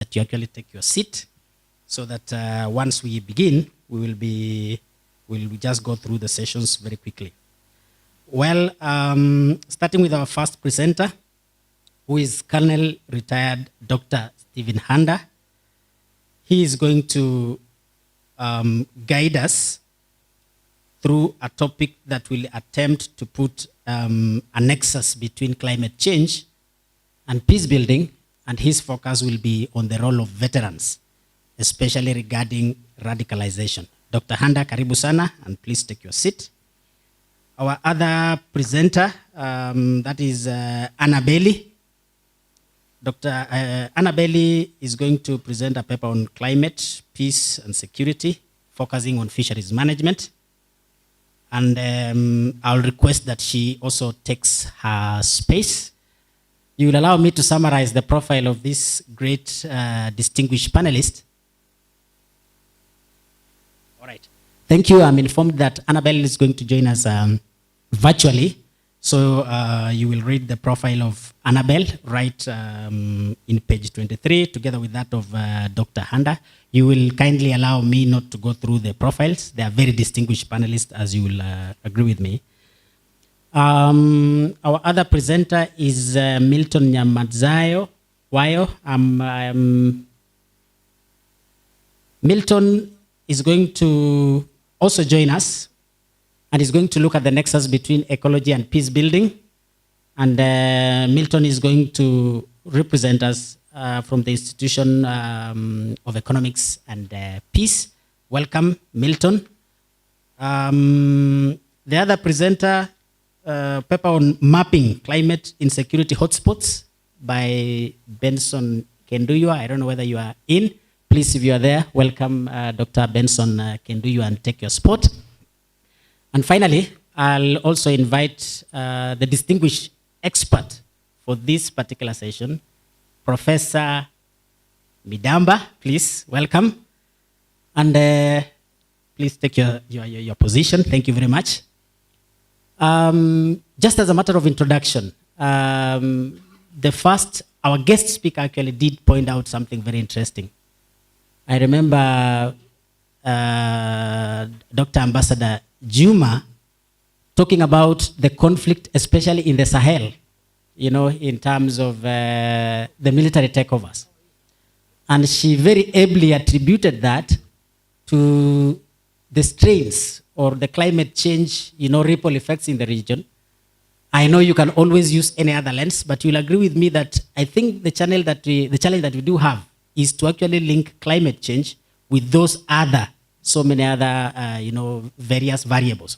that you actually take your seat so that once we begin, we'll just go through the sessions very quickly. Well, starting with our first presenter, who is Colonel Retired Dr. Stephen Handa. He is going to guide us through a topic that will attempt to put a nexus between climate change and peace building, and his focus will be on the role of veterans, especially regarding radicalization. Dr. Handa, karibu sana, and please take your seat. Our other presenter, that is Anna Bailey. Dr. Anna Bailey is going to present a paper on climate, peace, and security, focusing on fisheries management. And I'll request that she also takes her space. You will allow me to summarize the profile of this great distinguished panelist. All right. Thank you. I'm informed that Annabelle is going to join us virtually. So you will read the profile of Annabelle right in page 23, together with that of Dr. Handa. You will kindly allow me not to go through the profiles. They are very distinguished panelists, as you will agree with me. Our other presenter is Milton Nyamadzayo Wayo. Milton is going to also join us, and is going to look at the nexus between ecology and peace building. And Milton is going to represent us from the Institution of Economics and Peace. Welcome, Milton. The other presenter, paper on mapping climate insecurity hotspots by Benson Kenduywa. I don't know whether you are in. Please, if you are there, welcome Dr. Benson Kenduywa, and take your spot. And finally, I'll also invite the distinguished expert for this particular session, Professor Midamba. Please, welcome. And please take your position. Thank you very much. Just as a matter of introduction, our guest speaker actually did point out something very interesting. I remember Dr. Ambassador Juma talking about the conflict, especially in the Sahel, you know, in terms of the military takeovers. And she very ably attributed that to the strains or the climate change, you know, ripple effects in the region. I know you can always use any other lens, but you'll agree with me that I think the challenge that we do have is to actually link climate change with those so many other, you know, various variables.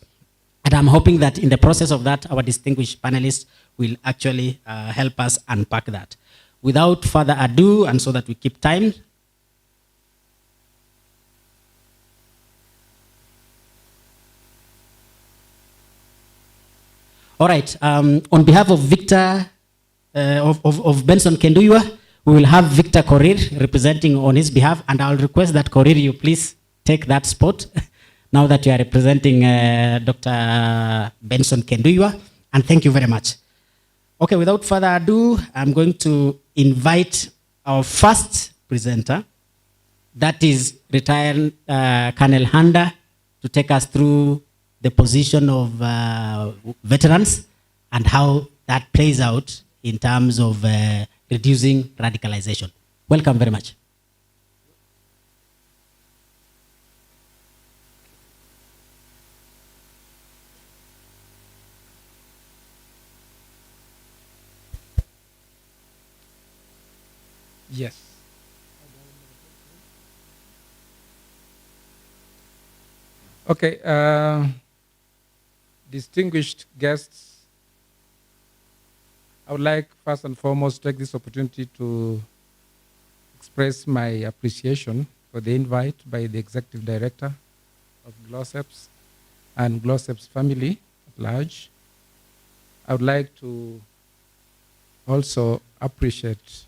And I'm hoping that in the process of that, our distinguished panelists will actually help us unpack that. Without further ado, and so that we keep time, all right, on behalf of Victor, of Benson Kenduywa, we will have Victor Korir representing on his behalf, and I'll request that Korir, you please take that spot now that you are representing Dr. Benson Kenduywa, and thank you very much. Okay, without further ado, I'm going to invite our first presenter, that is retired Colonel Handa, to take us through the position of veterans and how that plays out in terms of reducing radicalization. Welcome very much. Yes. Okay, distinguished guests, I would like first and foremost to take this opportunity to express my appreciation for the invite by the Executive Director of GLOSEPS and GLOSEPS family at large. I would like to also appreciate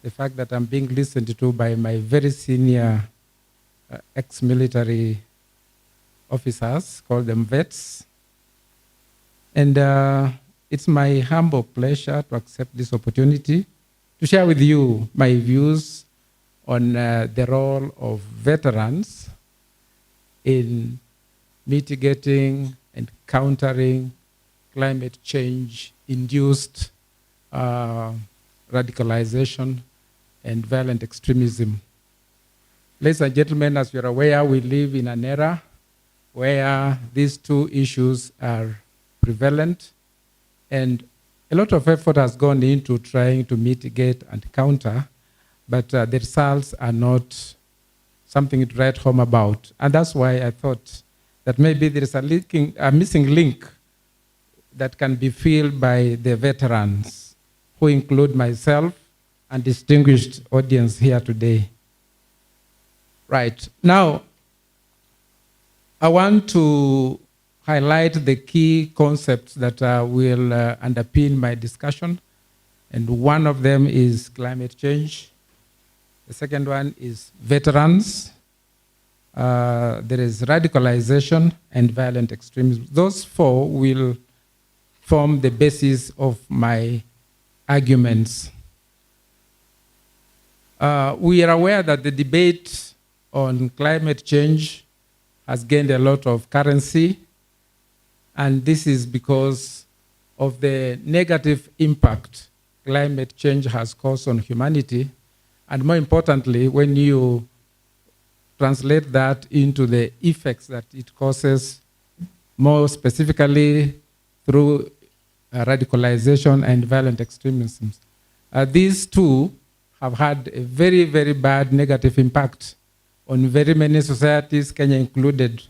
the fact that I'm being listened to by my very senior ex-military officers, call them vets. And it's my humble pleasure to accept this opportunity to share with you my views on the role of veterans in mitigating and countering climate change-induced radicalization and violent extremism. Ladies and gentlemen, as you're aware, we live in an era where these two issues are prevalent, and a lot of effort has gone into trying to mitigate and counter, but the results are not something to write home about. And that's why I thought that maybe there is a missing link that can be filled by the veterans, who include myself and distinguished audience here today. Right. Now, I want to highlight the key concepts that will underpin my discussion. And one of them is climate change. The second one is veterans. There is radicalization and violent extremism. Those four will form the basis of my arguments. We are aware that the debate on climate change has gained a lot of currency, and this is because of the negative impact climate change has caused on humanity, and more importantly, when you translate that into the effects that it causes, more specifically through radicalization and violent extremism. These two have had a very, very bad negative impact on very many societies, Kenya included.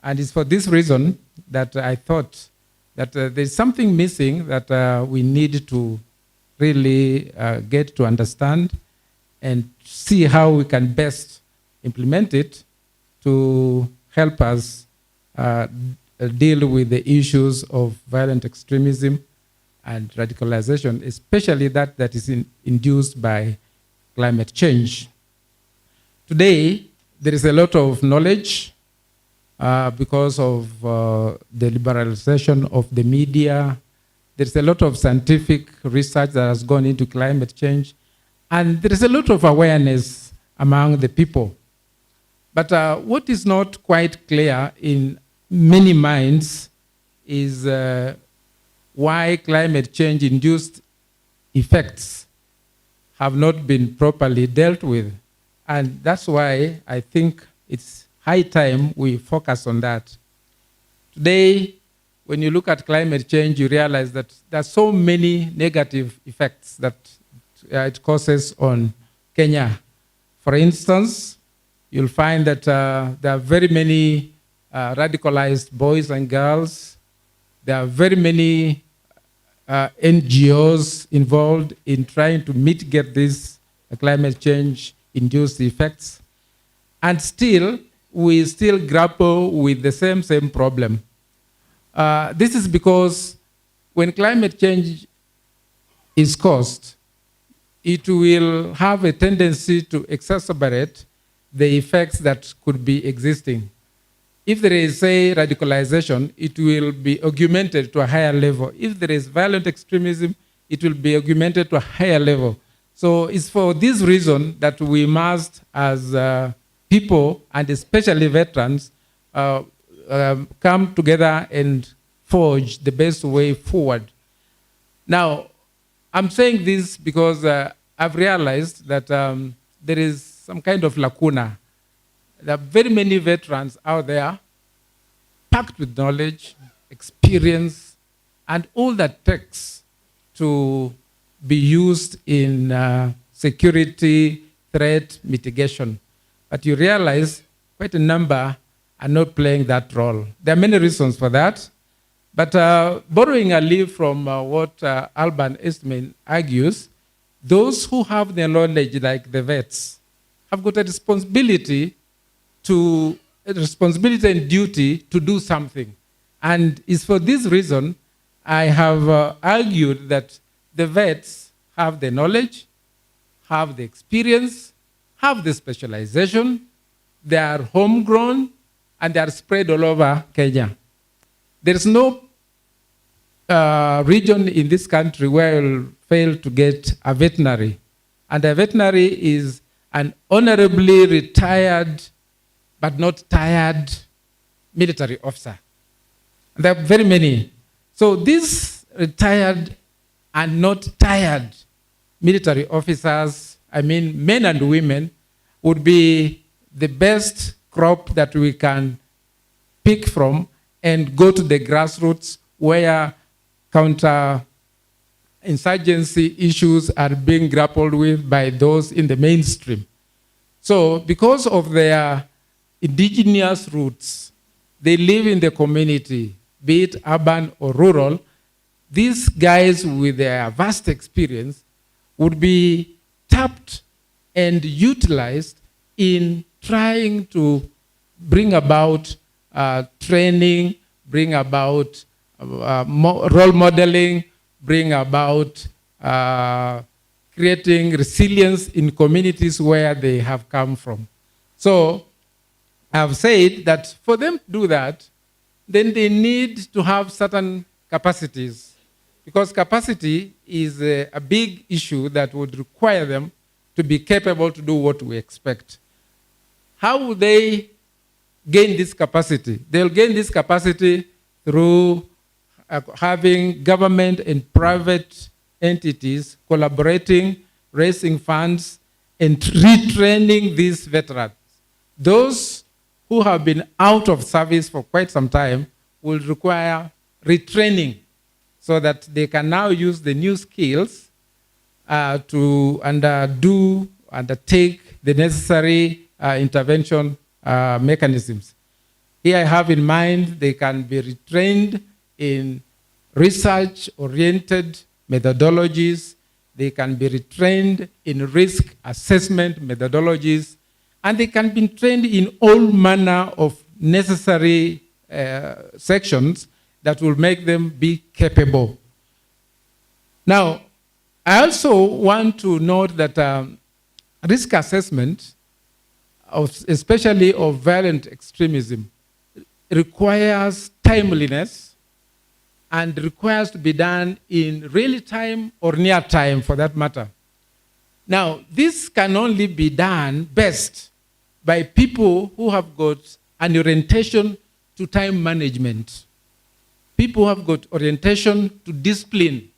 And it's for this reason that I thought that there's something missing that we need to really get to understand and see how we can best implement it to help us deal with the issues of violent extremism and radicalization, especially that is induced by climate change. Today, there is a lot of knowledge because of the liberalization of the media. There's a lot of scientific research that has gone into climate change, and there is a lot of awareness among the people. But what is not quite clear in many minds is why climate change-induced effects have not been properly dealt with. And that's why I think it's high time we focus on that. Today, when you look at climate change, you realize that there are so many negative effects that it causes on Kenya. For instance, you'll find that there are very many radicalized boys and girls. There are very many NGOs involved in trying to mitigate these climate change-induced effects. And still, we still grapple with the same problem. This is because when climate change is caused, it will have a tendency to exacerbate the effects that could be existing. If there is, say, radicalization, it will be augmented to a higher level. If there is violent extremism, it will be augmented to a higher level. So it's for this reason that we must, as people, and especially veterans, come together and forge the best way forward. Now, I'm saying this because I've realized that there is some kind of lacuna. There are very many veterans out there packed with knowledge, experience, and all that takes to be used in security threat mitigation. But you realize quite a number are not playing that role. There are many reasons for that. But borrowing a leaf from what Alban Eastman argues, those who have the knowledge, like the vets, have got a responsibility and duty to do something. And it's for this reason I have argued that the vets have the knowledge, have the experience, have the specialization, they are homegrown, and they are spread all over Kenya. There is no region in this country where you'll fail to get a veterinary. And a veterinary is an honorably retired but not tired military officer. There are very many. So these retired and not tired military officers, I mean men and women, would be the best crop that we can pick from and go to the grassroots where counter-insurgency issues are being grappled with by those in the mainstream. So because of their indigenous roots, they live in the community, be it urban or rural. These guys with their vast experience would be tapped and utilized in trying to bring about training, bring about role modeling, bring about creating resilience in communities where they have come from. So I've said that for them to do that, then they need to have certain capacities, because capacity is a big issue that would require them to be capable to do what we expect. How would they gain this capacity? They'll gain this capacity through having government and private entities collaborating, raising funds, and retraining these veterans. Those who have been out of service for quite some time will require retraining so that they can now use the new skills to undertake the necessary intervention mechanisms. Here I have in mind they can be retrained in research-oriented methodologies. They can be retrained in risk assessment methodologies, and they can be trained in all manner of necessary sections that will make them be capable. Now, I also want to note that risk assessment, especially of violent extremism, requires timeliness and requires to be done in real time or near time for that matter. Now, this can only be done best by people who have got an orientation to time management, people who have got orientation to discipline,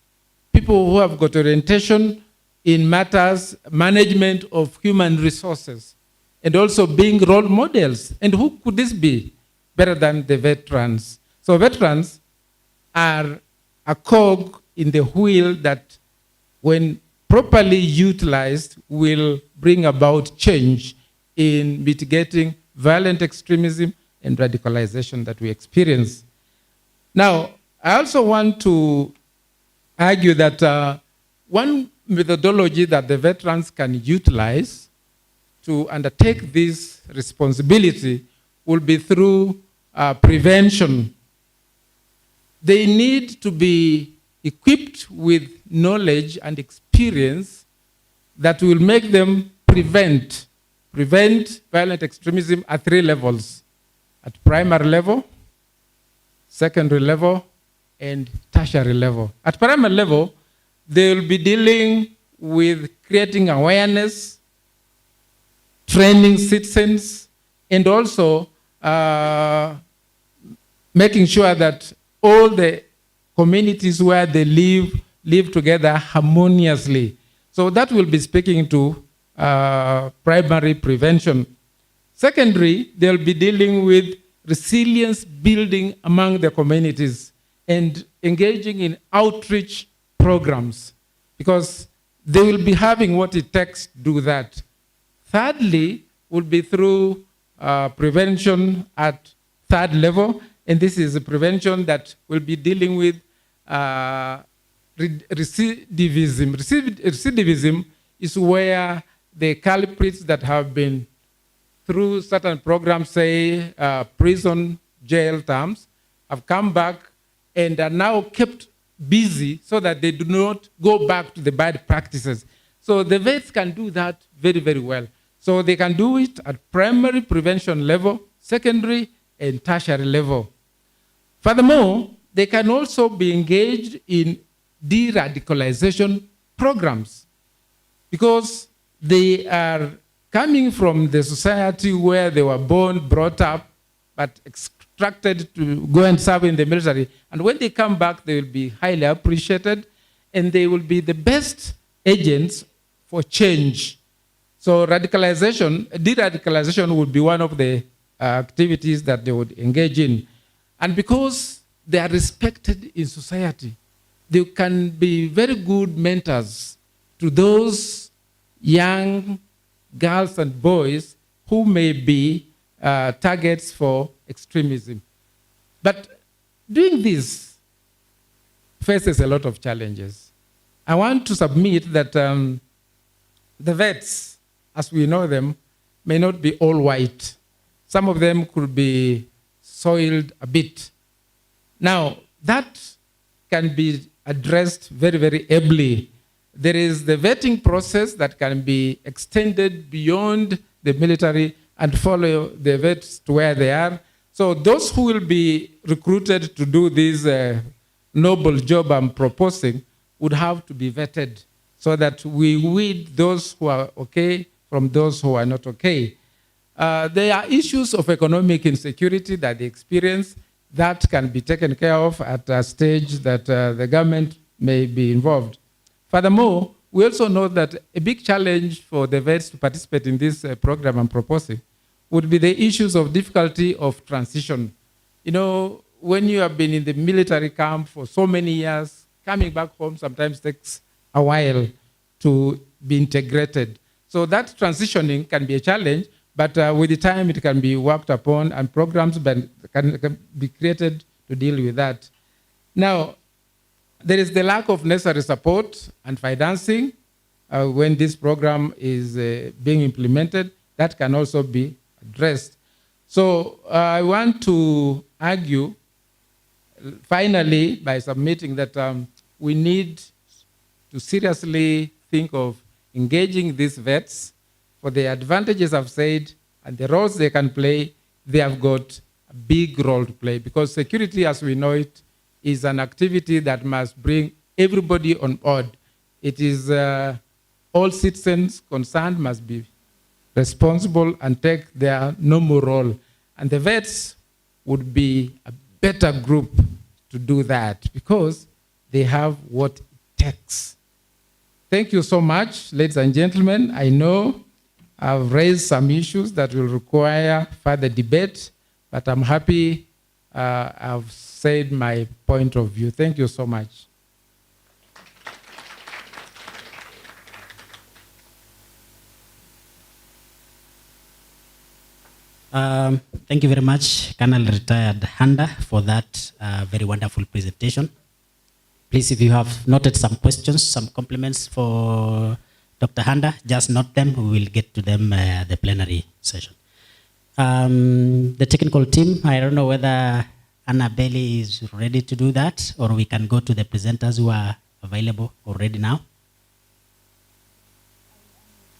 people who have got orientation in matters management of human resources, and also being role models. And who could this be better than the veterans? So veterans are a cog in the wheel that, when properly utilized, will bring about change in mitigating violent extremism and radicalization that we experience. Now, I also want to argue that one methodology that the veterans can utilize to undertake this responsibility will be through prevention. They need to be equipped with knowledge and experience that will make them prevent violent extremism at 3 levels: at primary level, secondary level, and tertiary level. At primary level, they will be dealing with creating awareness, training citizens, and also making sure that all the communities where they live together harmoniously. So that will be speaking to primary prevention. Secondary, they'll be dealing with resilience building among the communities and engaging in outreach programs, because they will be having what it takes to do that. Thirdly, will be through prevention at 3rd level, and this is a prevention that will be dealing with recidivism. Recidivism is where the culprits that have been through certain programs, say prison, jail terms, have come back and are now kept busy so that they do not go back to the bad practices. So the vets can do that very, very well. So they can do it at primary prevention level, secondary, and tertiary level. Furthermore, they can also be engaged in de-radicalization programs, because they are coming from the society where they were born, brought up, but extracted to go and serve in the military. And when they come back, they will be highly appreciated, and they will be the best agents for change. So de-radicalization would be one of the activities that they would engage in. And because they are respected in society, they can be very good mentors to those young girls and boys who may be targets for extremism. But doing this faces a lot of challenges. I want to submit that the vets, as we know them, may not be all white. Some of them could be soiled a bit. Now, that can be addressed very, very ably. There is the vetting process that can be extended beyond the military and follow the vets to where they are. So those who will be recruited to do this noble job I'm proposing would have to be vetted so that we weed those who are okay from those who are not okay. There are issues of economic insecurity that they experience that can be taken care of at a stage that the government may be involved. Furthermore, we also know that a big challenge for the vets to participate in this program I'm proposing would be the issues of difficulty of transition. You know, when you have been in the military camp for so many years, coming back home sometimes takes a while to be integrated. So that transitioning can be a challenge, but with the time it can be worked upon and programs can be created to deal with that. Now, there is the lack of necessary support and financing when this program is being implemented. That can also be addressed. So I want to argue, finally, by submitting that we need to seriously think of engaging these vets for the advantages I've said and the roles they can play. They have got a big role to play because security, as we know it, is an activity that must bring everybody on board. It is all citizens concerned must be responsible and take their normal role. And the vets would be a better group to do that because they have what it takes. Thank you so much, ladies and gentlemen. I know I've raised some issues that will require further debate, but I'm happy I've said my point of view. Thank you so much. Thank you very much, Colonel Retired Handa, for that very wonderful presentation. Please, if you have noted some questions, some compliments for Dr. Handa, just note them. We will get to them at the plenary session. The technical team, I don't know whether Anna Bailey is ready to do that, or we can go to the presenters who are available already now.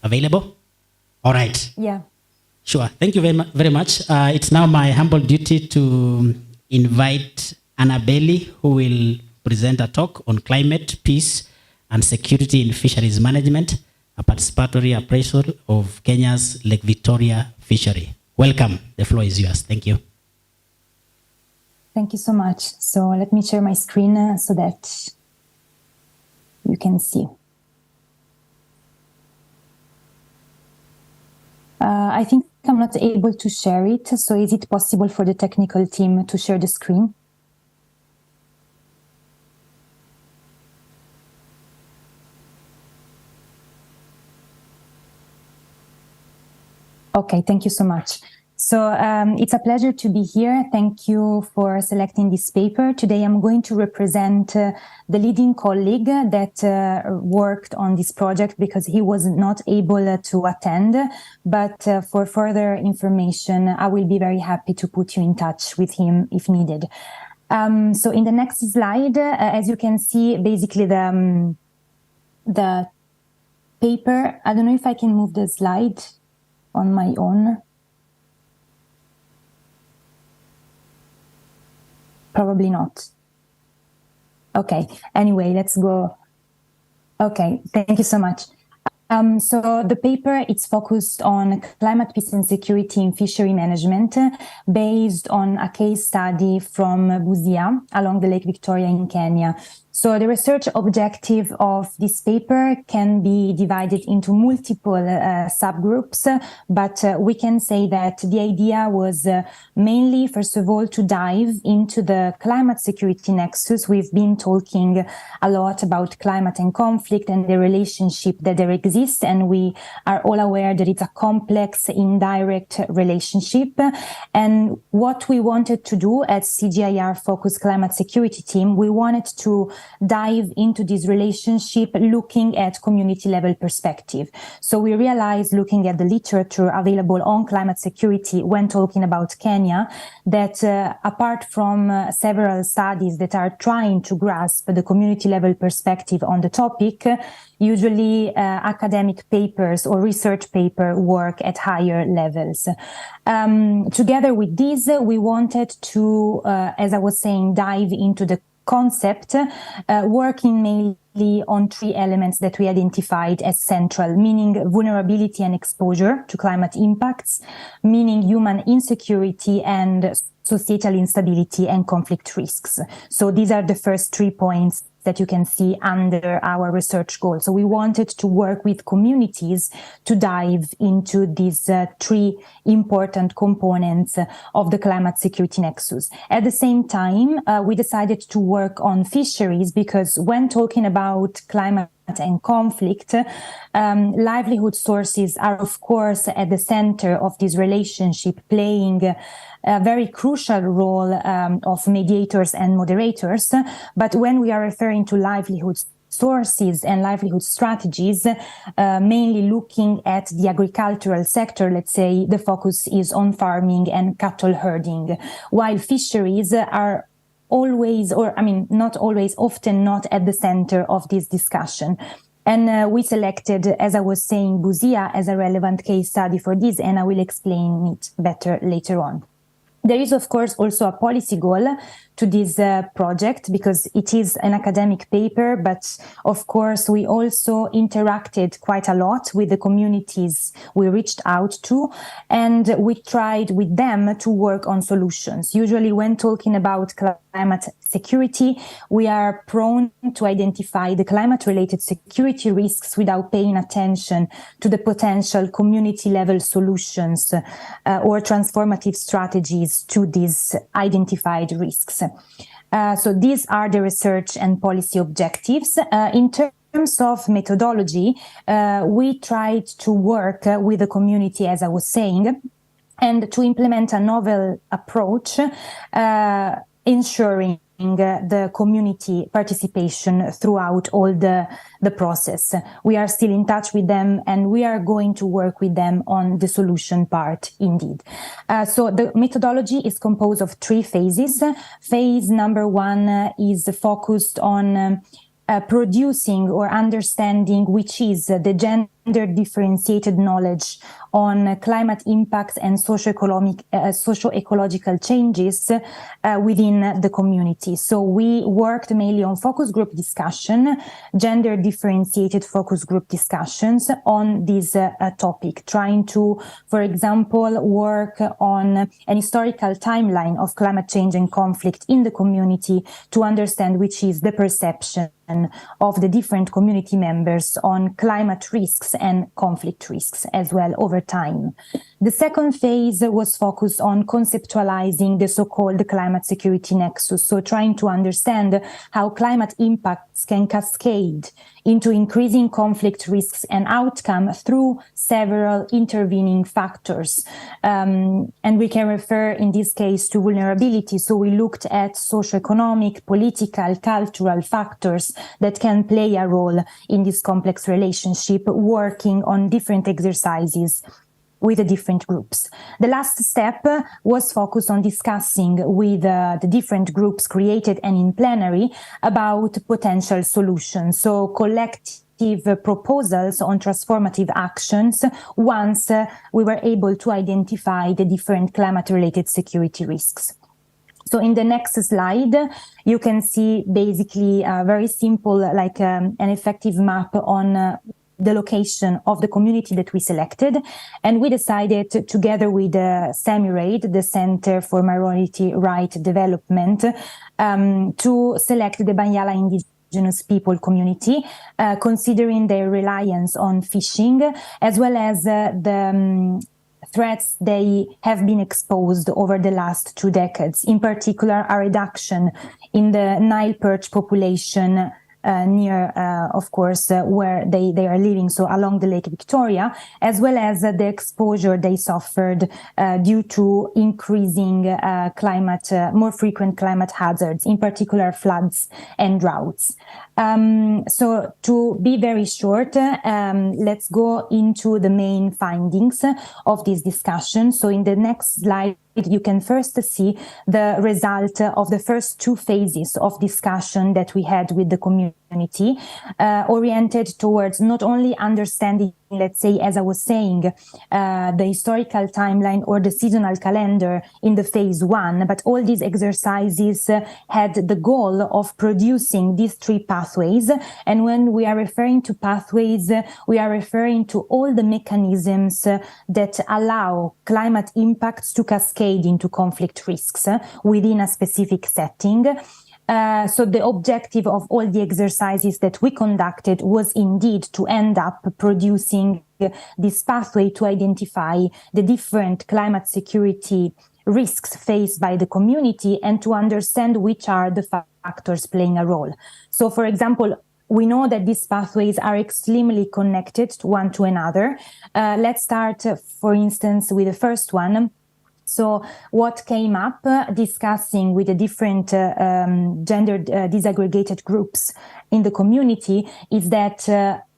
Available? All right. Yeah. Sure. Thank you very much. It's now my humble duty to invite Anna Bailey, who will present a talk on climate, peace, and security in fisheries management, a participatory appraisal of Kenya's Lake Victoria fishery. Welcome. The floor is yours. Thank you. Thank you so much. So let me share my screen so that you can see. I think I'm not able to share it. So is it possible for the technical team to share the screen? Okay, thank you so much. So it's a pleasure to be here. Thank you for selecting this paper. Today I'm going to represent the leading colleague that worked on this project because he was not able to attend. But for further information, I will be very happy to put you in touch with him if needed. So in the next slide, as you can see, basically the paper, I don't know if I can move the slide on my own. Probably not. Okay, anyway, let's go. Okay, thank you so much. So the paper, it's focused on climate peace and security in fishery management based on a case study from Busia along the Lake Victoria in Kenya. So the research objective of this paper can be divided into multiple subgroups, but we can say that the idea was mainly, first of all, to dive into the climate security nexus. We've been talking a lot about climate and conflict and the relationship that there exists, and we are all aware that it's a complex, indirect relationship. And what we wanted to do at CGIAR Focus Climate Security Team, we wanted to dive into this relationship looking at community level perspective. So we realized, looking at the literature available on climate security when talking about Kenya, that apart from several studies that are trying to grasp the community level perspective on the topic, usually academic papers or research paper work at higher levels. Together with this, we wanted to, as I was saying, dive into the concept, working mainly on three elements that we identified as central, meaning vulnerability and exposure to climate impacts, meaning human insecurity, and societal instability and conflict risks. So these are the first 3 points that you can see under our research goal. So we wanted to work with communities to dive into these three important components of the climate security nexus. At the same time, we decided to work on fisheries because when talking about climate and conflict, livelihood sources are, of course, at the center of this relationship, playing a very crucial role of mediators and moderators. But when we are referring to livelihood sources and livelihood strategies, mainly looking at the agricultural sector, let's say, the focus is on farming and cattle herding, while fisheries are always, or I mean, not always, often not at the center of this discussion. And we selected, as I was saying, Busia as a relevant case study for this, and I will explain it better later on. There is, of course, also a policy goal to this project because it is an academic paper, but of course we also interacted quite a lot with the communities we reached out to, and we tried with them to work on solutions. Usually when talking about climate security, we are prone to identify the climate-related security risks without paying attention to the potential community-level solutions or transformative strategies to these identified risks. So these are the research and policy objectives. In terms of methodology, we tried to work with the community, as I was saying, and to implement a novel approach, ensuring the community participation throughout all the process. We are still in touch with them and we are going to work with them on the solution part indeed. So the methodology is composed of 3 phases. Phase number 1 is focused on producing or understanding which is the gender differentiated knowledge on climate impacts and socio-ecological changes within the community. So we worked mainly on focus group discussion, gender differentiated focus group discussions on this topic, trying to, for example, work on an historical timeline of climate change and conflict in the community to understand which is the perception of the different community members on climate risks and conflict risks as well over time. The second phase was focused on conceptualizing the so-called climate security nexus, so trying to understand how climate impacts can cascade into increasing conflict risks and outcome through several intervening factors. And we can refer in this case to vulnerability. So we looked at socioeconomic, political, cultural factors that can play a role in this complex relationship, working on different exercises with the different groups. The last step was focused on discussing with the different groups created and in plenary about potential solutions. So collective proposals on transformative actions once we were able to identify the different climate-related security risks. So in the next slide, you can see basically very simple, like an effective map on the location of the community that we selected, and we decided together with SEMIRAID, the Center for Minority Right Development, to select the Banyala indigenous people community, considering their reliance on fishing, as well as the threats they have been exposed over the last 2 decades, in particular a reduction in the Nile perch population near, of course, where they are living, so along the Lake Victoria, as well as the exposure they suffered due to increasing more frequent climate hazards, in particular floods and droughts. So to be very short, let's go into the main findings of this discussion. So in the next slide, you can first see the result of the first 2 phases of discussion that we had with the community, oriented towards not only understanding, let's say, as I was saying, the historical timeline or the seasonal calendar in the phase 1, but all these exercises had the goal of producing these 3 pathways. And when we are referring to pathways, we are referring to all the mechanisms that allow climate impacts to cascade into conflict risks within a specific setting. So the objective of all the exercises that we conducted was indeed to end up producing this pathway to identify the different climate security risks faced by the community and to understand which are the factors playing a role. So, for example, we know that these pathways are extremely connected one to another. Let's start, for instance, with the first one. So what came up discussing with the different gender disaggregated groups in the community is that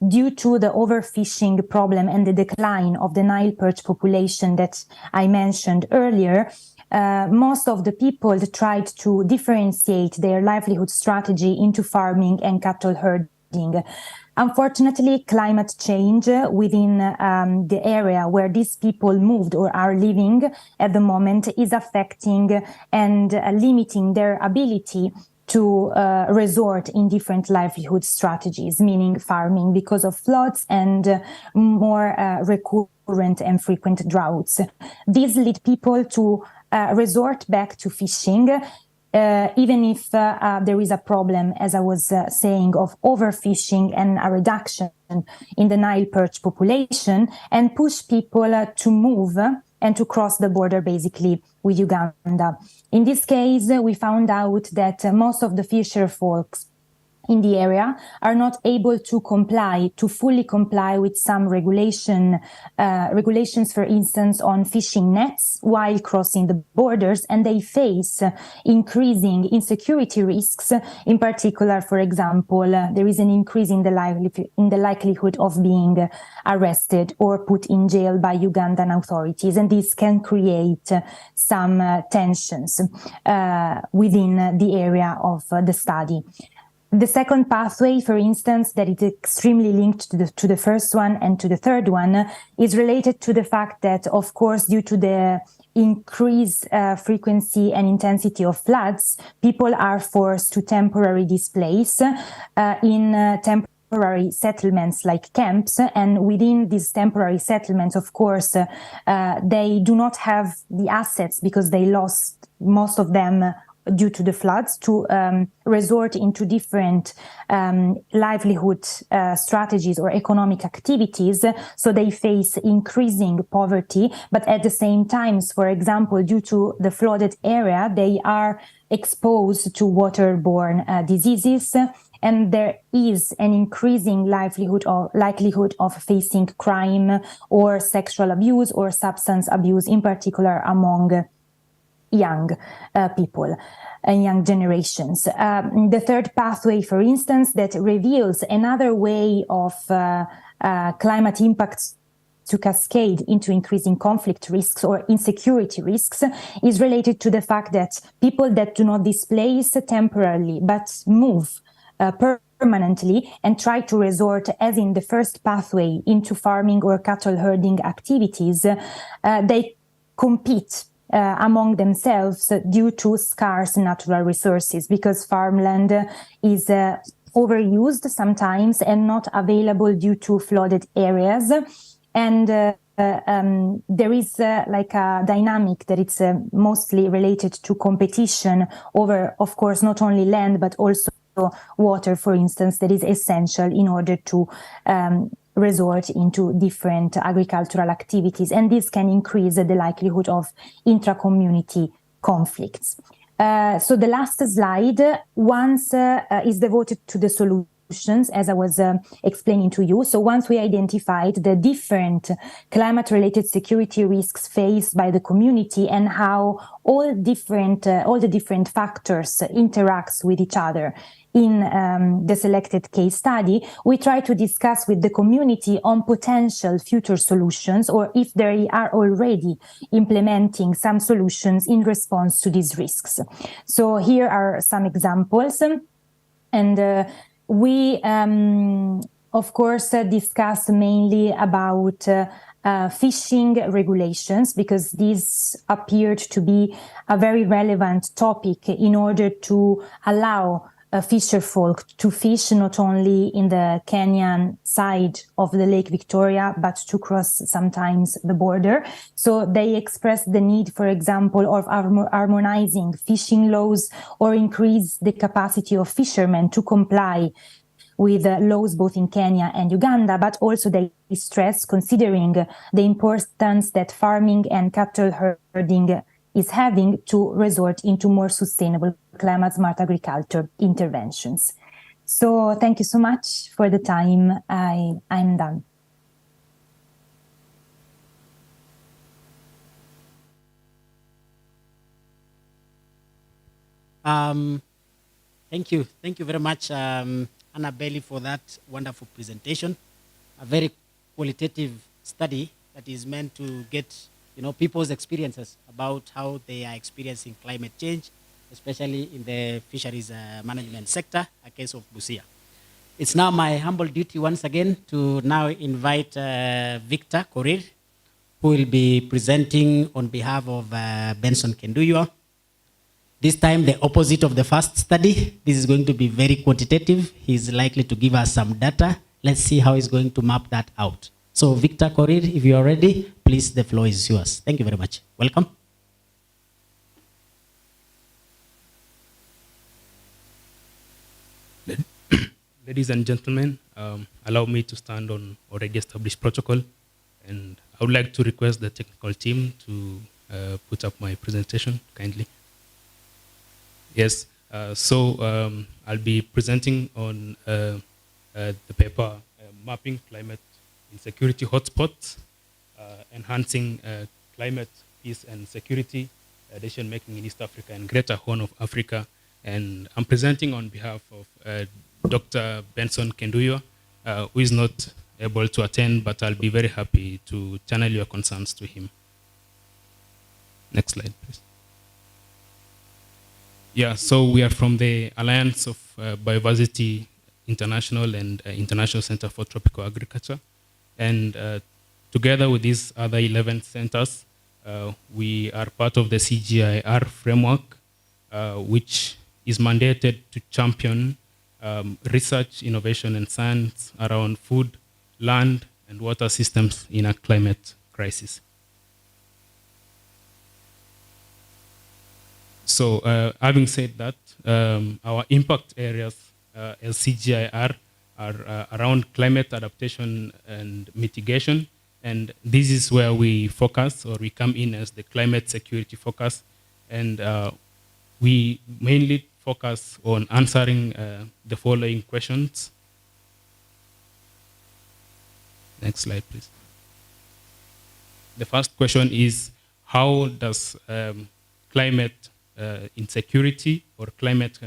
due to the overfishing problem and the decline of the Nile perch population that I mentioned earlier, most of the people tried to differentiate their livelihood strategy into farming and cattle herding. Unfortunately, climate change within the area where these people moved or are living at the moment is affecting and limiting their ability to resort in different livelihood strategies, meaning farming, because of floods and more recurrent and frequent droughts. These lead people to resort back to fishing, even if there is a problem, as I was saying, of overfishing and a reduction in the Nile perch population, and push people to move and to cross the border basically with Uganda. In this case, we found out that most of the fisher folks in the area are not able to fully comply with some regulations, for instance, on fishing nets while crossing the borders, and they face increasing insecurity risks. In particular, for example, there is an increase in the likelihood of being arrested or put in jail by Ugandan authorities, and this can create some tensions within the area of the study. The second pathway, for instance, that is extremely linked to the first one and to the third one, is related to the fact that, of course, due to the increased frequency and intensity of floods, people are forced to temporarily displace in temporary settlements like camps. And within these temporary settlements, of course, they do not have the assets because they lost most of them due to the floods, to resort into different livelihood strategies or economic activities. So they face increasing poverty, but at the same time, for example, due to the flooded area, they are exposed to waterborne diseases, and there is an increasing likelihood of facing crime or sexual abuse or substance abuse, in particular among young people and young generations. The third pathway, for instance, that reveals another way of climate impacts to cascade into increasing conflict risks or insecurity risks, is related to the fact that people that do not displace temporarily but move permanently and try to resort, as in the first pathway, into farming or cattle herding activities, they compete among themselves due to scarce natural resources, because farmland is overused sometimes and not available due to flooded areas. And there is like a dynamic that it's mostly related to competition over, of course, not only land, but also water, for instance, that is essential in order to resort into different agricultural activities. And this can increase the likelihood of intra-community conflicts. So the last slide, once is devoted to the solutions, as I was explaining to you. So once we identified the different climate-related security risks faced by the community and how all the different factors interacts with each other in the selected case study, we try to discuss with the community on potential future solutions, or if they are already implementing some solutions in response to these risks. So here are some examples. And we, of course, discuss mainly about fishing regulations, because these appeared to be a very relevant topic in order to allow fisher folk to fish not only in the Kenyan side of the Lake Victoria, but to cross sometimes the border. So they expressed the need, for example, of harmonizing fishing laws or increase the capacity of fishermen to comply with laws both in Kenya and Uganda, but also they stress, considering the importance that farming and cattle herding is having, to resort into more sustainable climate-smart agriculture interventions. So thank you so much for the time. I'm done. Thank you. Thank you very much, Anna Bailey, for that wonderful presentation. A very qualitative study that is meant to get people's experiences about how they are experiencing climate change, especially in the fisheries management sector, a case of Busia. It's now my humble duty once again to now invite Victor Korir, who will be presenting on behalf of Benson Kenduywa. This time, the opposite of the first study. This is going to be very quantitative. He's likely to give us some data. Let's see how he's going to map that out. So Victor Korir, if you are ready, please, the floor is yours. Thank you very much. Welcome. Ladies and gentlemen, allow me to stand on already established protocol, and I would like to request the technical team to put up my presentation kindly. Yes, I'll be presenting on the paper Mapping Climate Insecurity Hotspots, Enhancing Climate Peace and Security, Decision Making in East Africa and Greater Horn of Africa. And I'm presenting on behalf of Dr. Benson Kenduywa, who is not able to attend, but I'll be very happy to channel your concerns to him. Next slide, please. Yeah, so we are from the Alliance of Biodiversity International and International Center for Tropical Agriculture. And together with these other 11 centers, we are part of the CGIAR framework, which is mandated to champion research, innovation, and science around food, land, and water systems in a climate crisis. So having said that, our impact areas as CGIAR are around climate adaptation and mitigation. And this is where we focus, or we come in as the climate security focus. And we mainly focus on answering the following questions. Next slide, please. The first question is, how does climate insecurity or climate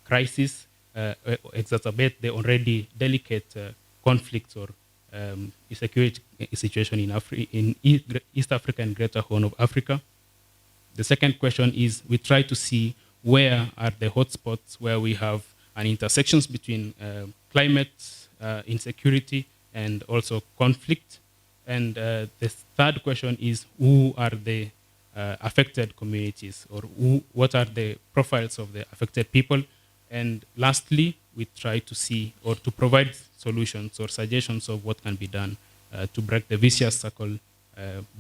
crisis exacerbate the already delicate conflicts or insecurity situation in East Africa and Greater Horn of Africa? The second question is, we try to see where are the hotspots where we have an intersections between climate insecurity and also conflict. And the third question is, who are the affected communities, or what are the profiles of the affected people? And lastly, we try to see or to provide solutions or suggestions of what can be done to break the vicious circle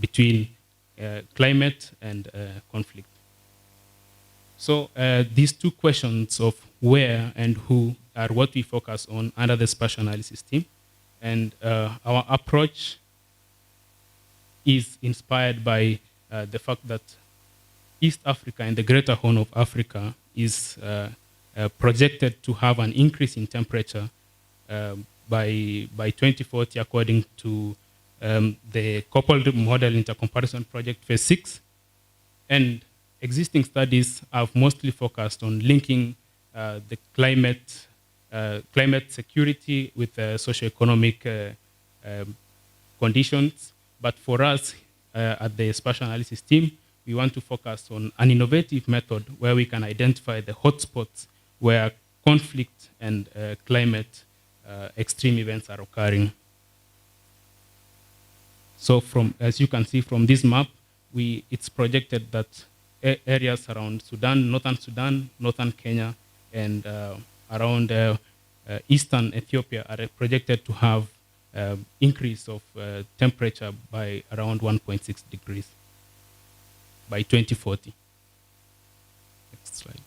between climate and conflict. So these two questions of where and who are what we focus on under the spatial analysis team. And our approach is inspired by the fact that East Africa and the Greater Horn of Africa is projected to have an increase in temperature by 2040, according to the Coupled Model Intercomparison Project Phase 6. And existing studies have mostly focused on linking the climate security with socioeconomic conditions. But for us at the spatial analysis team, we want to focus on an innovative method where we can identify the hotspots where conflict and climate extreme events are occurring. So as you can see from this map, it's projected that areas around Sudan, northern Kenya, and around eastern Ethiopia are projected to have increase of temperature by around 1.6 degrees by 2040. Next slide.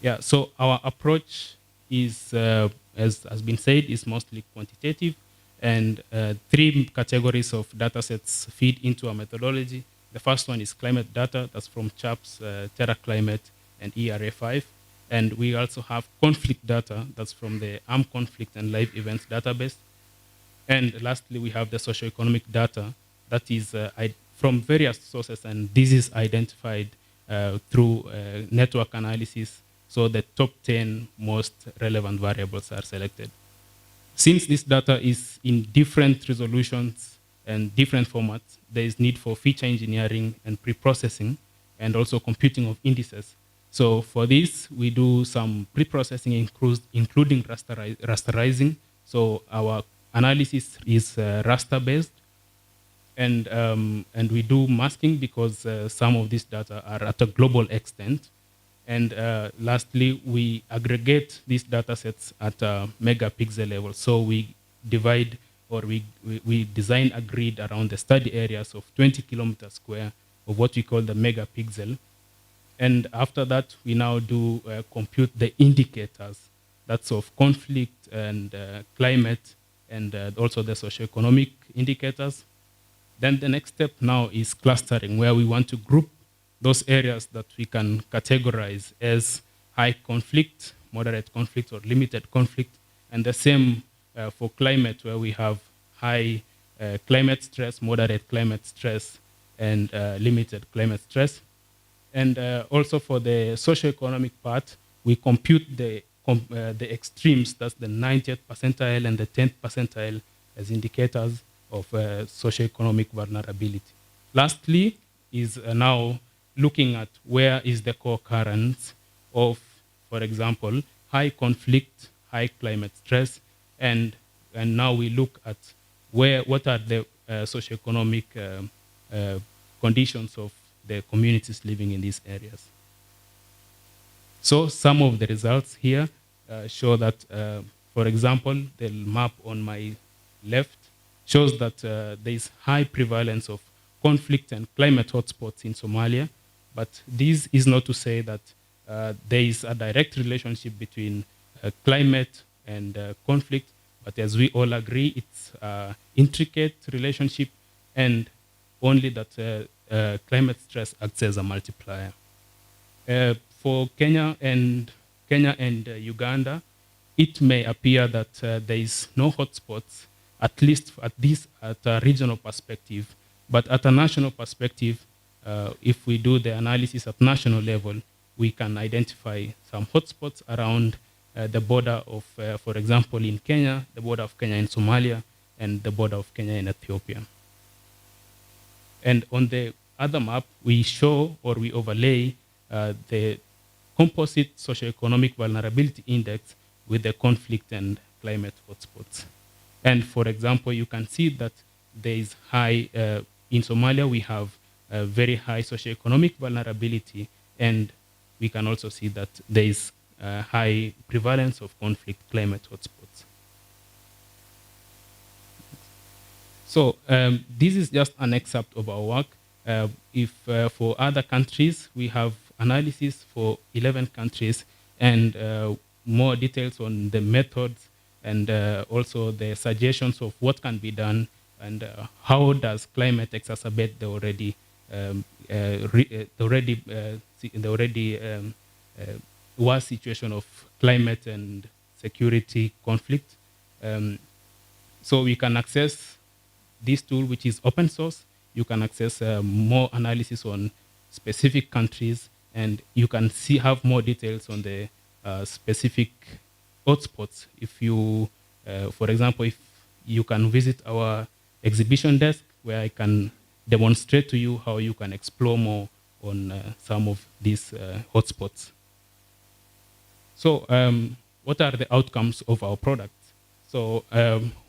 Yeah, so our approach is, as has been said, is mostly quantitative, and three categories of data sets feed into our methodology. The first one is climate data, that's from CHAPS, Terra Climate, and ERA5. And we also have conflict data, that's from the Armed Conflict and Live Events database. And lastly, we have the socioeconomic data that is from various sources, and this is identified through network analysis. So the top 10 most relevant variables are selected. Since this data is in different resolutions and different formats, there is need for feature engineering and pre-processing and also computing of indices. So for this, we do some pre-processing including rasterizing. So our analysis is raster-based, and we do masking because some of this data are at a global extent. And lastly, we aggregate these data sets at a megapixel level. So we divide, or we design a grid around the study areas of 20 kilometers square of what we call the megapixel. And after that, we now do compute the indicators, that's of conflict and climate, and also the socioeconomic indicators. Then the next step now is clustering, where we want to group those areas that we can categorize as high conflict, moderate conflict, or limited conflict. And the same for climate, where we have high climate stress, moderate climate stress, and limited climate stress. And also for the socioeconomic part, we compute the extremes, that's the 90th percentile and the 10th percentile, as indicators of socioeconomic vulnerability. Lastly is now looking at where is the co-occurrence of, for example, high conflict, high climate stress, and now we look at what are the socioeconomic conditions of the communities living in these areas. So some of the results here show that, for example, the map on my left shows that there is high prevalence of conflict and climate hotspots in Somalia, but this is not to say that there is a direct relationship between climate and conflict, but as we all agree, it's an intricate relationship, and only that climate stress acts as a multiplier. For Kenya and Uganda, it may appear that there is no hotspots, at least at a regional perspective, but at a national perspective, if we do the analysis at national level, we can identify some hotspots around the border of, for example, in Kenya, the border of Kenya and Somalia, and the border of Kenya and Ethiopia. And on the other map, we show or we overlay the composite socioeconomic vulnerability index with the conflict and climate hotspots. And for example, you can see that there is high, in Somalia, we have very high socioeconomic vulnerability, and we can also see that there is high prevalence of conflict climate hotspots. So this is just an excerpt of our work. If for other countries, we have analysis for 11 countries and more details on the methods and also the suggestions of what can be done and how does climate exacerbate the already worse situation of climate and security conflict. So we can access this tool, which is open source. You can access more analysis on specific countries, and you can have more details on the specific hotspots. If you, for example, if you can visit our exhibition desk, where I can demonstrate to you how you can explore more on some of these hotspots. So what are the outcomes of our product? So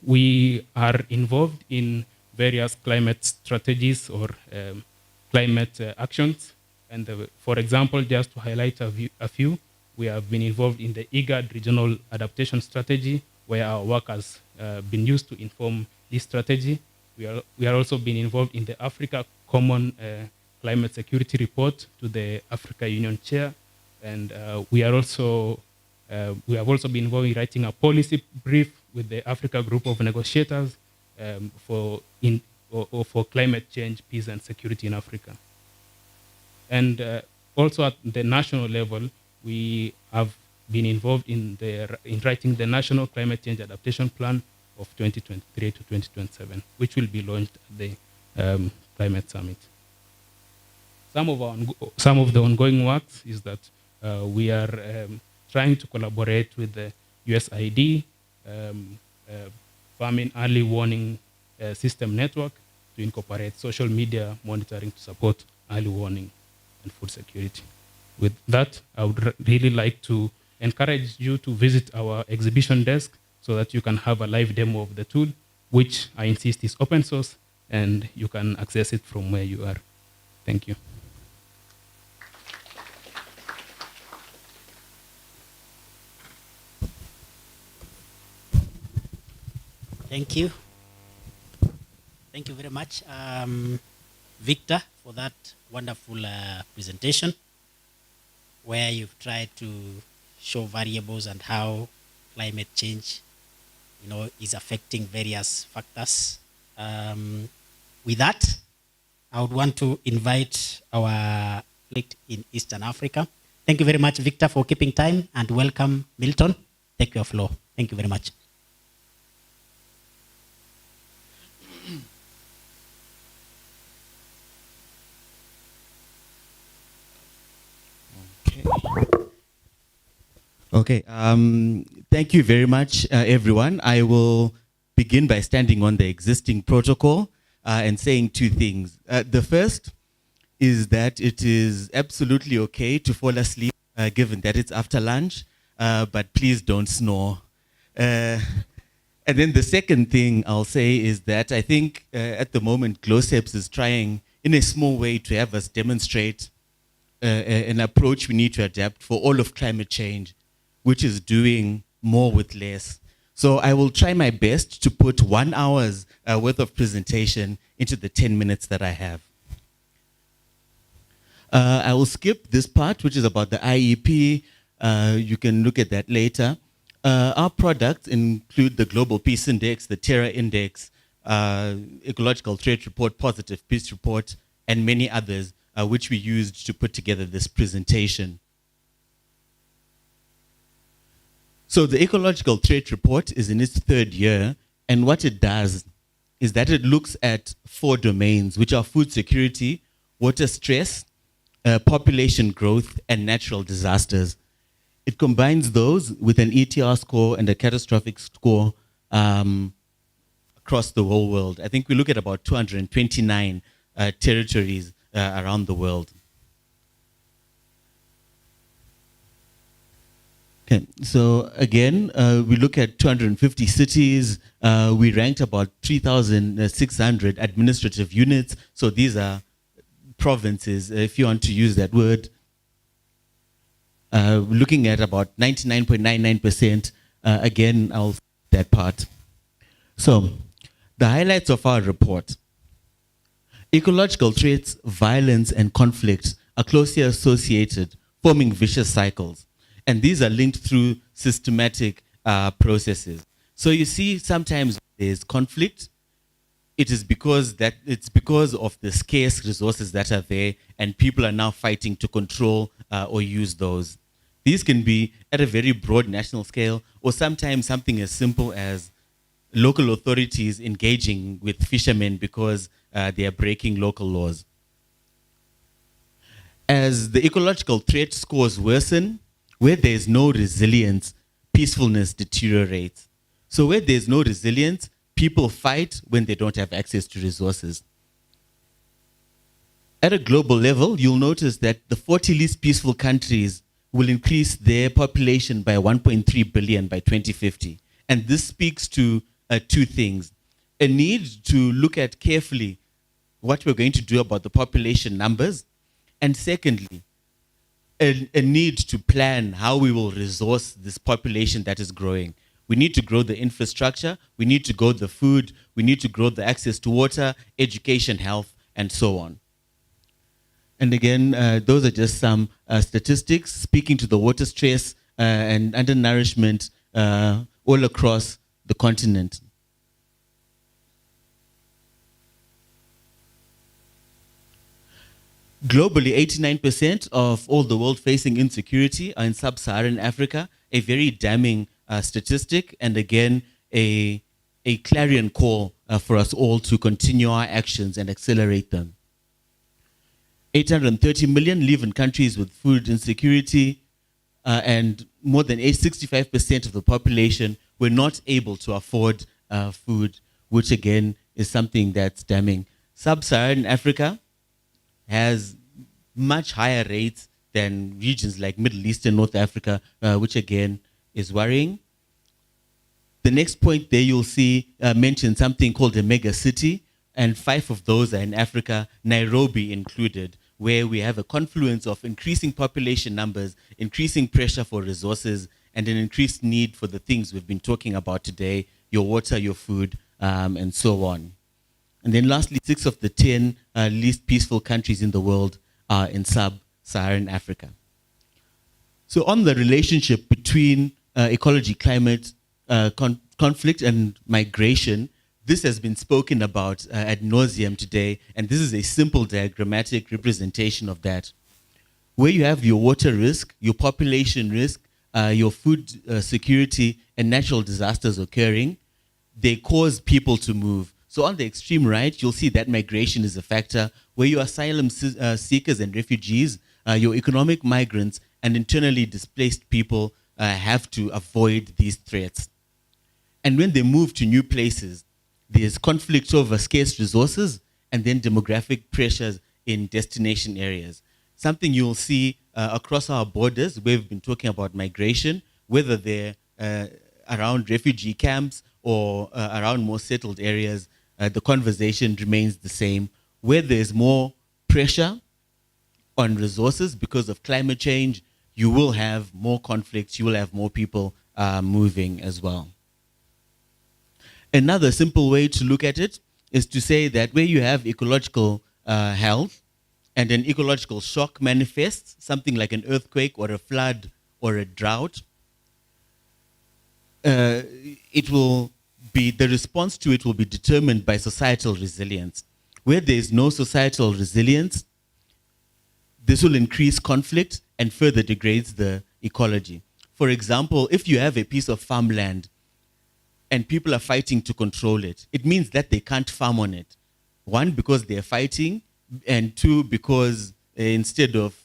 we are involved in various climate strategies or climate actions. And for example, just to highlight a few, we have been involved in the IGAD regional adaptation strategy, where our work has been used to inform this strategy. We are also been involved in the Africa Common Climate Security Report to the Africa Union Chair. And we have also been involved in writing a policy brief with the Africa Group of Negotiators for climate change, peace, and security in Africa. And also at the national level, we have been involved in writing the National Climate Change Adaptation Plan of 2023 to 2027, which will be launched at the Climate Summit. Some of the ongoing works is that we are trying to collaborate with the USAID Famine Early Warning System Network to incorporate social media monitoring to support early warning and food security. With that, I would really like to encourage you to visit our exhibition desk so that you can have a live demo of the tool, which I insist is open source, and you can access it from where you are. Thank you. Thank you. Thank you very much, Victor, for that wonderful presentation, where you've tried to show variables and how climate change, is affecting various factors. With that, I would want to invite our colleague in Eastern Africa. Thank you very much, Victor, for keeping time, and welcome, Milton. Take your floor. Thank you very much. Okay, thank you very much, everyone. I will begin by standing on the existing protocol and saying two things. The first is that it is absolutely okay to fall asleep, given that it's after lunch, but please don't snore. And then the second thing I'll say is that I think at the moment, GLOSEPS is trying in a small way to have us demonstrate an approach we need to adapt for all of climate change, which is doing more with less. So I will try my best to put 1 hour's worth of presentation into the 10 minutes that I have. I will skip this part, which is about the IEP. You can look at that later. Our products include the Global Peace Index, the Terra Index, Ecological Threat Report, Positive Peace Report, and many others, which we used to put together this presentation. So the Ecological Threat Report is in its third year, and what it does is that it looks at 4 domains, which are food security, water stress, population growth, and natural disasters. It combines those with an ETR score and a catastrophic score across the whole world. I think we look at about 229 territories around the world. Okay, so again, we look at 250 cities. We ranked about 3,600 administrative units. So these are provinces, if you want to use that word. looking at about 99.99%. Again, I'll that part. So, the highlights of our report. Ecological threats, violence, and conflict are closely associated, forming vicious cycles. And these are linked through systematic processes. So you see, sometimes there's conflict. It's because of the scarce resources that are there, and people are now fighting to control or use those. These can be at a very broad national scale, or sometimes something as simple as local authorities engaging with fishermen because they are breaking local laws. As the ecological threat scores worsen, where there is no resilience, peacefulness deteriorates. So where there is no resilience, people fight when they don't have access to resources. At a global level, you'll notice that the 40 least peaceful countries will increase their population by 1.3 billion by 2050. And this speaks to two things. A need to look at carefully what we're going to do about the population numbers. And secondly, a need to plan how we will resource this population that is growing. We need to grow the infrastructure, we need to grow the food, we need to grow the access to water, education, health, and so on. And again, those are just some statistics speaking to the water stress and undernourishment all across the continent. Globally, 89% of all the world facing insecurity are in sub-Saharan Africa, a very damning statistic, and again, a clarion call for us all to continue our actions and accelerate them. 830 million live in countries with food insecurity, and more than 65% of the population were not able to afford food, which again is something that's damning. Sub-Saharan Africa has much higher rates than regions like Middle East and North Africa, which again is worrying. The next point there you'll see mentioned something called a mega city, and 5 of those are in Africa, Nairobi included, where we have a confluence of increasing population numbers, increasing pressure for resources, and an increased need for the things we've been talking about today, your water, your food, and so on. And then lastly, 6 of the 10 least peaceful countries in the world are in sub-Saharan Africa. So on the relationship between ecology, climate, conflict, and migration, this has been spoken about ad nauseum today, and this is a simple diagrammatic representation of that. Where you have your water risk, your population risk, your food security, and natural disasters occurring, they cause people to move. So on the extreme right, you'll see that migration is a factor, where your asylum seekers and refugees, your economic migrants, and internally displaced people have to avoid these threats. And when they move to new places, there's conflict over scarce resources and then demographic pressures in destination areas. Something you'll see across our borders, where we've been talking about migration, whether they're around refugee camps or around more settled areas, the conversation remains the same. Where there's more pressure on resources because of climate change, you will have more conflicts, you will have more people moving as well. Another simple way to look at it is to say that where you have ecological health and an ecological shock manifests, something like an earthquake or a flood or a drought, it will be, the response to it will be determined by societal resilience. Where there is no societal resilience, this will increase conflict and further degrades the ecology. For example, if you have a piece of farmland and people are fighting to control it, it means that they can't farm on it. 1, because they're fighting, and 2, because instead of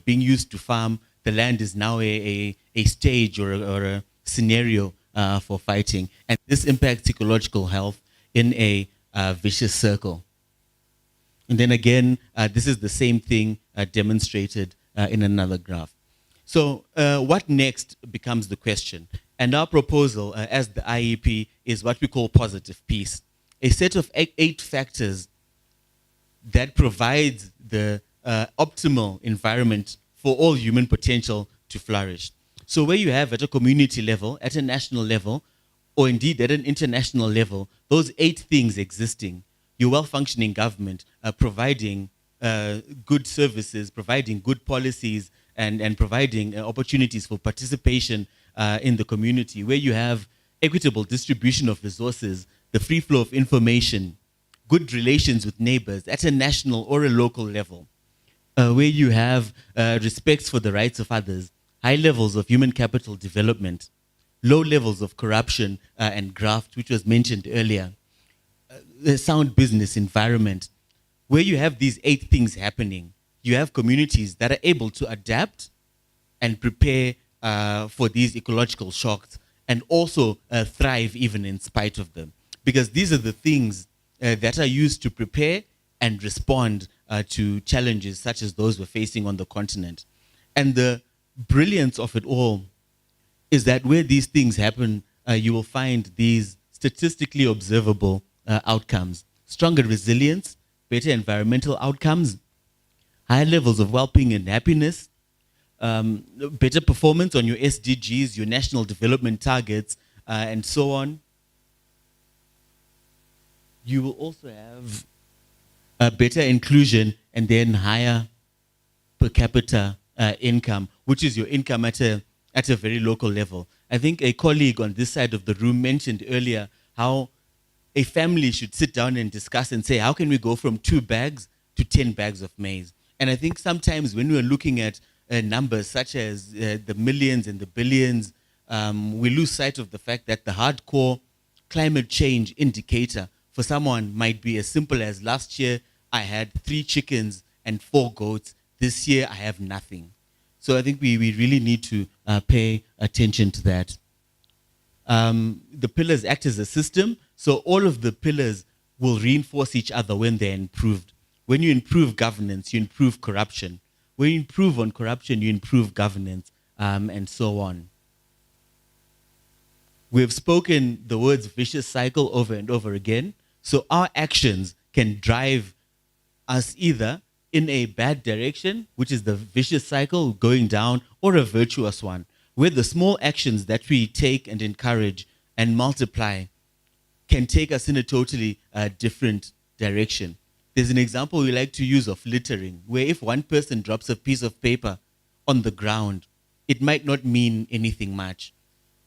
being used to farm, the land is now a stage or a scenario for fighting. And this impacts ecological health in a vicious circle. And then again, this is the same thing demonstrated in another graph. So what next becomes the question. And our proposal as the IEP is what we call positive peace, a set of 8 factors that provides the optimal environment for all human potential to flourish. So where you have at a community level, at a national level, or indeed at an international level, those 8 things existing, your well-functioning government providing good services, providing good policies, and providing opportunities for participation in the community, where you have equitable distribution of resources, the free flow of information, good relations with neighbors at a national or a local level, where you have respect for the rights of others, high levels of human capital development, low levels of corruption and graft, which was mentioned earlier, the sound business environment, where you have these 8 things happening, you have communities that are able to adapt and prepare for these ecological shocks and also thrive even in spite of them. Because these are the things that are used to prepare and respond to challenges such as those we're facing on the continent. And the brilliance of it all is that where these things happen, you will find these statistically observable outcomes: stronger resilience, better environmental outcomes, higher levels of well-being and happiness, better performance on your SDGs, your national development targets, and so on. You will also have a better inclusion and then higher per capita income, which is your income at a very local level. I think a colleague on this side of the room mentioned earlier how a family should sit down and discuss and say, how can we go from 2 bags to 10 bags of maize? And I think sometimes when we're looking at numbers such as the millions and the billions, we lose sight of the fact that the hardcore climate change indicator for someone might be as simple as: last year I had 3 chickens and 4 goats. This year I have nothing. So I think we really need to pay attention to that. The pillars act as a system, so all of the pillars will reinforce each other when they're improved. When you improve governance, you improve corruption. When you improve on corruption, you improve governance, and so on. We've spoken the words vicious cycle over and over again, so our actions can drive us either in a bad direction, which is the vicious cycle going down, or a virtuous one, where the small actions that we take and encourage and multiply can take us in a totally different direction. There's an example we like to use of littering, where if one person drops a piece of paper on the ground, it might not mean anything much.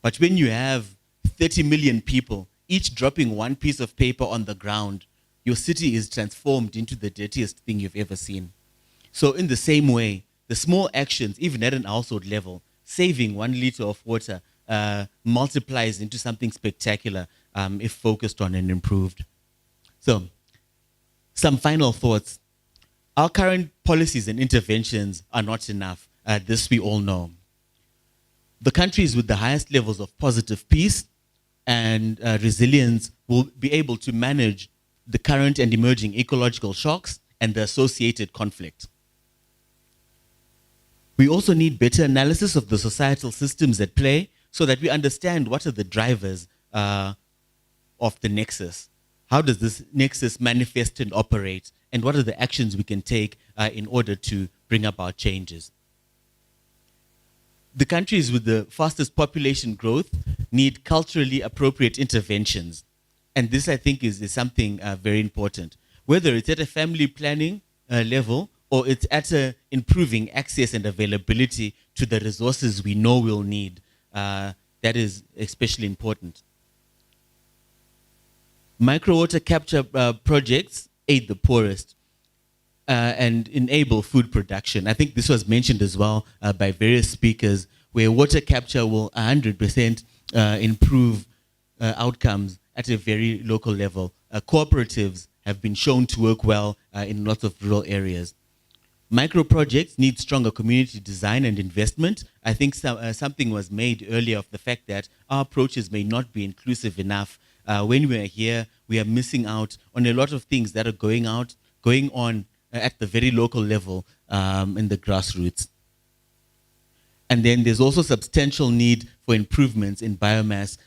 But when you have 30 million people, each dropping one piece of paper on the ground, your city is transformed into the dirtiest thing you've ever seen. So in the same way, the small actions, even at an household level, saving 1 liter of water multiplies into something spectacular if focused on and improved. So, some final thoughts. Our current policies and interventions are not enough. This we all know. The countries with the highest levels of positive peace and resilience will be able to manage the current and emerging ecological shocks and the associated conflict. We also need better analysis of the societal systems at play so that we understand what are the drivers of the nexus. How does this nexus manifest and operate? And what are the actions we can take in order to bring about changes? The countries with the fastest population growth need culturally appropriate interventions. And this, I think, is something very important. Whether it's at a family planning level or it's at improving access and availability to the resources we know we'll need, that is especially important. Micro water capture projects aid the poorest and enable food production. I think this was mentioned as well by various speakers, where water capture will 100% improve outcomes at a very local level. Cooperatives have been shown to work well in lots of rural areas. Micro projects need stronger community design and investment. I think something was made earlier of the fact that our approaches may not be inclusive enough. When we are here, we are missing out on a lot of things that are going on at the very local level in the grassroots. And then there's also substantial need for improvements in biomass.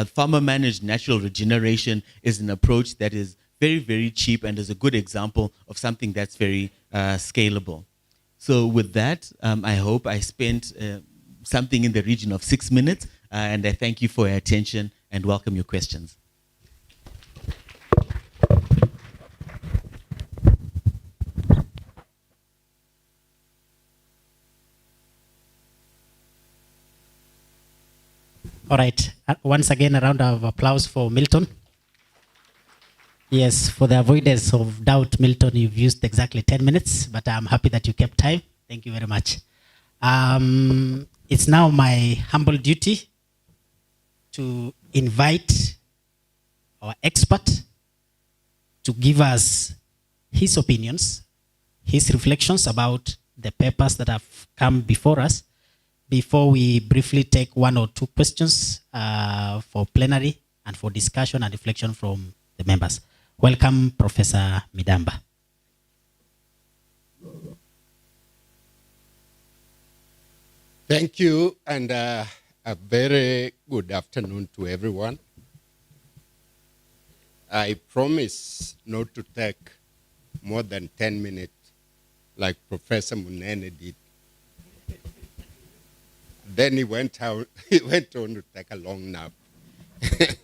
Farmer-managed natural regeneration is an approach that is very, very cheap and is a good example of something that's very scalable. So with that, I hope I spent something in the region of 6 minutes. And I thank you for your attention and welcome your questions. All right. Once again, a round of applause for Milton. Yes, for the avoidance of doubt, Milton, you've used exactly 10 minutes, but I'm happy that you kept time. Thank you very much. It's now my humble duty to invite our expert to give us his opinions, his reflections about the papers that have come before us, before we briefly take one or two questions for plenary and for discussion and reflection from the members. Welcome, Professor Midamba. Thank you, and a very good afternoon to everyone. I promise not to take more than 10 minutes like Professor Munene did. Then he went on to take a long nap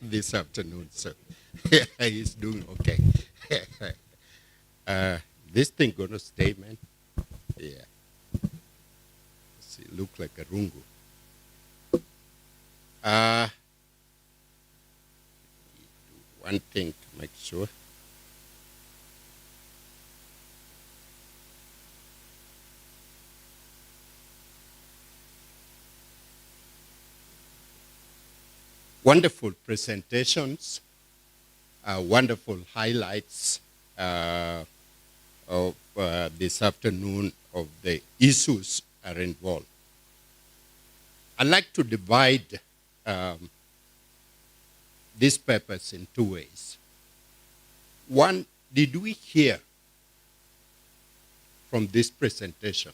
this afternoon, so he's doing okay. This thing gonna stay, man. Yeah. See, look like a rungu. One thing to make sure. Wonderful presentations, wonderful highlights of this afternoon of the issues are involved. I'd like to divide these papers in two ways. One, did we hear from this presentation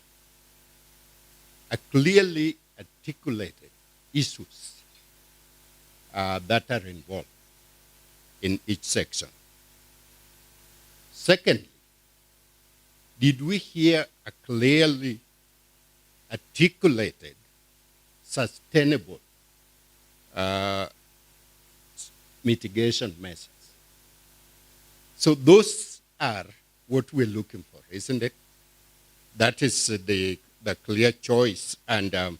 a clearly articulated issues that are involved in each section? Secondly, did we hear a clearly articulated, sustainable mitigation measures? So those are what we're looking for, isn't it? That is the clear choice, and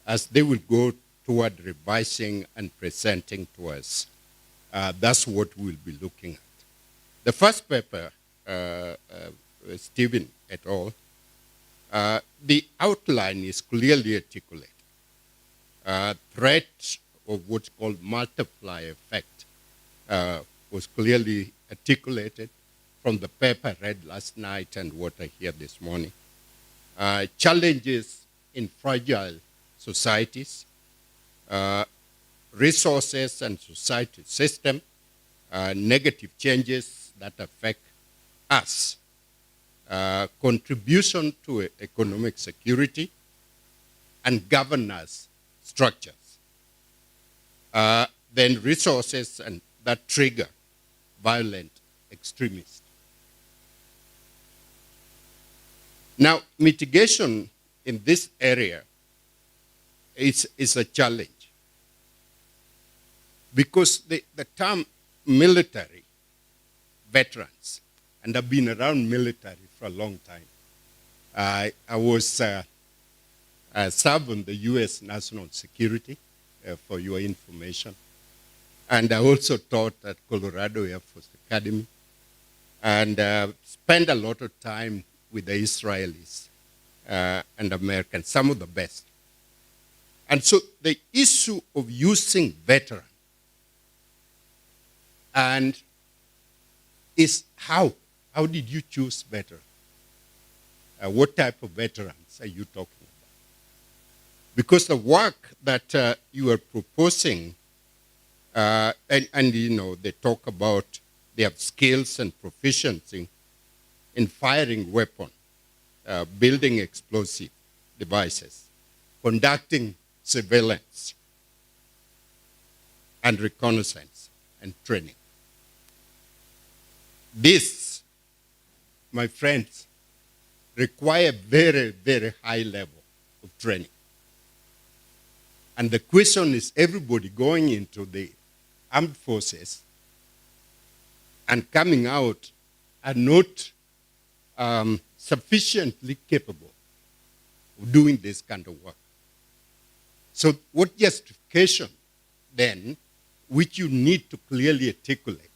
as they will go toward revising and presenting to us, that's what we'll be looking at. The first paper, Stephen et al., the outline is clearly articulated. Threat of what's called multiplier effect was clearly articulated from the paper read last night and what I hear this morning. Challenges in fragile societies, resources and society system, negative changes that affect us, contribution to economic security, and governance structures. Then resources and that trigger violent extremists. Now, mitigation in this area is a challenge because the term military veterans, and I've been around military for a long time. I was served on the U.S. National Security, for your information. And I also taught at Colorado Air Force Academy and spent a lot of time with the Israelis and Americans, some of the best. And so the issue of using veterans and is how did you choose veterans? What type of veterans are you talking about? Because the work that you are proposing, and you know, they talk about they have skills and proficiency in firing weapons, building explosive devices, conducting surveillance and reconnaissance and training. This, my friends, require very, very high level of training. And the question is, everybody going into the armed forces and coming out are not sufficiently capable of doing this kind of work. So what justification then, which you need to clearly articulate,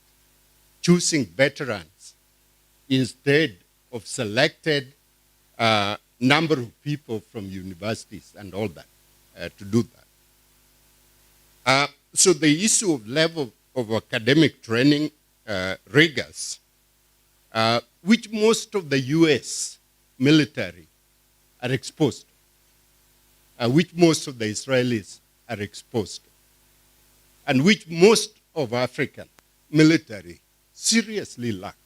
choosing veterans instead of selected number of people from universities and all that to do that. So the issue of level of academic training rigors, which most of the US military are exposed to, which most of the Israelis are exposed to, and which most of African military seriously lack.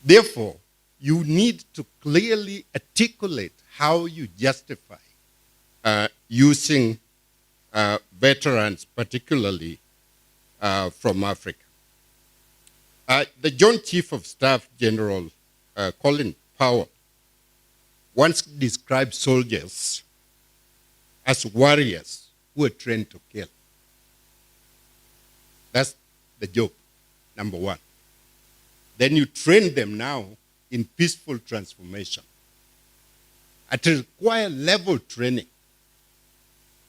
Therefore, you need to clearly articulate how you justify using veterans, particularly from Africa. The Joint Chief of Staff General Colin Powell once described soldiers as warriors who are trained to kill. That's the job, number one. Then you train them now in peaceful transformation. It requires level training.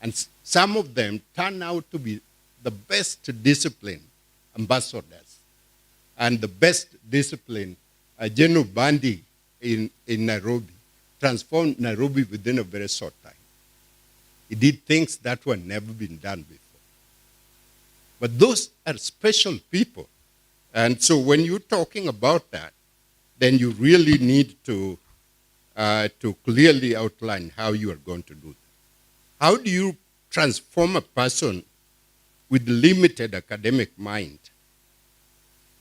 And some of them turn out to be the best disciplined ambassadors and the best disciplined General Bandi in Nairobi transformed Nairobi within a very short time. He did things that were never been done before. But those are special people. And so when you're talking about that, then you really need to clearly outline how you are going to do that. How do you transform a person with limited academic mind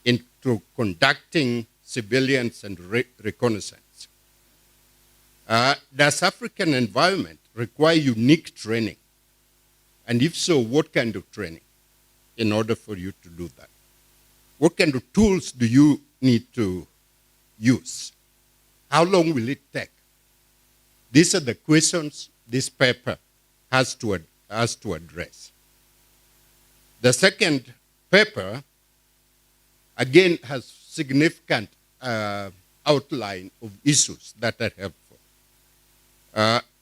into conducting civilians and reconnaissance? Does African environment require unique training? And if so, what kind of training in order for you to do that? What kind of tools do you need to use? How long will it take? These are the questions this paper has to address. The second paper, again, has significant outline of issues that are helpful.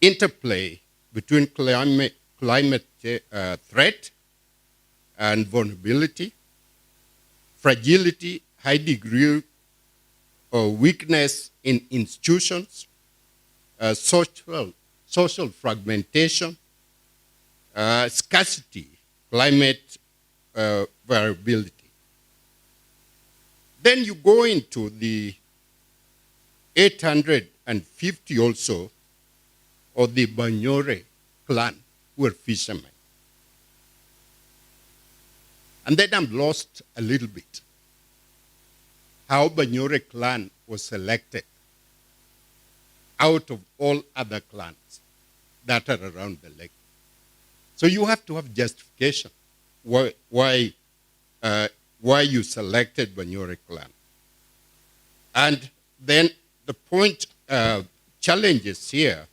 Interplay between climate threat and vulnerability, fragility, high degree of weakness in institutions, social fragmentation, scarcity, climate variability. Then you go into the 850 also of the Banyore clan, who were fishermen. And then I'm lost a little bit. How Banyore clan was selected out of all other clans that are around the lake. So you have to have justification why you selected Banyore clan. And then the point challenges here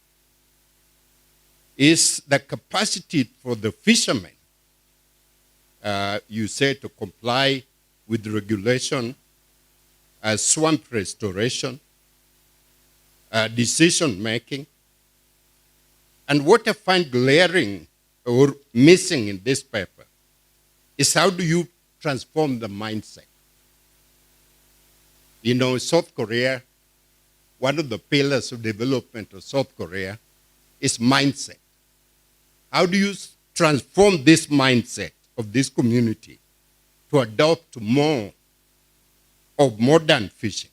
is the capacity for the fishermen, you say, to comply with regulation, swamp restoration, decision making. And what I find glaring or missing in this paper is how do you transform the mindset? You know, South Korea, one of the pillars of development of South Korea is mindset. How do you transform this mindset of this community to adopt more of modern fishing?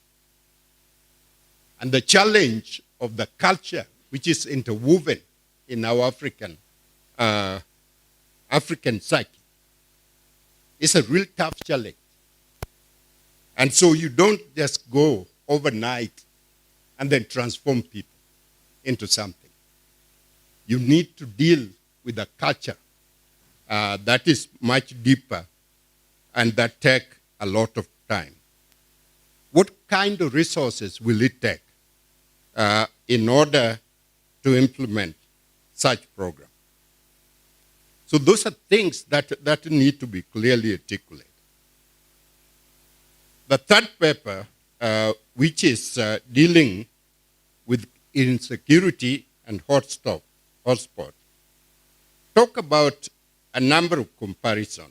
And the challenge of the culture, which is interwoven in our African psyche, is a real tough challenge. And so you don't just go overnight and then transform people into something. You need to deal with a culture that is much deeper and that take a lot of time. What kind of resources will it take in order to implement such programs? So those are things that need to be clearly articulated. The third paper, which is dealing with insecurity and hotspot, talk about a number of comparisons.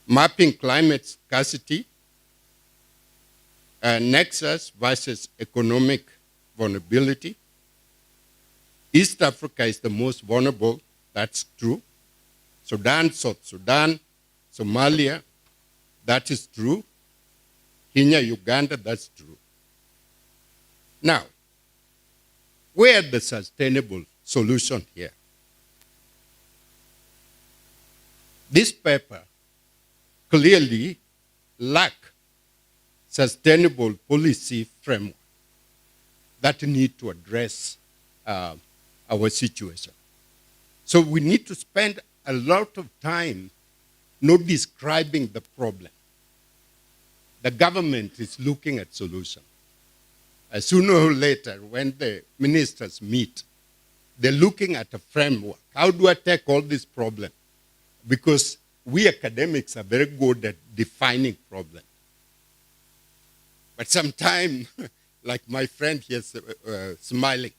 Mapping climate scarcity, nexus versus economic vulnerability. East Africa is the most vulnerable, that's true. Sudan, South Sudan, Somalia, that is true. Kenya, Uganda, that's true. Now, where the sustainable solution here? This paper clearly lack sustainable policy framework that need to address our situation. So we need to spend a lot of time not describing the problem. The government is looking at solutions. Sooner or later, when the ministers meet, they're looking at a framework. How do I tackle this problem? Because we academics are very good at defining problems. But sometimes, like my friend here smiling,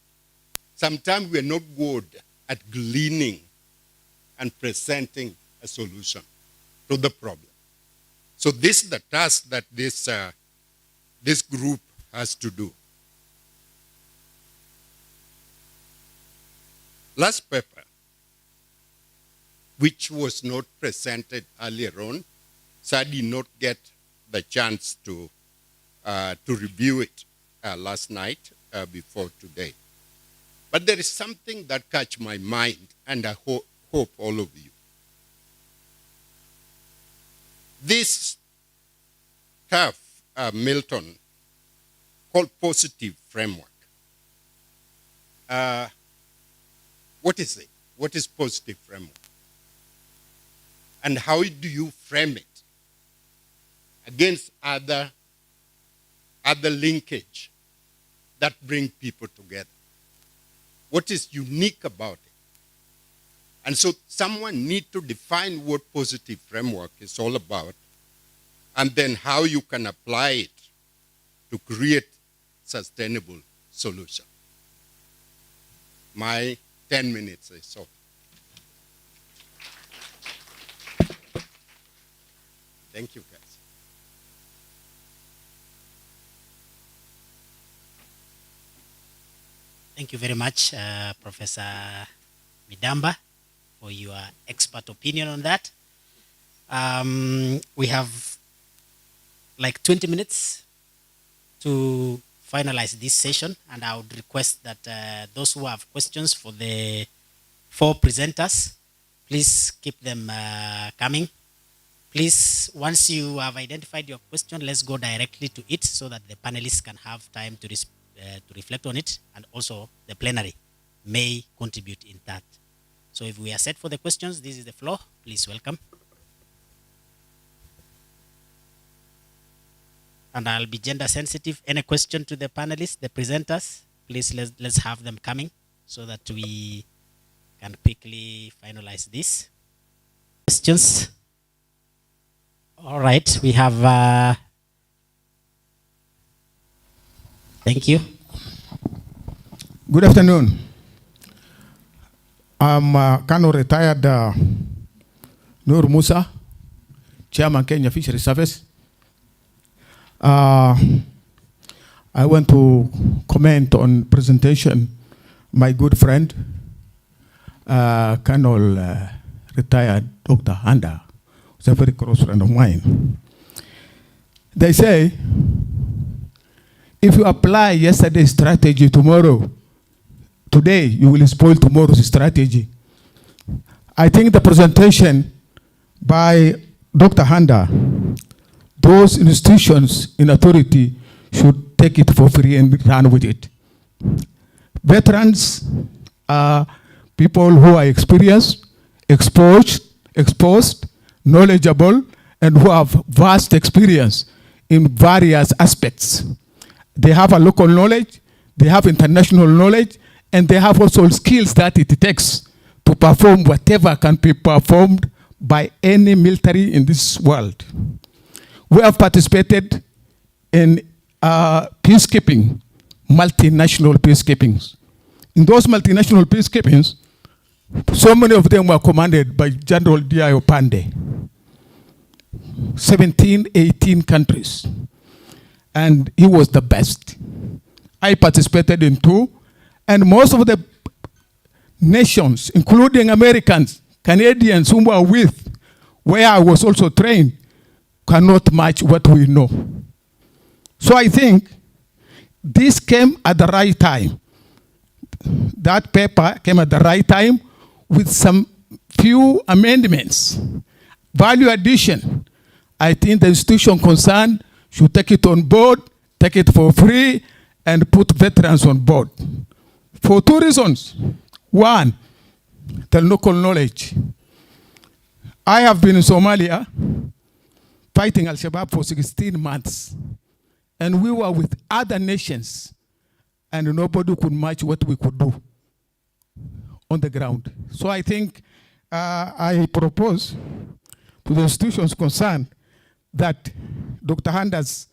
sometimes we're not good at gleaning and presenting a solution to the problem. So this is the task that this group has to do. Last paper, which was not presented earlier on, so I did not get the chance to review it last night before today. But there is something that catch my mind, and I hope all of you. This tough Milton called positive framework. What is it? What is positive framework? And how do you frame it against other linkage that bring people together? What is unique about it? And so someone need to define what positive framework is all about, and then how you can apply it to create sustainable solution. My 10 minutes is up. Thank you, guys. Thank you very much, Professor Midamba, for your expert opinion on that. We have like 20 minutes to finalize this session, and I would request that those who have questions for the 4 presenters, please keep them coming. Please, once you have identified your question, let's go directly to it so that the panelists can have time to reflect on it, and also the plenary may contribute in that. So if we are set for the questions, this is the floor. Please welcome. And I'll be gender sensitive. Any question to the panelists, the presenters, please let's have them coming so that we can quickly finalize this. Questions? All right, we have, thank you. Good afternoon. I'm kind of retired Nur Musa, Chairman Kenya Fisheries Service. I want to comment on presentation my good friend, Colonel retired Dr. Handa, who's a very close friend of mine. They say, if you apply yesterday's strategy today you will spoil tomorrow's strategy. I think the presentation by Dr. Handa, those institutions in authority should take it for free and run with it. Veterans are people who are experienced, exposed, knowledgeable, and who have vast experience in various aspects. They have a local knowledge, they have international knowledge, and they have also skills that it takes to perform whatever can be performed by any military in this world. We have participated in peacekeeping, multinational peacekeepings. In those multinational peacekeepings, so many of them were commanded by General D.I. Opande. 17, 18 countries. And he was the best. I participated in 2. And most of the nations, including Americans, Canadians whom we are with, where I was also trained, cannot match what we know. So I think this came at the right time. That paper came at the right time with some few amendments. Value addition. I think the institution concerned should take it on board, take it for free, and put veterans on board. For 2 reasons. One, the local knowledge. I have been in Somalia fighting Al-Shabaab for 16 months. And we were with other nations. And nobody could match what we could do on the ground. So I think I propose to the institutions concerned that Dr. Handa's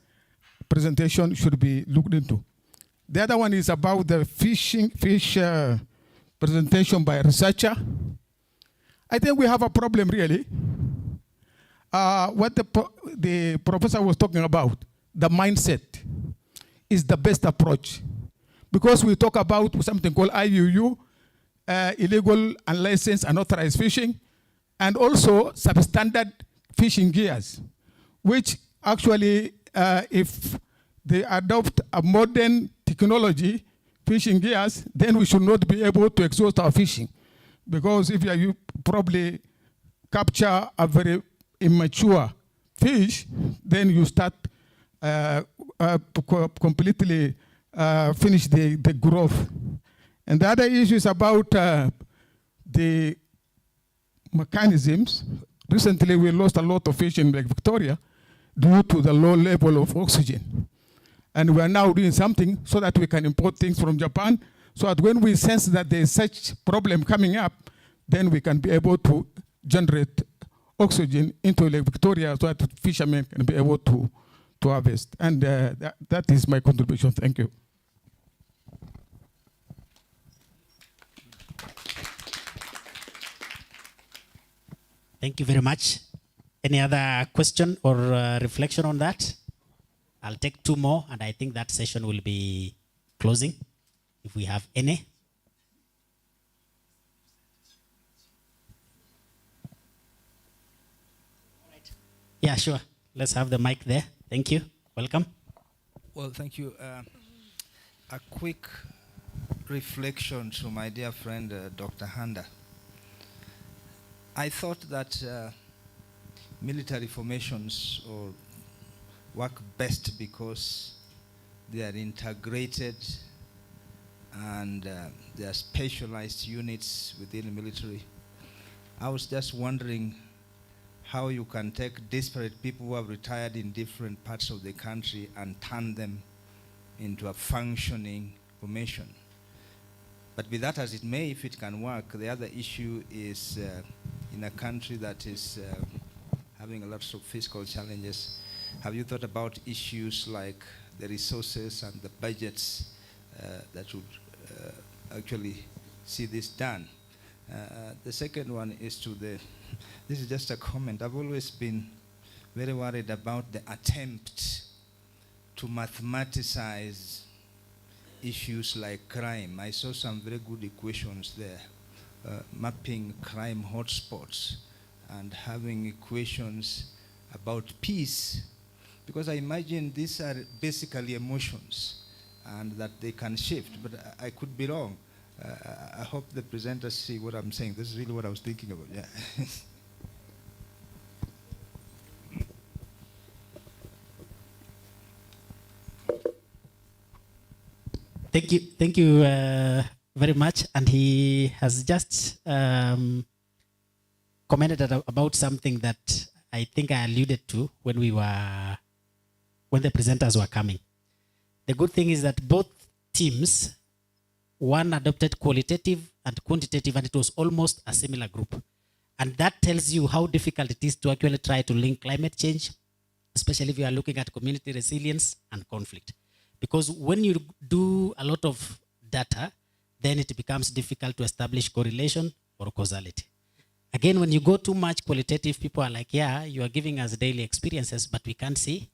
presentation should be looked into. The other one is about the fish presentation by a researcher. I think we have a problem really. What the professor was talking about, the mindset, is the best approach. Because we talk about something called IUU, illegal, unlicensed, unauthorized fishing, and also substandard fishing gears, which actually, if they adopt a modern technology, fishing gears, then we should not be able to exhaust our fishing. Because if you probably capture a very immature fish, then you start completely finish the growth. And the other issue is about the mechanisms. Recently, we lost a lot of fish in Lake Victoria due to the low level of oxygen. And we are now doing something so that we can import things from Japan, so that when we sense that there is such problem coming up, then we can be able to generate oxygen into Lake Victoria so that fishermen can be able to harvest. And that is my contribution. Thank you. Thank you very much. Any other question or reflection on that? I'll take 2 more, and I think that session will be closing, if we have any. Yeah, sure. Let's have the mic there. Thank you. Welcome. Well, thank you. A quick reflection to my dear friend, Dr. Handa. I thought that military formations work best because they are integrated and they are specialized units within the military. I was just wondering how you can take disparate people who have retired in different parts of the country and turn them into a functioning formation. But be that as it may, if it can work, the other issue is in a country that is having a lot of fiscal challenges, have you thought about issues like the resources and the budgets that would actually see this done? The second one is this is just a comment. I've always been very worried about the attempt to mathematicize issues like crime. I saw some very good equations there, mapping crime hotspots and having equations about peace, because I imagine these are basically emotions and that they can shift, but I could be wrong. I hope the presenters see what I'm saying. This is really what I was thinking about, yeah. Thank you very much. And he has just commented about something that I think I alluded to when the presenters were coming. The good thing is that both teams, one adopted qualitative and quantitative, and it was almost a similar group. And that tells you how difficult it is to actually try to link climate change, especially if you are looking at community resilience and conflict. Because when you do a lot of data, then it becomes difficult to establish correlation or causality. Again, when you go too much qualitative, people are like, yeah, you are giving us daily experiences, but we can't see.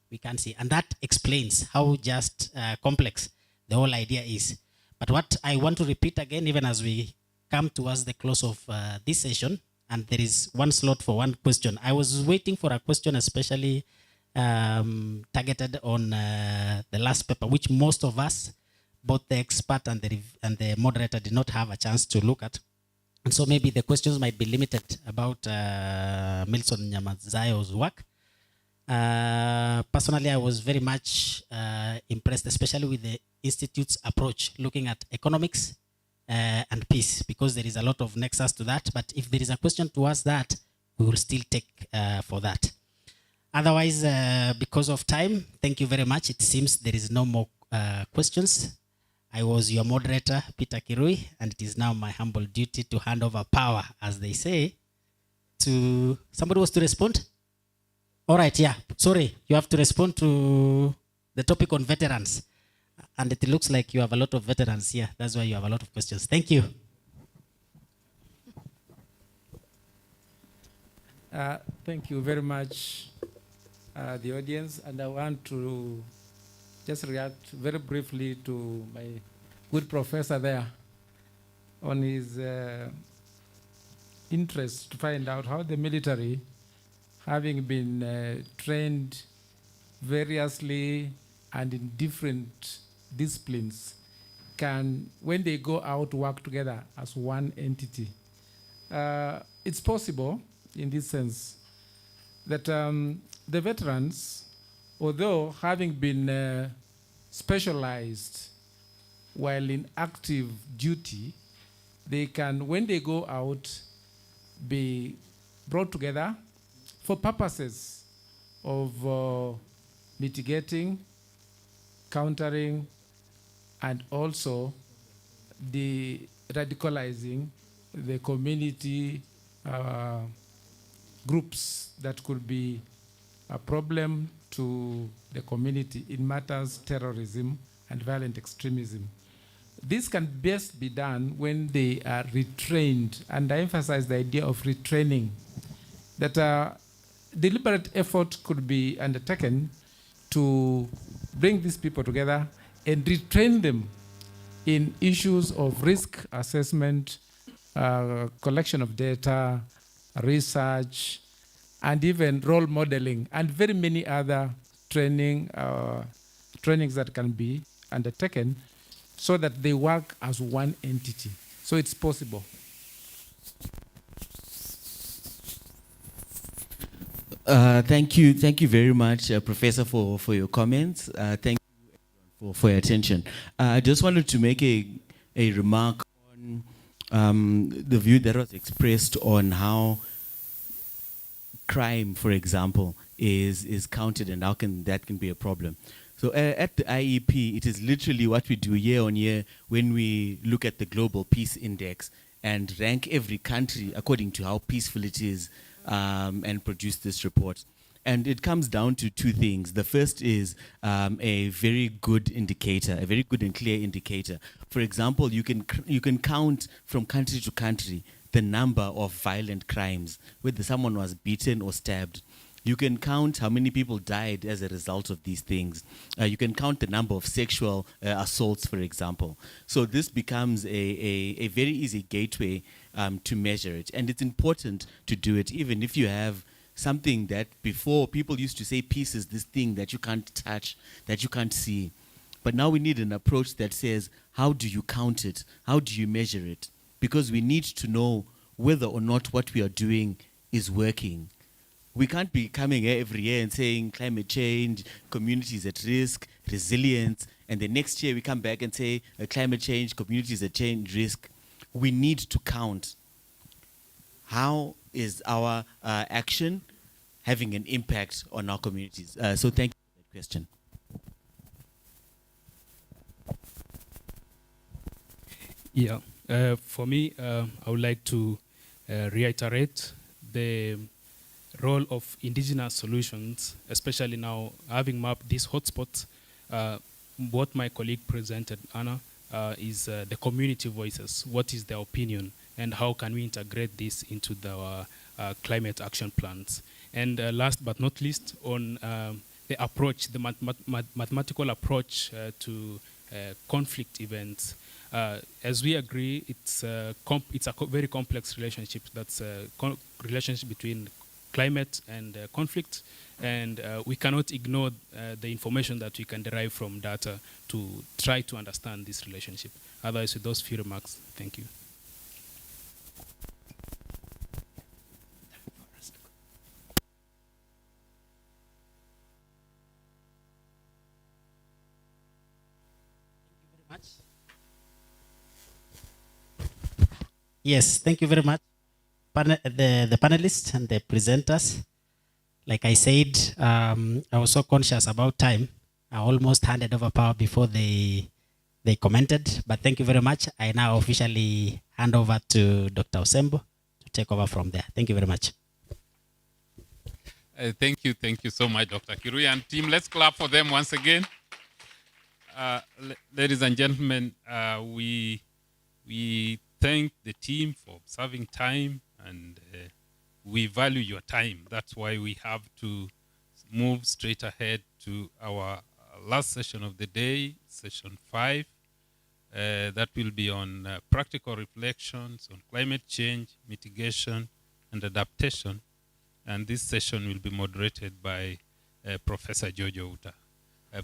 And that explains how just complex the whole idea is. But what I want to repeat again, even as we come towards the close of this session, and there is one slot for one question. I was waiting for a question especially targeted on the last paper, which most of us, both the expert and the moderator, did not have a chance to look at. And so maybe the questions might be limited about Milson Nyamazayo's work. Personally, I was very much impressed, especially with the Institute's approach, looking at economics and peace, because there is a lot of nexus to that. But if there is a question towards that, we will still take for that. Otherwise, because of time, thank you very much. It seems there is no more questions. I was your moderator, Peter Kirui, and it is now my humble duty to hand over power, as they say, to somebody who was to respond? All right, yeah. Sorry, you have to respond to the topic on veterans. And it looks like you have a lot of veterans here. That's why you have a lot of questions. Thank you. Thank you very much, the audience. And I want to just react very briefly to my good professor there on his interest to find out how the military, having been trained variously and in different disciplines, can, when they go out, work together as one entity. It's possible in this sense that the veterans, although having been specialized while in active duty, they can, when they go out, be brought together for purposes of mitigating, countering, and also the radicalizing the community groups that could be a problem to the community in matters terrorism and violent extremism. This can best be done when they are retrained, and I emphasize the idea of retraining, that deliberate effort could be undertaken to bring these people together and retrain them in issues of risk assessment, collection of data, research, and even role modeling, and very many other trainings that can be undertaken so that they work as one entity. So it's possible. Thank you very much, Professor, for your comments. Thank you for your attention. I just wanted to make a remark on the view that was expressed on how crime, for example, is counted and how that can be a problem. So at the IEP, it is literally what we do year on year when we look at the Global Peace Index and rank every country according to how peaceful it is and produce this report. And it comes down to two things. The first is a very good indicator, a very good and clear indicator. For example, you can count from country to country the number of violent crimes, whether someone was beaten or stabbed. You can count how many people died as a result of these things. You can count the number of sexual assaults, for example. So this becomes a very easy gateway to measure it. And it's important to do it, even if you have something that before people used to say peace is this thing that you can't touch, that you can't see. But now we need an approach that says, how do you count it? How do you measure it? Because we need to know whether or not what we are doing is working. We can't be coming here every year and saying climate change, communities at risk, resilience, and the next year we come back and say climate change, communities at change, risk. We need to count. How is our action having an impact on our communities? So thank you for that question. Yeah, For me, I would like to reiterate the role of indigenous solutions, especially now having mapped these hotspots. What my colleague presented, Anna, is the community voices. What is their opinion, and how can we integrate this into the climate action plans? And last but not least, on the approach, the mathematical approach to conflict events. As we agree, it's a very complex relationship. That's a relationship between climate and conflict, and we cannot ignore the information that we can derive from data to try to understand this relationship. Otherwise, with those few remarks, thank you. Yes, thank you very much, the panelists and the presenters. Like I said, I was so conscious about time. I almost handed over power before they commented, but thank you very much. I now officially hand over to Dr. Osembo to take over from there. Thank you very much. Thank you so much, Dr. Kirui and team. Let's clap for them once again. Ladies and gentlemen, we thank the team for observing time, and we value your time. That's why we have to move straight ahead to our last session of the day, session 5. That will be on practical reflections on climate change, mitigation, and adaptation. And this session will be moderated by Professor Jojo Uta.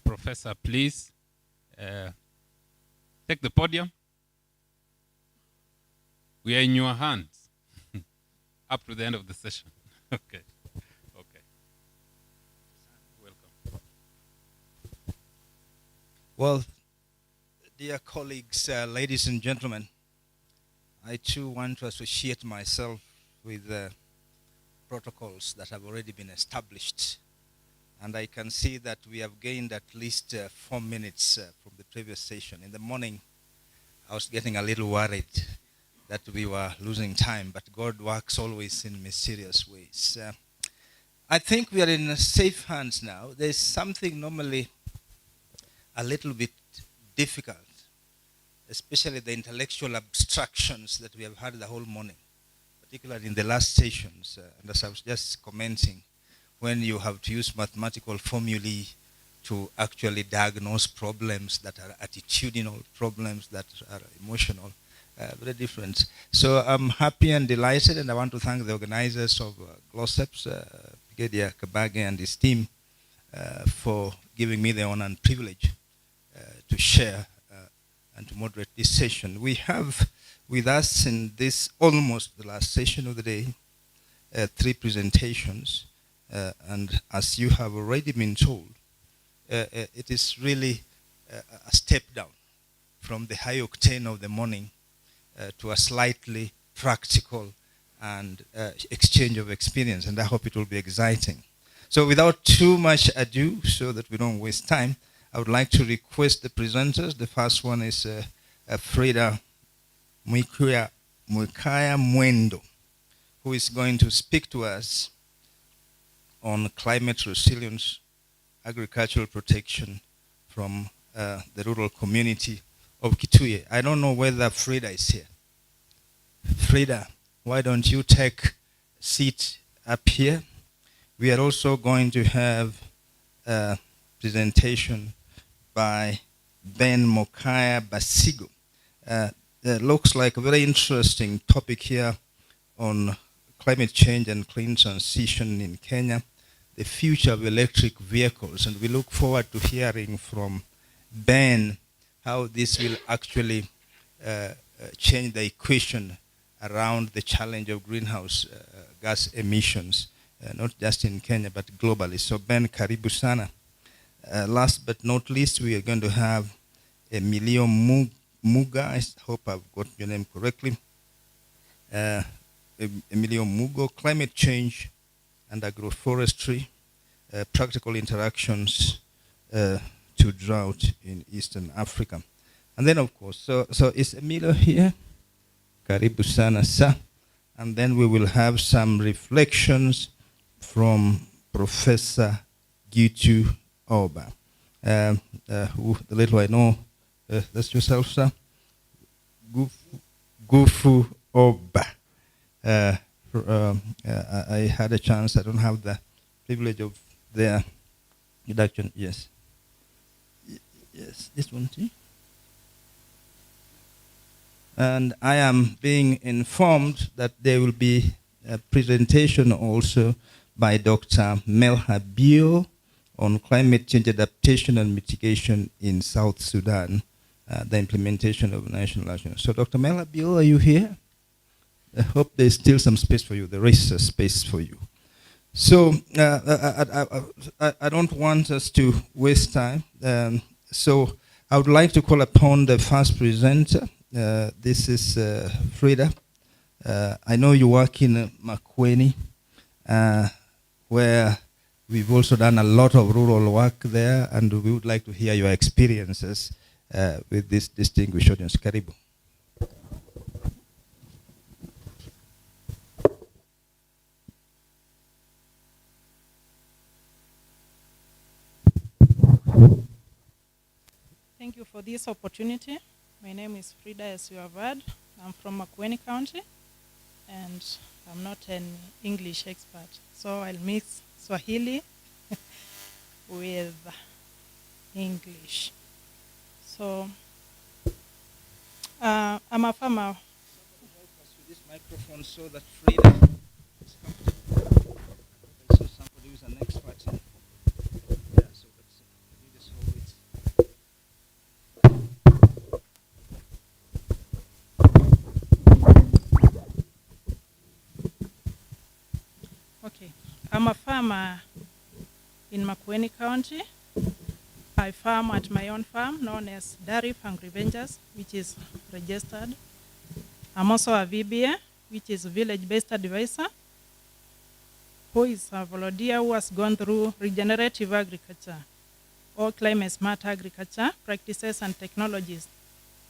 Professor, please take the podium. We are in your hands up to the end of the session. Okay. Welcome. Well, dear colleagues, ladies and gentlemen, I too want to associate myself with protocols that have already been established. And I can see that we have gained at least 4 minutes from the previous session. In the morning, I was getting a little worried that we were losing time, but God works always in mysterious ways. I think we are in safe hands now. There's something normally a little bit difficult, especially the intellectual abstractions that we have had the whole morning, particularly in the last sessions. And as I was just commenting, when you have to use mathematical formulae to actually diagnose problems that are attitudinal, problems that are emotional, very different. So I'm happy and delighted, and I want to thank the organizers of GLOSEPS, Brigadier Kabage and his team, for giving me the honor and privilege to share and to moderate this session. We have with us in this almost the last session of the day, 3 presentations, and as you have already been told, it is really a step down from the high octane of the morning to a slightly practical and exchange of experience, and I hope it will be exciting. So without too much ado, so that we don't waste time, I would like to request the presenters. The first one is Frida Mwikaya Mwendo, who is going to speak to us on climate resilience, agricultural protection from the rural community of Kituye. I don't know whether Frida is here. Frida, why don't you take a seat up here? We are also going to have a presentation by Ben Mokaya Basigo. It looks like a very interesting topic here on climate change and clean transition in Kenya, the future of electric vehicles. And we look forward to hearing from Ben how this will actually change the equation around the challenge of greenhouse gas emissions, not just in Kenya, but globally. So Ben, karibu sana. Last but not least, we are going to have Emilio Muga. I hope I've got your name correctly. Emilio Mugo, climate change and agroforestry, practical interactions to drought in Eastern Africa. And then, of course, so is Emilio here? Karibu sana sa. And then we will have some reflections from Professor Gitu Oba. The little I know, that's yourself, sir. Gufu Oba. I had a chance, I don't have the privilege of their introduction. Yes. Yes, this one too. And I am being informed that there will be a presentation also by Dr. Melha Bio on climate change adaptation and mitigation in South Sudan, the implementation of national action. So Dr. Melha Bio, are you here? I hope there's still some space for you. There is a space for you. So I don't want us to waste time. So I would like to call upon the first presenter. This is Frida. I know you work in Makueni, where we've also done a lot of rural work there, and we would like to hear your experiences with this distinguished audience. Karibu. Thank you for this opportunity. My name is Frida, as you have heard. I'm from Makueni County, and I'm not an English expert. So I'll mix Swahili with English. So I'm a farmer. With this microphone so that Frida is comfortable. So somebody who's an expert in. Yeah, so let's do this whole bit. Okay, I'm a farmer in Makueni County. I farm at my own farm known as Dairy Hungry Ventures, which is registered. I'm also a VBA, which is village-based advisor, who is a volunteer who has gone through regenerative agriculture or climate smart agriculture practices and technologies,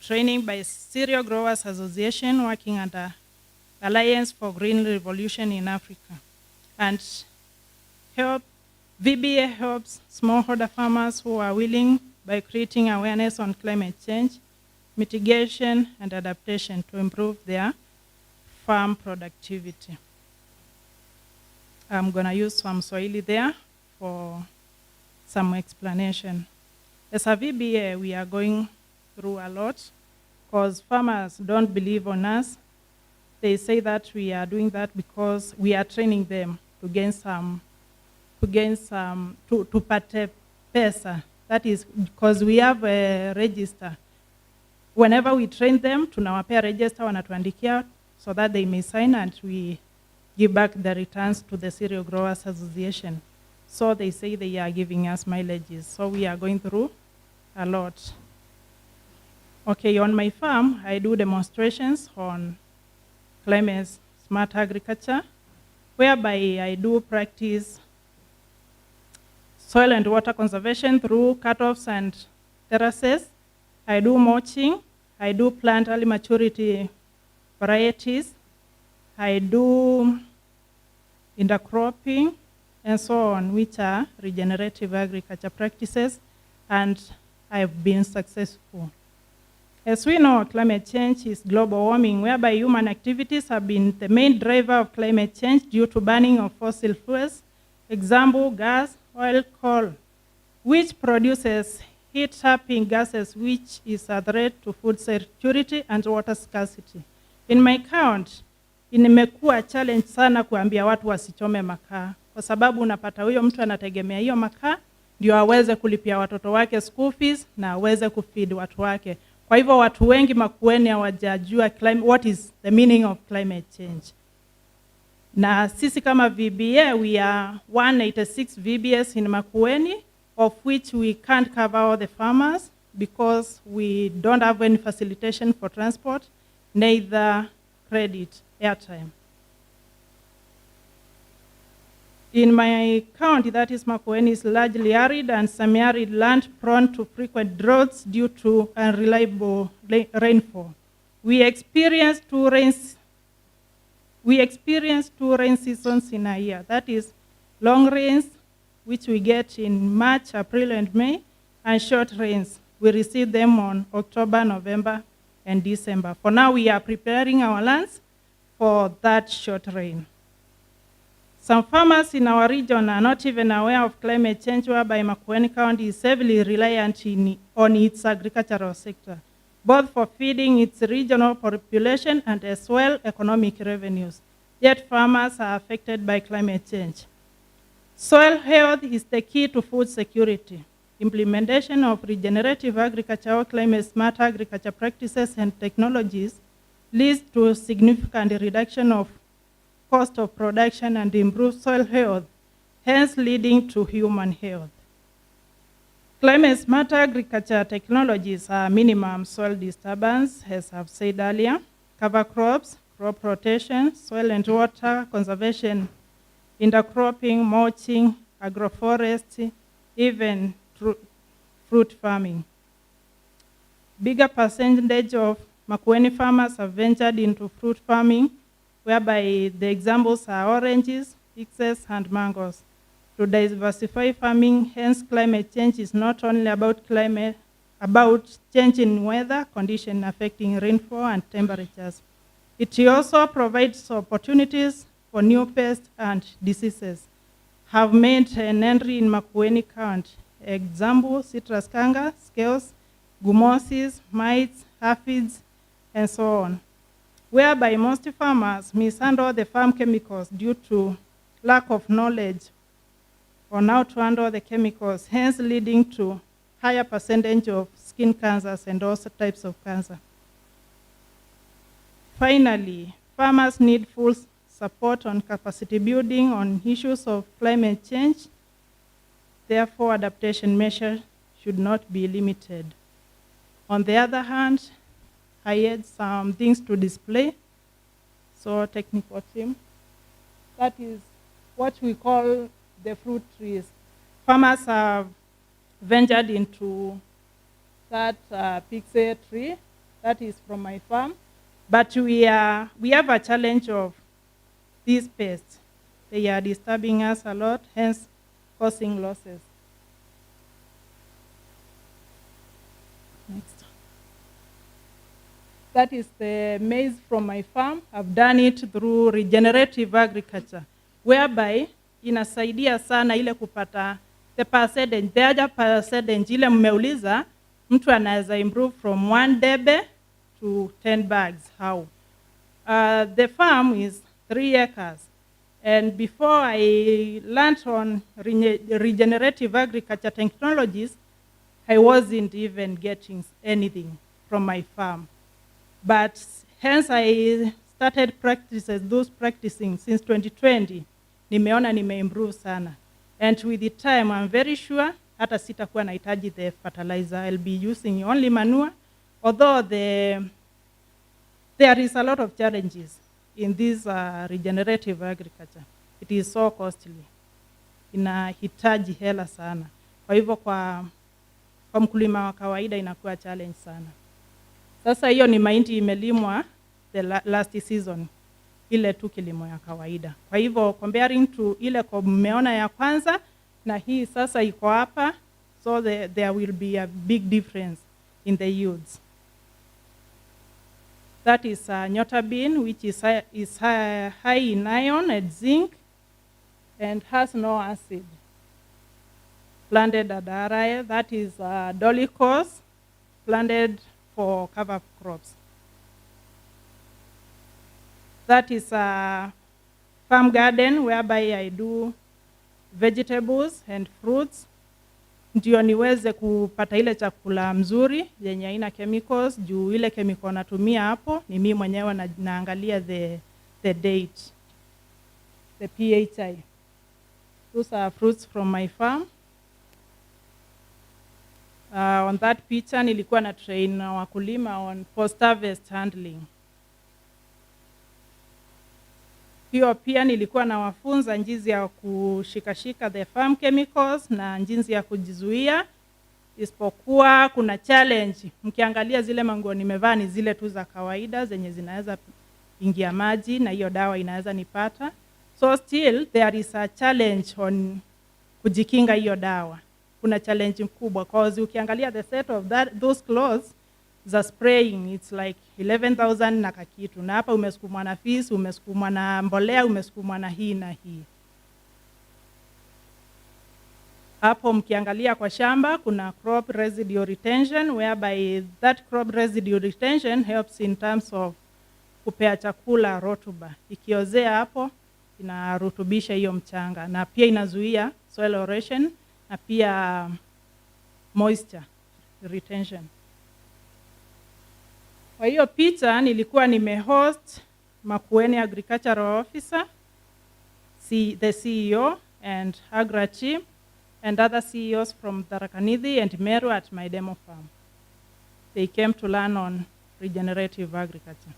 training by Cereal Growers Association working under Alliance for Green Revolution in Africa. And VBA helps smallholder farmers who are willing by creating awareness on climate change, mitigation, and adaptation to improve their farm productivity. I'm going to use some Swahili there for some explanation. As a VBA, we are going through a lot because farmers don't believe on us. They say that we are doing that because we are training them to gain some, to pate pesa. That is because we have a register. Whenever we train them, tunawapea register, wanatuandikia so that they may sign, and we give back the returns to the Cereal Growers Association. So they say they are giving us mileages. So we are going through a lot. Okay, on my farm, I do demonstrations on climate smart agriculture, whereby I do practice soil and water conservation through cutoffs and terraces. I do mulching. I do plant early maturity varieties. I do intercropping and so on, which are regenerative agriculture practices, and I've been successful. As we know, climate change is global warming, whereby human activities have been the main driver of climate change due to burning of fossil fuels, example, gas, oil, coal, which produces heat-trapping gases, which is a threat to food security and water scarcity. In my count, imekuwa challenge sana kuambia watu wasichome makaa, kwa sababu unapata huyo mtu anategemea hiyo makaa ndio aweze kulipia watoto wake school fees na aweze kufeed watu wake. Kwa hivyo watu wengi Makueni hawajajua what is the meaning of climate change. Na sisi kama VBA, we are 186 VBAs in Makueni, of which we can't cover all the farmers because we don't have any facilitation for transport, neither credit, airtime. In my county, that is Makueni, is largely arid and semi-arid land prone to frequent droughts due to unreliable rainfall. We experience two rain seasons in a year. That is long rains, which we get in March, April, and May, and short rains. We receive them on October, November, and December. For now, we are preparing our lands for that short rain. Some farmers in our region are not even aware of climate change, whereby Makueni County is heavily reliant on its agricultural sector, both for feeding its regional population and as well economic revenues. Yet farmers are affected by climate change. Soil health is the key to food security. Implementation of regenerative agriculture or climate-smart agriculture practices and technologies leads to a significant reduction of cost of production and improved soil health, hence leading to human health. Climate-smart agriculture technologies are minimum soil disturbance, as I've said earlier, cover crops, crop rotation, soil and water conservation, intercropping, mulching, agroforestry, even fruit farming. Bigger percentage of Makueni farmers have ventured into fruit farming, whereby the examples are oranges, fixes, and mangoes. To diversify farming, hence climate change is not only about change in weather conditions affecting rainfall and temperatures. It also provides opportunities for new pests and diseases. Have made an entry in Makueni County. Example, citrus canker, scales, gummosis, mites, aphids, and so on, whereby most farmers mishandle the farm chemicals due to lack of knowledge on how to handle the chemicals, hence leading to higher percentage of skin cancers and also types of cancer. Finally, farmers need full support on capacity building on issues of climate change. Therefore, adaptation measures should not be limited. On the other hand, I had some things to display. So technical team, that is what we call the fruit trees. Farmers have ventured into that pixie tree, that is from my farm, but we have a challenge of these pests. They are disturbing us a lot, hence causing losses. Next. That is the maize from my farm. I've done it through regenerative agriculture, whereby inasaidia sana ile kupata the percentage, the other percentage ile mmeuliza, mtu anaweza improve from 1 debe to 10 bags. How? The farm is 3 acres. And before I learned on regenerative agriculture technologies, I wasn't even getting anything from my farm. But hence I started practicing since 2020. Nimeona nimeimprove sana. And with the time, I'm very sure hata sitakuwa nahitaji the fertilizer. I'll be using only manure. Although there is a lot of challenges in this regenerative agriculture. It is so costly. Inahitaji hela sana. Kwa hivyo kwa mkulima wa kawaida inakuwa challenge sana. Sasa hiyo ni mahindi imelimwa the last season, ile tu kilimo ya kawaida. Kwa hivyo comparing to ile kwa mmeona ya kwanza na hii sasa iko hapa, so there will be a big difference in the yields. That is nyota bean, which is high in iron and zinc and has no acid. Planted at area, that is dolichos, planted for cover crops. That is a farm garden whereby I do vegetables and fruits. Ndio niweze kupata ile chakula mzuri yenye haina chemicals, juu ile chemical natumia hapo ni mimi mwenyewe naangalia the date, the PHI. Those are fruits from my farm. On that picture nilikuwa na train wakulima on post-harvest handling. Hiyo pia nilikuwa na wafunza jinsi ya kushikashika the farm chemicals na jinsi ya kujizuia isipokuwa kuna challenge. Mkiangalia zile manguo nimevaa ni zile tu za kawaida zenye zinaweza ingia maji na hiyo dawa inaweza nipata. So still there is a challenge on kujikinga hiyo dawa. Kuna challenge kubwa cause ukiangalia the set of those clothes za spraying it's like 11,000 na kakitu. Na hapa umesukumwa na fees, umesukumwa na mbolea, umesukumwa na hii na hii. Hapo mkiangalia kwa shamba kuna crop residue retention whereby that crop residue retention helps in terms of kupea chakula rotuba. Ikiozea hapo inarutubisha hiyo mchanga na pia inazuia soil erosion na pia moisture retention. Kwa hiyo picha nilikuwa nimehost Makueni Agricultural Officer, the CEO and Agra Chief and other CEOs from Tharaka Nithi and Meru at my demo farm. They came to learn on regenerative agriculture.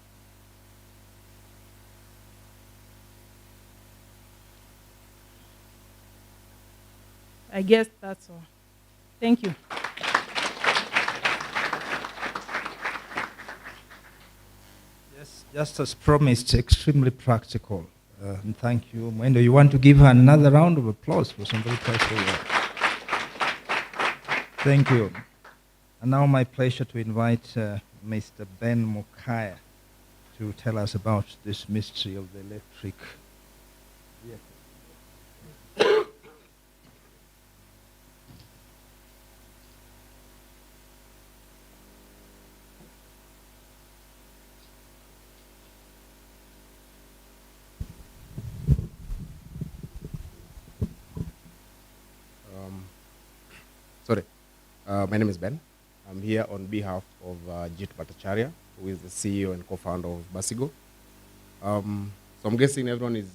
I guess that's all. Thank you. Yes, just as promised, extremely practical. And thank you, Mwendo. You want to give her another round of applause for some very practical work. Thank you. And now my pleasure to invite Mr. Ben Mukaya to tell us about this mystery of the electric vehicle. My name is Ben. I'm here on behalf of Jit Bhattacharya, who is the CEO and co-founder of Basigo. So I'm guessing everyone is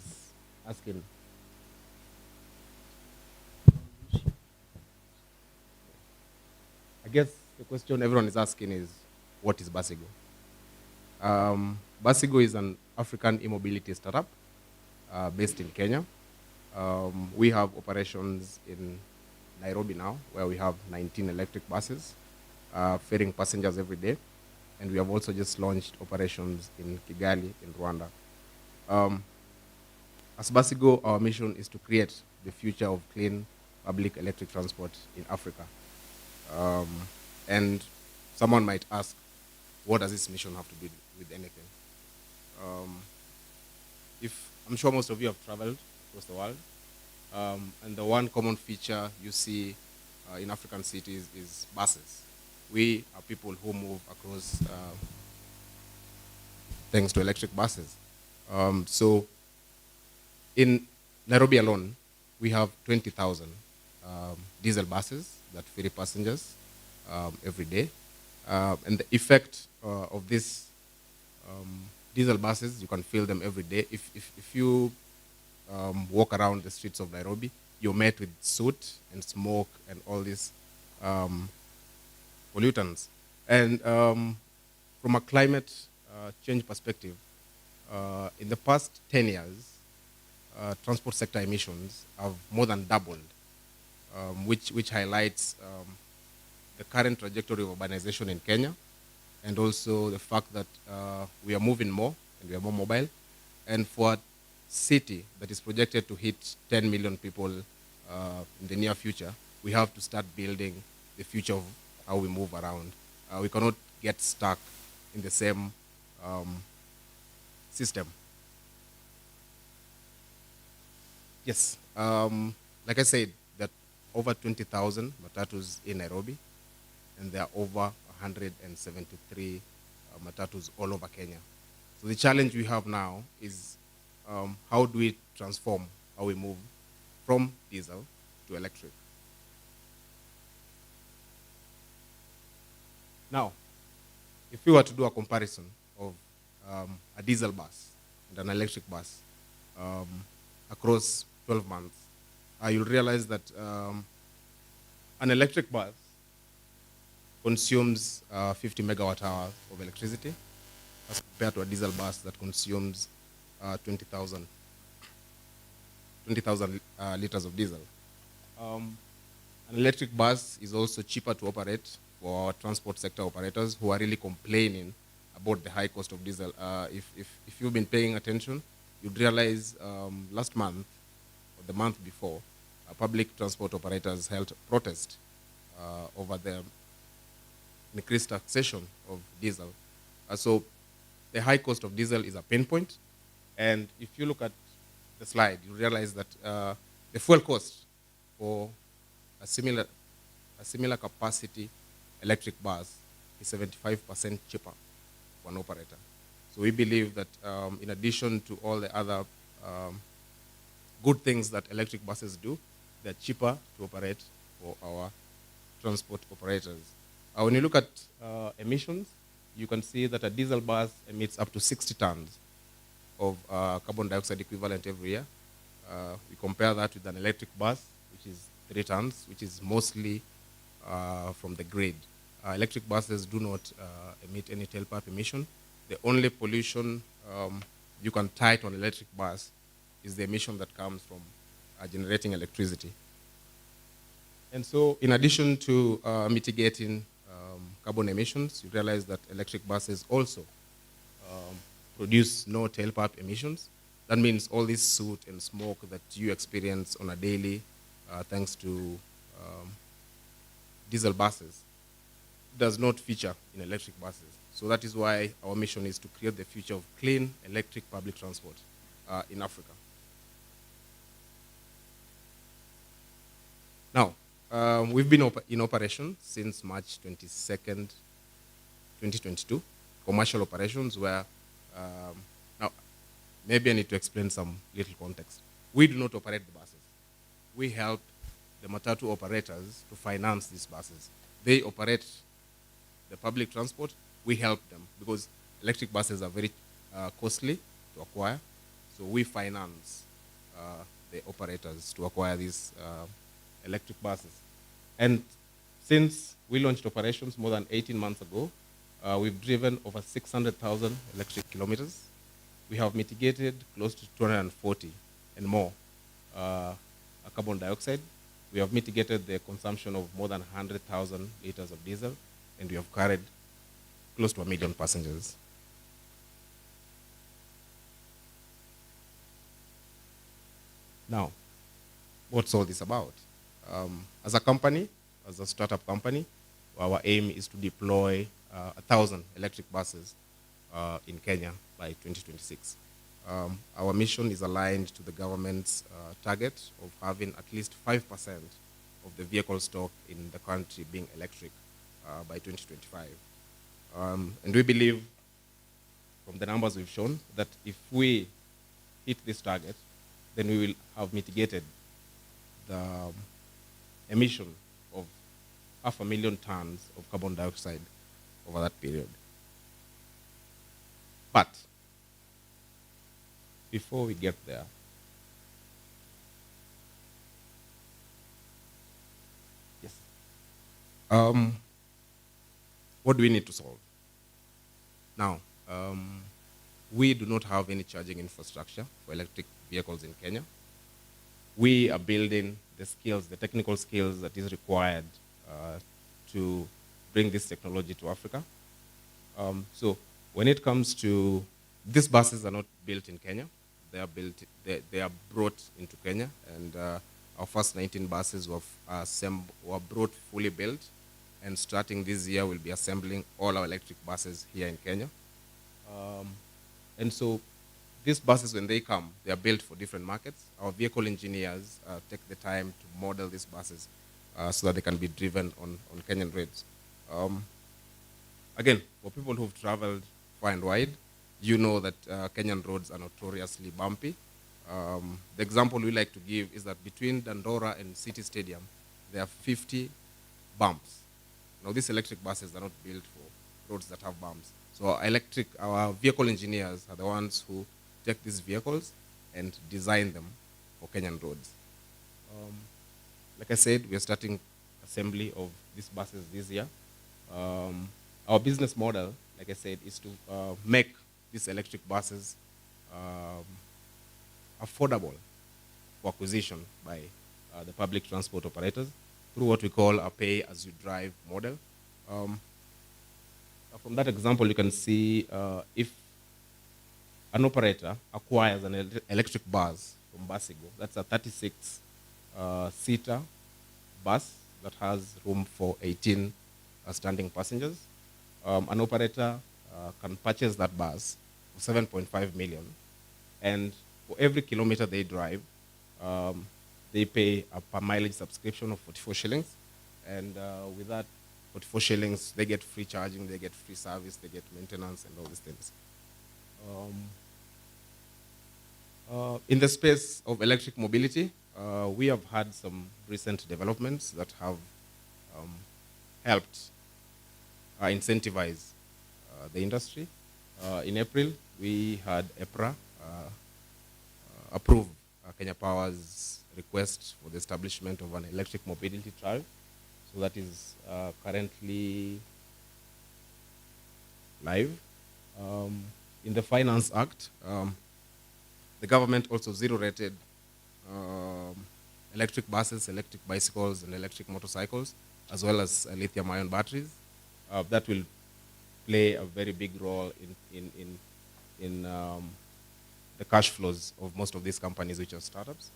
asking. I guess the question everyone is asking is, what is Basigo? Basigo is an African e-mobility startup based in Kenya. We have operations in Nairobi now, where we have 19 electric buses ferrying passengers every day. And we have also just launched operations in Kigali, in Rwanda. As Basigo, our mission is to create the future of clean public electric transport in Africa. And someone might ask, what does this mission have to do with anything? I'm sure most of you have traveled across the world. And the one common feature you see in African cities is buses. We are people who move across thanks to electric buses. So in Nairobi alone, we have 20,000 diesel buses that ferry passengers every day. And the effect of these diesel buses, you can feel them every day. If you walk around the streets of Nairobi, you're met with soot and smoke and all these pollutants. And from a climate change perspective, in the past 10 years, transport sector emissions have more than doubled, which highlights the current trajectory of urbanization in Kenya, and also the fact that we are moving more and we are more mobile. And for a city that is projected to hit 10 million people in the near future, we have to start building the future of how we move around. We cannot get stuck in the same system. Yes, like I said, there are over 20,000 matatus in Nairobi, and there are over 173 matatus all over Kenya. So the challenge we have now is how do we transform how we move from diesel to electric? Now, if we were to do a comparison of a diesel bus and an electric bus across 12 months, you'll realize that an electric bus consumes 50 megawatt hours of electricity as compared to a diesel bus that consumes 20,000 liters of diesel. An electric bus is also cheaper to operate for our transport sector operators who are really complaining about the high cost of diesel. If you've been paying attention, you'd realize last month or the month before, public transport operators held a protest over the increased taxation of diesel. So the high cost of diesel is a pain point. And if you look at the slide, you realize that the fuel cost for a similar capacity electric bus is 75% cheaper for an operator. So we believe that in addition to all the other good things that electric buses do, they're cheaper to operate for our transport operators. When you look at emissions, you can see that a diesel bus emits up to 60 tons of carbon dioxide equivalent every year. We compare that with an electric bus, which is 3 tons, which is mostly from the grid. Electric buses do not emit any tailpipe emission. The only pollution you can tie to an electric bus is the emission that comes from generating electricity. And so in addition to mitigating carbon emissions, you realize that electric buses also produce no tailpipe emissions. That means all this soot and smoke that you experience on a daily thanks to diesel buses does not feature in electric buses. So that is why our mission is to create the future of clean electric public transport in Africa. Now, we've been in operation since March 22nd, 2022, commercial operations where, now, maybe I need to explain some little context. We do not operate the buses. We help the matatu operators to finance these buses. They operate the public transport, we help them because electric buses are very costly to acquire. So we finance the operators to acquire these electric buses. And since we launched operations more than 18 months ago, we've driven over 600,000 electric kilometers. We have mitigated close to 240 and more carbon dioxide. We have mitigated the consumption of more than 100,000 liters of diesel, and we have carried close to 1 million passengers. Now, what's all this about? As a company, as a startup company, our aim is to deploy 1,000 electric buses in Kenya by 2026. Our mission is aligned to the government's target of having at least 5% of the vehicle stock in the country being electric by 2025. And we believe, from the numbers we've shown, that if we hit this target, then we will have mitigated the emission of 500,000 tons of carbon dioxide over that period. But before we get there, yes, what do we need to solve? Now, we do not have any charging infrastructure for electric vehicles in Kenya. We are building the skills, the technical skills that is required to bring this technology to Africa. So when it comes to, these buses are not built in Kenya. They are brought into Kenya, and our first 19 buses were brought fully built, and starting this year, we'll be assembling all our electric buses here in Kenya. And so these buses, when they come, they are built for different markets. Our vehicle engineers take the time to model these buses so that they can be driven on Kenyan roads. Again, for people who've traveled far and wide, you know that Kenyan roads are notoriously bumpy. The example we like to give is that between Dandora and City Stadium, there are 50 bumps. Now, these electric buses are not built for roads that have bumps. So our vehicle engineers are the ones who take these vehicles and design them for Kenyan roads. Like I said, we are starting assembly of these buses this year. Our business model, like I said, is to make these electric buses affordable for acquisition by the public transport operators. through what we call a pay-as-you-drive model. From that example, you can see if an operator acquires an electric bus from Basigo, that's a 36-seater bus that has room for 18 standing passengers. An operator can purchase that bus for 7.5 million, and for every kilometer they drive, they pay a per mileage subscription of 44 shillings, and with that 44 shillings, they get free charging, they get free service, they get maintenance, and all these things. In the space of electric mobility, we have had some recent developments that have helped incentivize the industry. In April, we had EPRA approve Kenya Power's request for the establishment of an electric mobility trial. So that is currently live. In the Finance Act, the government also zero-rated electric buses, electric bicycles, and electric motorcycles, as well as lithium-ion batteries. That will play a very big role in the cash flows of most of these companies, which are startups.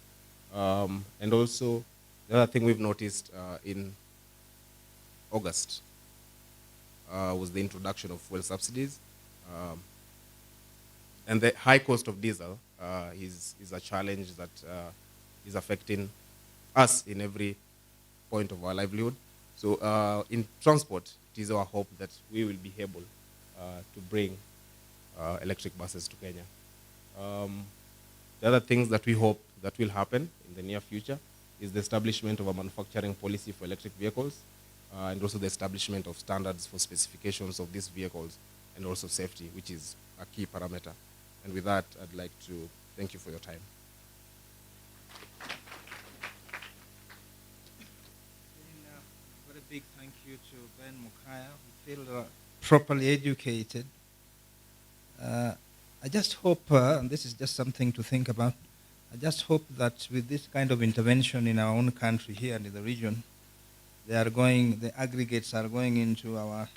And also, the other thing we've noticed in August was the introduction of fuel subsidies. And the high cost of diesel is a challenge that is affecting us in every point of our livelihood. So in transport, it is our hope that we will be able to bring electric buses to Kenya. The other things that we hope that will happen in the near future is the establishment of a manufacturing policy for electric vehicles, and also the establishment of standards for specifications of these vehicles, and also safety, which is a key parameter. And with that, I'd like to thank you for your time. A very big thank you to Ben Mukaya. We feel properly educated. I just hope, and this is just something to think about, I just hope that with this kind of intervention in our own country here and in the region, the aggregates are going into our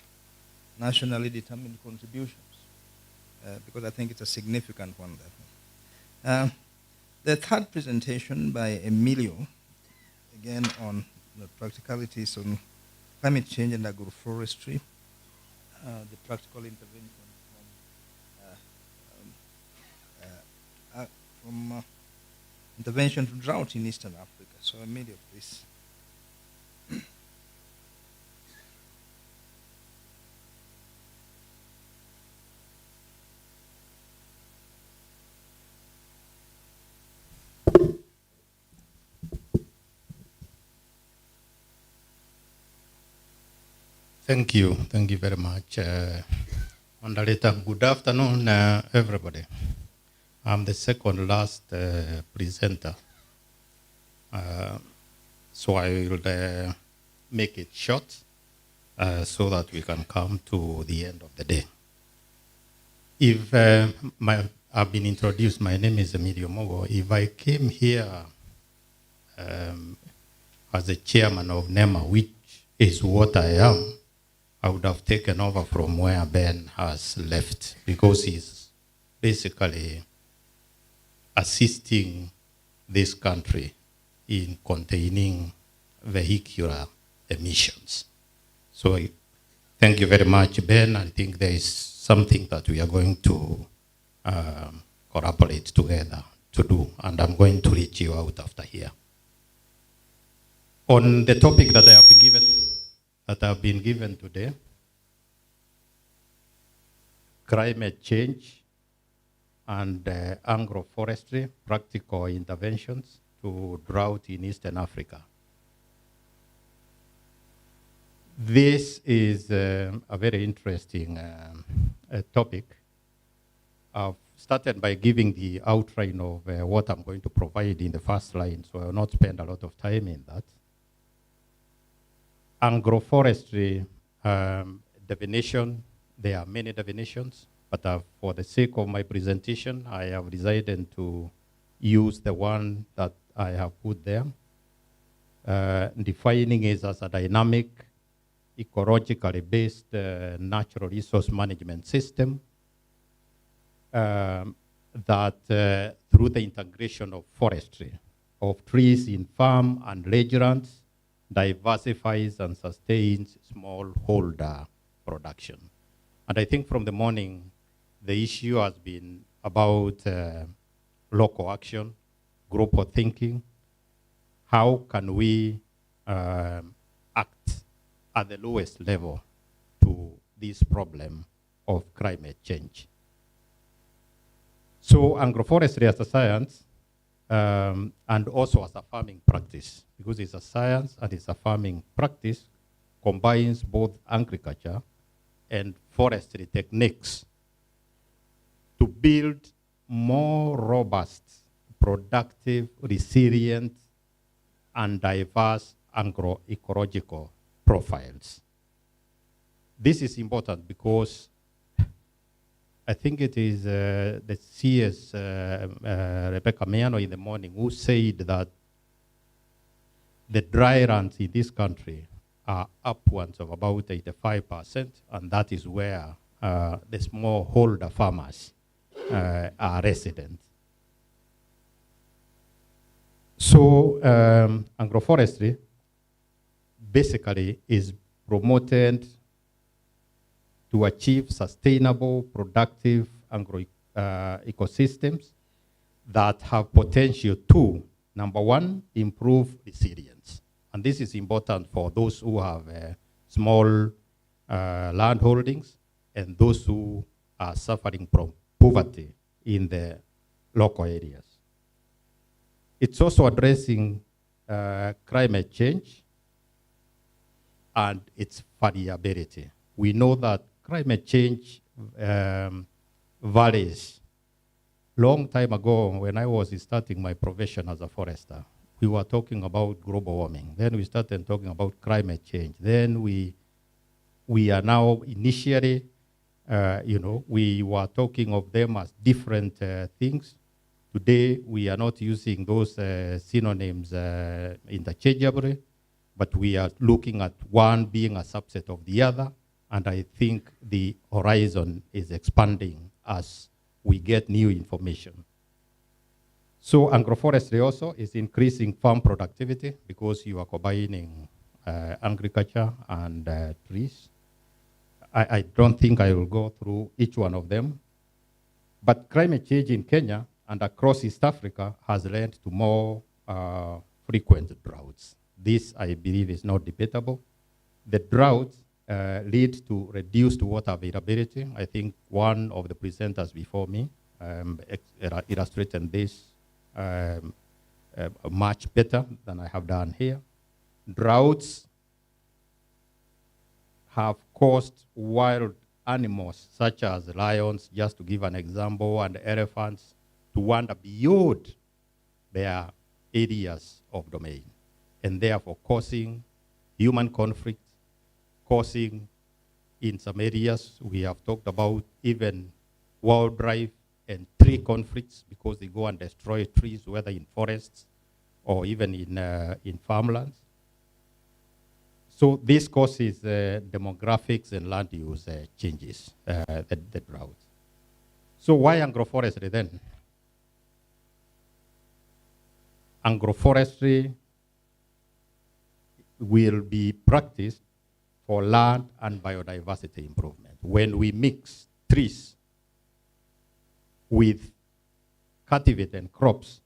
nationally determined contributions, because I think it's a significant one. The third presentation by Emilio, again on the practicalities on climate change and agroforestry, the practical intervention from intervention to drought in Eastern Africa. So Emilio, please. Thank you very much. Mandalita, good afternoon, everybody. I'm the second last presenter, so I will make it short so that we can come to the end of the day. If I've been introduced, my name is Emilio Mogo. If I came here as the chairman of NEMA, which is what I am, I would have taken over from where Ben has left, because he's basically assisting this country in containing vehicular emissions. So thank you very much, Ben. I think there is something that we are going to collaborate together to do, and I'm going to reach you out after here. On the topic that I have been given today, climate change and agroforestry, practical interventions to drought in Eastern Africa. This is a very interesting topic. I've started by giving the outline of what I'm going to provide in the first line, so I will not spend a lot of time in that. Agroforestry definition, there are many definitions, but for the sake of my presentation, I have decided to use the one that I have put there. defining it as a dynamic, ecologically based natural resource management system that through the integration of forestry, of trees in farm and rangelands, diversifies and sustains smallholder production. And I think from the morning, the issue has been about local action, group of thinking. How can we act at the lowest level to this problem of climate change? So agroforestry as a science and also as a farming practice, because it's a science and it's a farming practice, combines both agriculture and forestry techniques to build more robust, productive, resilient, and diverse agroecological profiles. This is important because I think it is the CS Rebecca Miano in the morning who said that the dry runs in this country are upwards of about 85%, and that is where the smallholder farmers are resident. So agroforestry basically is promoted to achieve sustainable, productive ecosystems that have potential to, number one, improve resilience. And this is important for those who have small land holdings and those who are suffering from poverty in the local areas. It's also addressing climate change and its variability. We know that climate change varies. Long time ago, when I was starting my profession as a forester, we were talking about global warming. Then we started talking about climate change. Then we are now initially, we were talking of them as different things. Today, we are not using those synonyms interchangeably, but we are looking at one being a subset of the other. And I think the horizon is expanding as we get new information. So agroforestry also is increasing farm productivity because you are combining agriculture and trees. I don't think I will go through each one of them. But climate change in Kenya and across East Africa has led to more frequent droughts. This, I believe, is not debatable. The droughts lead to reduced water availability. I think one of the presenters before me illustrated this much better than I have done here. Droughts have caused wild animals such as lions, just to give an example, and elephants to wander beyond their areas of domain, and therefore causing human conflict, causing, in some areas, we have talked about even wildlife and tree conflicts because they go and destroy trees, whether in forests or even in farmlands. So this causes demographics and land use changes, the drought. So why agroforestry then? Agroforestry will be practiced for land and biodiversity improvement. When we mix trees with cultivate and crops,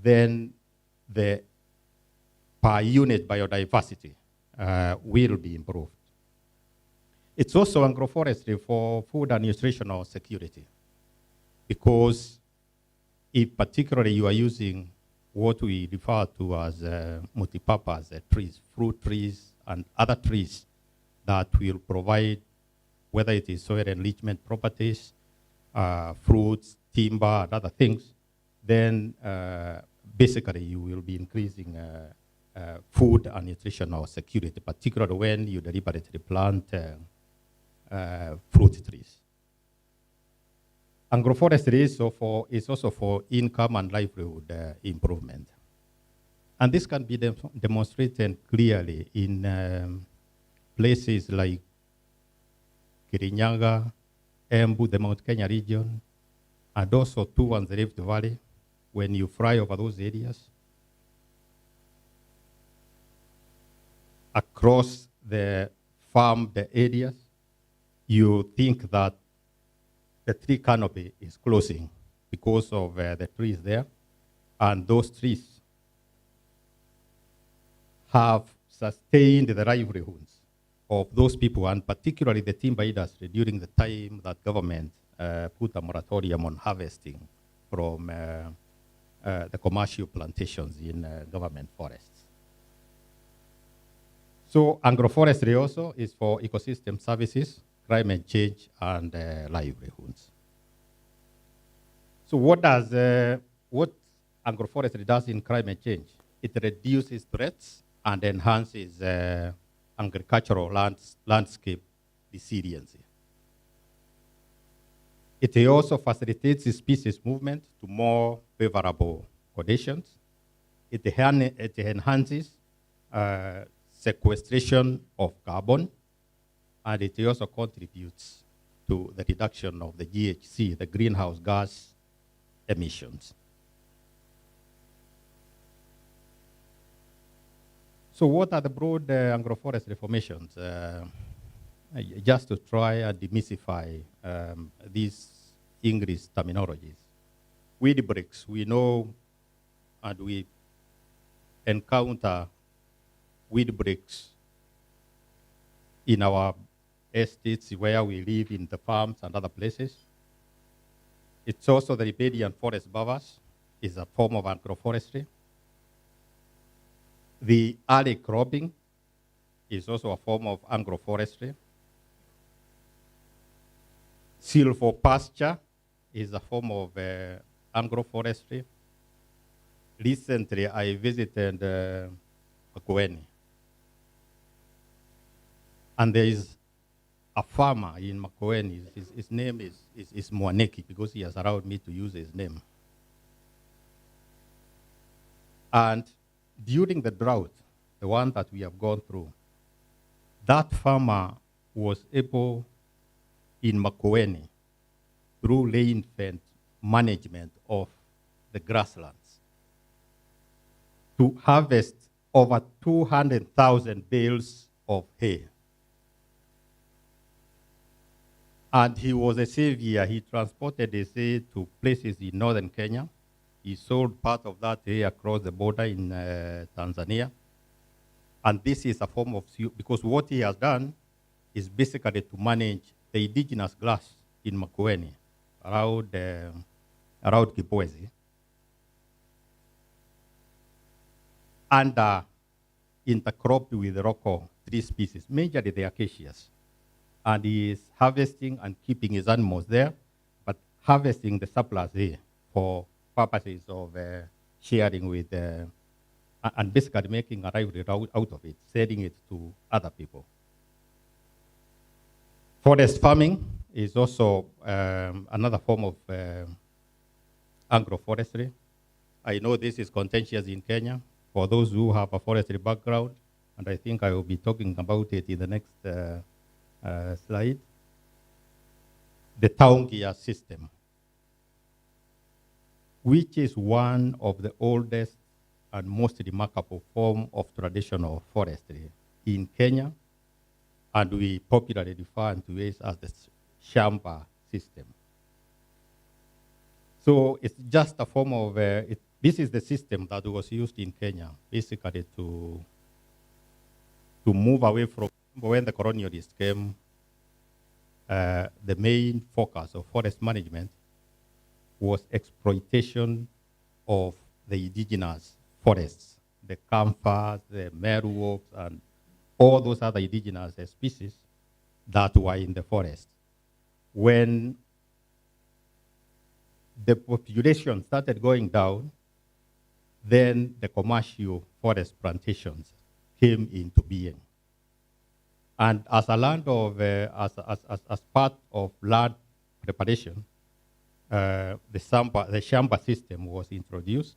then the per unit biodiversity will be improved. It's also agroforestry for food and nutritional security, because if particularly you are using what we refer to as multi-purpose trees, fruit trees and other trees that will provide, whether it is soil enrichment properties, fruits, timber, and other things, then basically you will be increasing food and nutritional security, particularly when you deliberately plant fruit trees. Agroforestry is also for income and livelihood improvement. And this can be demonstrated clearly in places like Kirinyaga, Embu, the Mount Kenya region, and also towards the Rift Valley. When you fly over those areas, across the farmed areas, you think that the tree canopy is closing because of the trees there. And those trees have sustained the livelihoods of those people, and particularly the timber industry during the time that government put a moratorium on harvesting from the commercial plantations in government forests. So agroforestry also is for ecosystem services, climate change, and livelihoods. So what agroforestry does in climate change? It reduces threats and enhances agricultural landscape resiliency. It also facilitates species movement to more favorable conditions. It enhances sequestration of carbon, and it also contributes to the reduction of the GHG, the greenhouse gas emissions. So what are the broad agroforestry formations? Just to try and demystify these English terminologies. Weed breaks, we know and we encounter weed breaks in our estates where we live, in the farms and other places. It's also the riparian forest buffers is a form of agroforestry. The early cropping is also a form of agroforestry. Silvopasture is a form of agroforestry. Recently, I visited Makueni. And there is a farmer in Makueni. His name is Mwaneki, because he has allowed me to use his name. And during the drought, the one that we have gone through, that farmer was able, in Makueni, through rain fence management of the grasslands, to harvest over 200,000 bales of hay. And he was a savior. He transported his hay to places in northern Kenya. He sold part of that hay across the border in Tanzania. And this is a form of, because what he has done is basically to manage the indigenous grass in Makueni, around Kibwezi, and intercrop with local tree species, majorly the acacias. And he is harvesting and keeping his animals there, but harvesting the surplus here for purposes of sharing with, and basically making a livelihood out of it, selling it to other people. Forest farming is also another form of agroforestry. I know this is contentious in Kenya for those who have a forestry background, and I think I will be talking about it in the next slide. The town gear system, which is one of the oldest and most remarkable form of traditional forestry in Kenya, and we popularly refer to it as the shamba system. So it's just a form of, this is the system that was used in Kenya, basically to move away from, when the colonialists came, the main focus of forest management was exploitation of the indigenous forests, the camphors, the meruoaks, and all those other indigenous species that were in the forest. When the population started going down, then the commercial forest plantations came into being. And as a land of, as part of land preparation, the shamba system was introduced.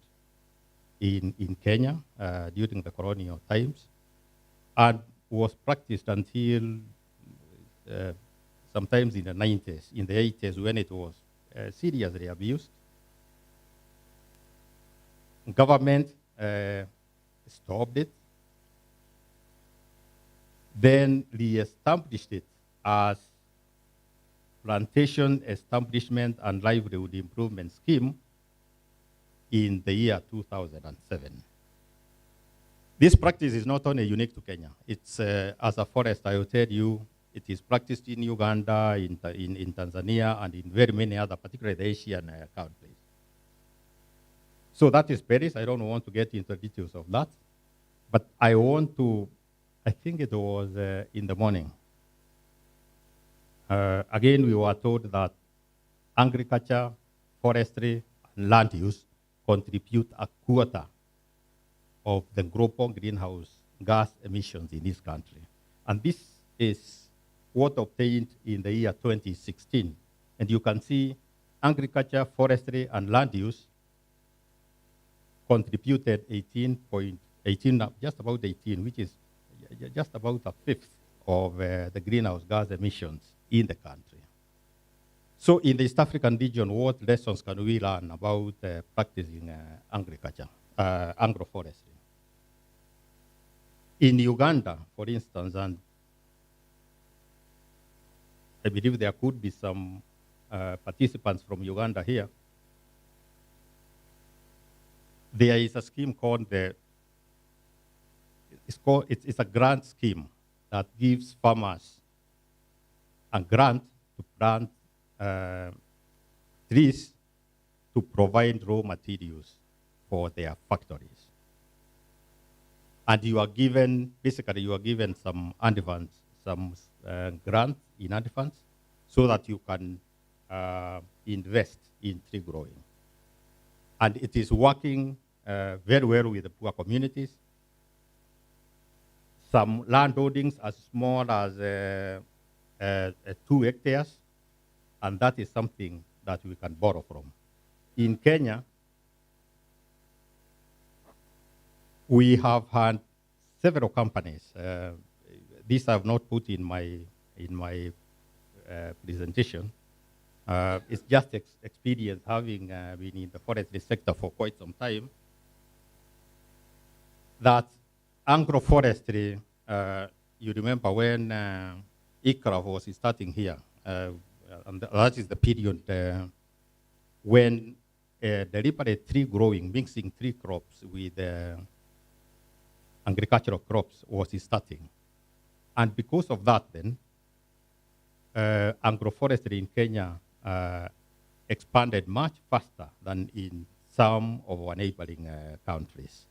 in Kenya during the colonial times, and was practiced until sometimes in the 90s, in the 80s, when it was seriously abused. Government stopped it, then re-established it as Plantation Establishment and Livelihood Improvement Scheme in the year 2007. This practice is not only unique to Kenya. It's, as a forest, I will tell you, it is practiced in Uganda, in Tanzania, and in very many other, particularly the Asian countries. So that is Paris. I don't want to get into the details of that. But I want to, I think it was in the morning. Again, we were told that agriculture, forestry, and land use contribute a quarter of the global greenhouse gas emissions in this country. And this is what obtained in the year 2016. And you can see agriculture, forestry, and land use contributed 18, just about 18, which is just about a fifth of the greenhouse gas emissions in the country. So in the East African region, what lessons can we learn about practicing agriculture, agroforestry? In Uganda, for instance, and I believe there could be some participants from Uganda here, there is a scheme called it's a grant scheme that gives farmers a grant to plant trees to provide raw materials for their factories. And you are given, basically you are given some advance, some grant in advance so that you can invest in tree growing. And it is working very well with the poor communities. Some land holdings as small as 2 hectares, and that is something that we can borrow from. In Kenya, we have had several companies. These I have not put in my presentation. It's just experience having been in the forestry sector for quite some time. That agroforestry, you remember when ICRA was starting here, and that is the period when deliberate tree growing, mixing tree crops with agricultural crops was starting. And because of that then, agroforestry in Kenya expanded much faster than in some of our neighboring countries.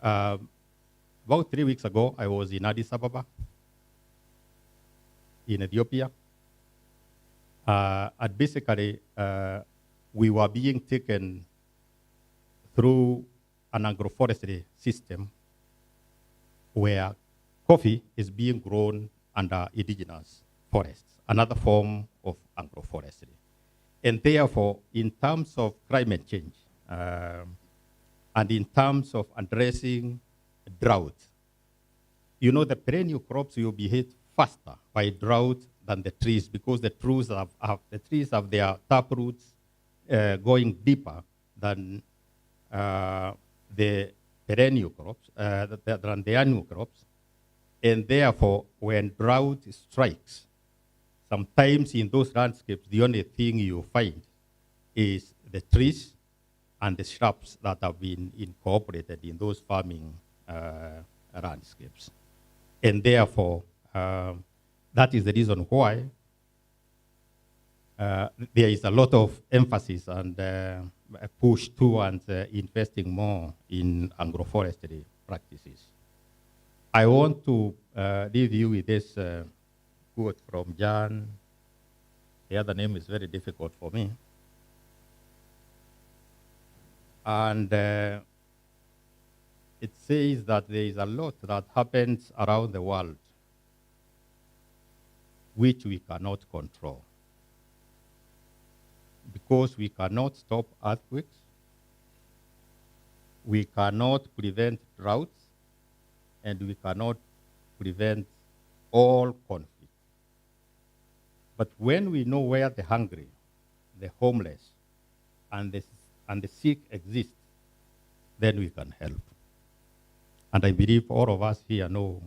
About 3 weeks ago, I was in Addis Ababa, in Ethiopia. And basically, we were being taken through an agroforestry system where coffee is being grown under indigenous forests, another form of agroforestry. And therefore, in terms of climate change, and in terms of addressing drought, you know, the perennial crops will be hit faster by drought than the trees, because the trees have their tap roots going deeper than the perennial crops, than the annual crops. And therefore, when drought strikes, sometimes in those landscapes, the only thing you find is the trees and the shrubs that have been incorporated in those farming landscapes. And therefore, that is the reason why there is a lot of emphasis and a push towards investing more in agroforestry practices. I want to leave you with this quote from John. The other name is very difficult for me. And it says that there is a lot that happens around the world which we cannot control, because we cannot stop earthquakes, we cannot prevent droughts, and we cannot prevent all conflict. But when we know where the hungry, the homeless, and the sick exist, then we can help. And I believe all of us here know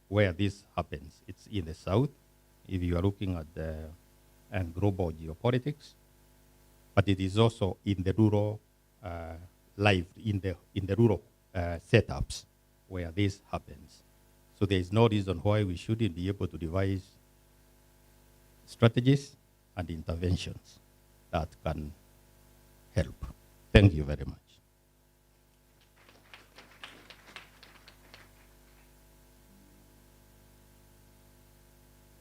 where this happens. It's in the south, if you are looking at the global geopolitics, but it is also in the rural life, in the rural setups where this happens. So there is no reason why we shouldn't be able to devise strategies and interventions that can help. Thank you very much.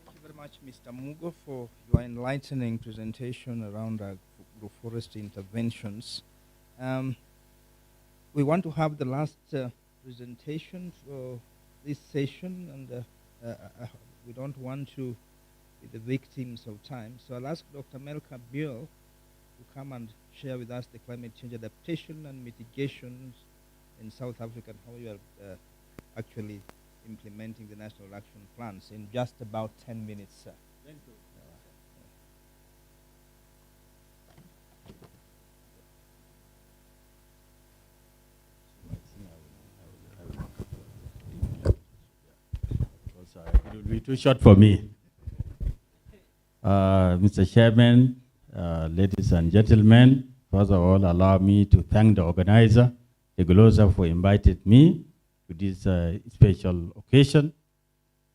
Thank you very much, Mr. Mugo, for your enlightening presentation around agroforestry interventions. We want to have the last presentation for this session, and we don't want to be the victims of time. So I'll ask Dr. Melka Buell to come and share with us the climate change adaptation and mitigations in South Africa and how you are actually implementing the national action plans in just about 10 minutes, sir. Thank you. It will be too short for me. Mr. Chairman, ladies and gentlemen, first of all, allow me to thank the organizer, the GLOSA, for inviting me to this special occasion.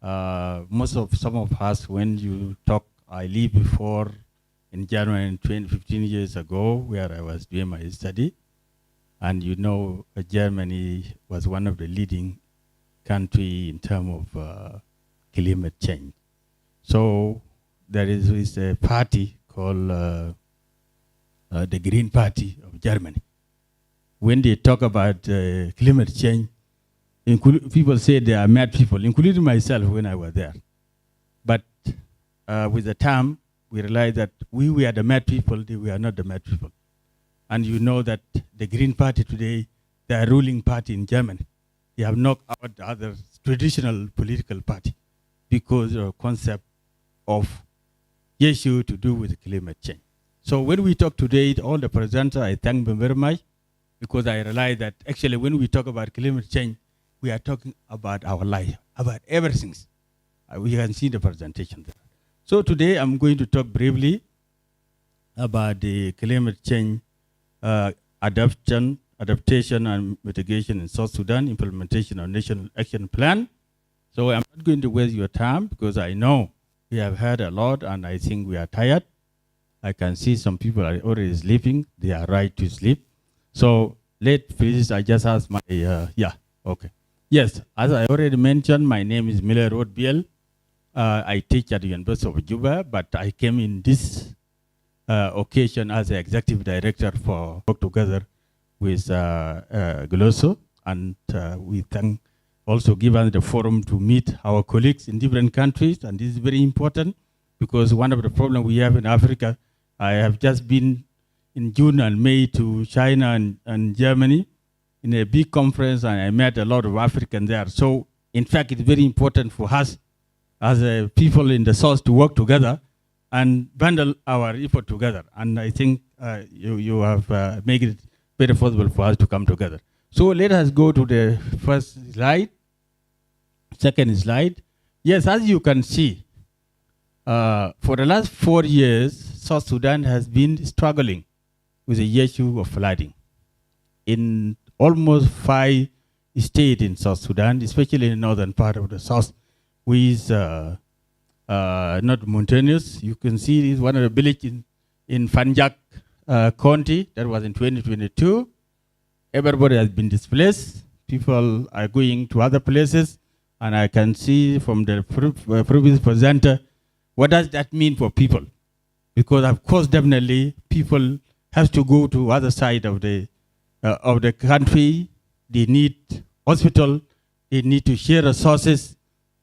Some of us, when you talk, I lived before in Germany 15 years ago, where I was doing my study. And you know, Germany was one of the leading countries in terms of climate change. So there is a party called the Green Party of Germany. When they talk about climate change, people say they are mad people, including myself when I was there. But with the time, we realized that we were the mad people, they were not the mad people. And you know that the Green Party today, the ruling party in Germany, they have knocked out the other traditional political party because of concept of issue to do with climate change. So when we talk today, all the presenters, I thank them very much, because I realize that actually when we talk about climate change, we are talking about our life, about everything. We can see the presentation there. So today I'm going to talk briefly about the climate change adaptation and mitigation in South Sudan, implementation of National Action Plan. So I'm not going to waste your time, because I know we have heard a lot and I think we are tired. I can see some people are already sleeping. They are right to sleep. So please, I just ask my, okay. Yes, as I already mentioned, my name is Miller Rodbiel. I teach at the University of Juba, but I came in this occasion as the executive director for work together with GLOSO, and we thank also give us the forum to meet our colleagues in different countries, and this is very important because one of the problems we have in Africa, I have just been in June and May to China and Germany in a big conference, and I met a lot of Africans there. So in fact, it's very important for us as people in the South to work together and bundle our effort together. And I think you have made it very possible for us to come together. So let us go to the first slide, second slide. Yes, as you can see, for the last 4 years, South Sudan has been struggling with the issue of flooding in almost 5 states in South Sudan, especially in the northern part of the south, with not mountainous. You can see this one of the villages in Fanjak County, that was in 2022. Everybody has been displaced. People are going to other places. And I can see from the previous presenter, what does that mean for people? Because of course, definitely, people have to go to other side of the country. They need hospital. They need to share resources.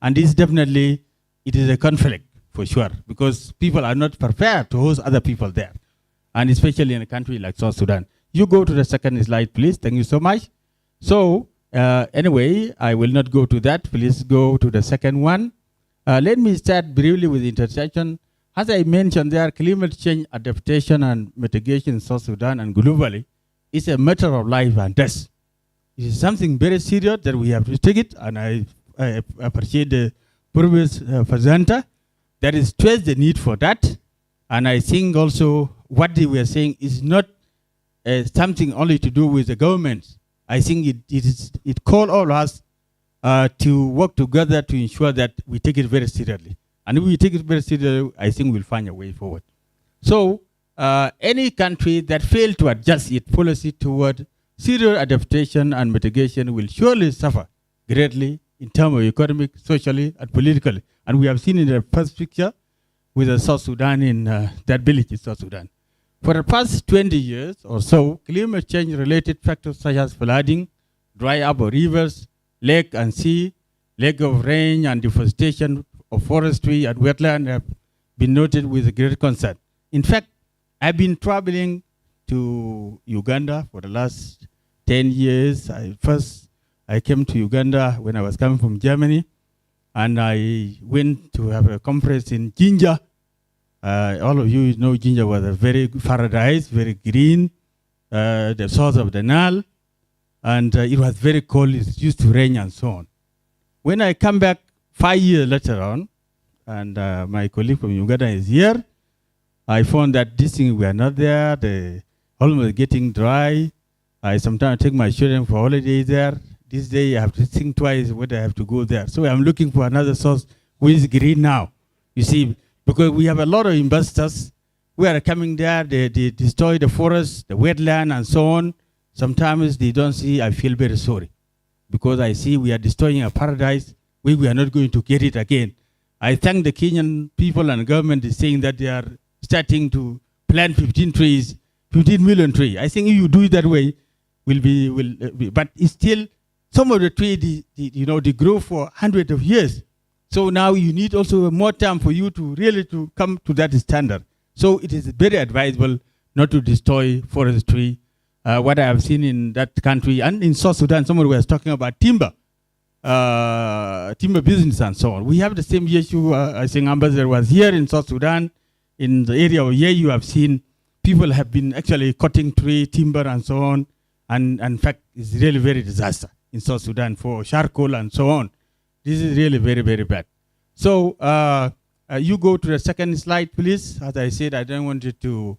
And this definitely, it is a conflict for sure, because people are not prepared to host other people there. And especially in a country like South Sudan. You go to the second slide, please. Thank you so much. So anyway, I will not go to that. Please go to the second one. Let me start briefly with the intersection. As I mentioned, there climate change adaptation and mitigation in South Sudan and globally is a matter of life and death. It is something very serious that we have to take it, and I appreciate the previous presenter that is stressed the need for that. And I think also what they were saying is not something only to do with the government. I think it calls all of us to work together to ensure that we take it very seriously. And if we take it very seriously, I think we'll find a way forward. So any country that fails to adjust its policy toward serious adaptation and mitigation will surely suffer greatly in terms of economic, socially, and politically. And we have seen in the first picture with South Sudan in that village in South Sudan. For the past 20 years or so, climate change-related factors such as flooding, dry up of rivers, lake and sea, lack of rain and deforestation of forestry and wetland have been noted with great concern. In fact, I've been traveling to Uganda for the last 10 years. I came to Uganda when I was coming from Germany, and I went to have a conference in Jinja. All of you know Jinja was a very paradise, very green, the source of the Nile, and it was very cold. It used to rain and so on. When I come back 5 years later on, and my colleague from Uganda is here, I found that these things were not there. They almost getting dry. I sometimes take my children for holidays there. This day I have to think twice whether I have to go there. So I'm looking for another source which is green now. You see, because we have a lot of investors who are coming there, they destroy the forest, the wetland, and so on. Sometimes they don't see, I feel very sorry. Because I see we are destroying a paradise, we are not going to get it again. I thank the Kenyan people and government is saying that they are starting to plant 15 million trees. I think if you do it that way, but it's still, some of the trees, they grow for hundreds of years. So now you need also more time for you to really to come to that standard. So it is very advisable not to destroy forestry. What I have seen in that country and in South Sudan, somebody was talking about timber business and so on. We have the same issue. I think Ambassador was here in South Sudan. In the area of Ye, you have seen people have been actually cutting tree, timber, and so on. And in fact, it's really very disaster in South Sudan for charcoal and so on. This is really very, very bad. So you go to the second slide, please. As I said, I don't want you to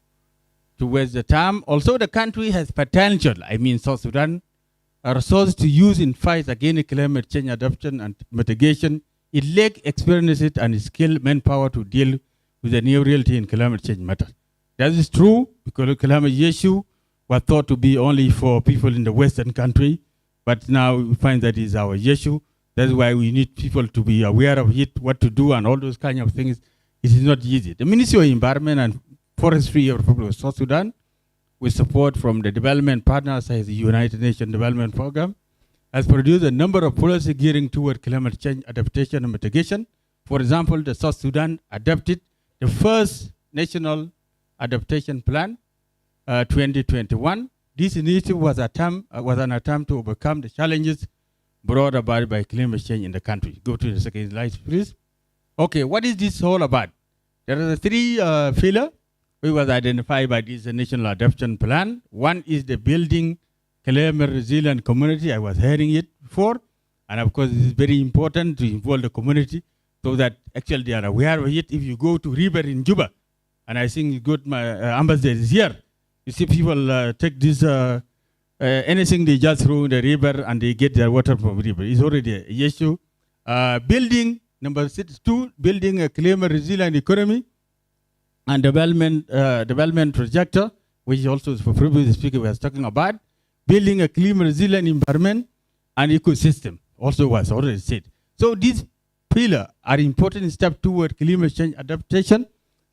waste the time. Also, the country has potential. I mean, South Sudan, a resource to use in fight against climate change adoption and mitigation. It lacks experience and skilled manpower to deal with the new reality in climate change matter. That is true because climate issue was thought to be only for people in the Western country, but now we find that is our issue. That's why we need people to be aware of it, what to do, and all those kind of things. It is not easy. The Ministry of Environment and Forestry of the Republic of South Sudan, with support from the development partners such as the United Nations Development Program, has produced a number of policies gearing toward climate change adaptation and mitigation. For example, the South Sudan adopted the first National Adaptation Plan 2021. This initiative was an attempt to overcome the challenges brought about by climate change in the country. Go to the second slide, please. Okay, what is this all about? There are the three pillars which was identified by this National Adaptation Plan. One is the building climate resilient community. I was hearing it before. And of course, it is very important to involve the community so that actually they are aware of it. If you go to river in Juba, and I think you got my ambassador is here, you see people take this, anything they just throw in the river and they get their water from the river. It's already an issue. Building, number 2, building a climate resilient economy and development trajectory, which also for previous speaker was talking about. Building a climate resilient environment and ecosystem also was already said. So these pillars are important steps toward climate change adaptation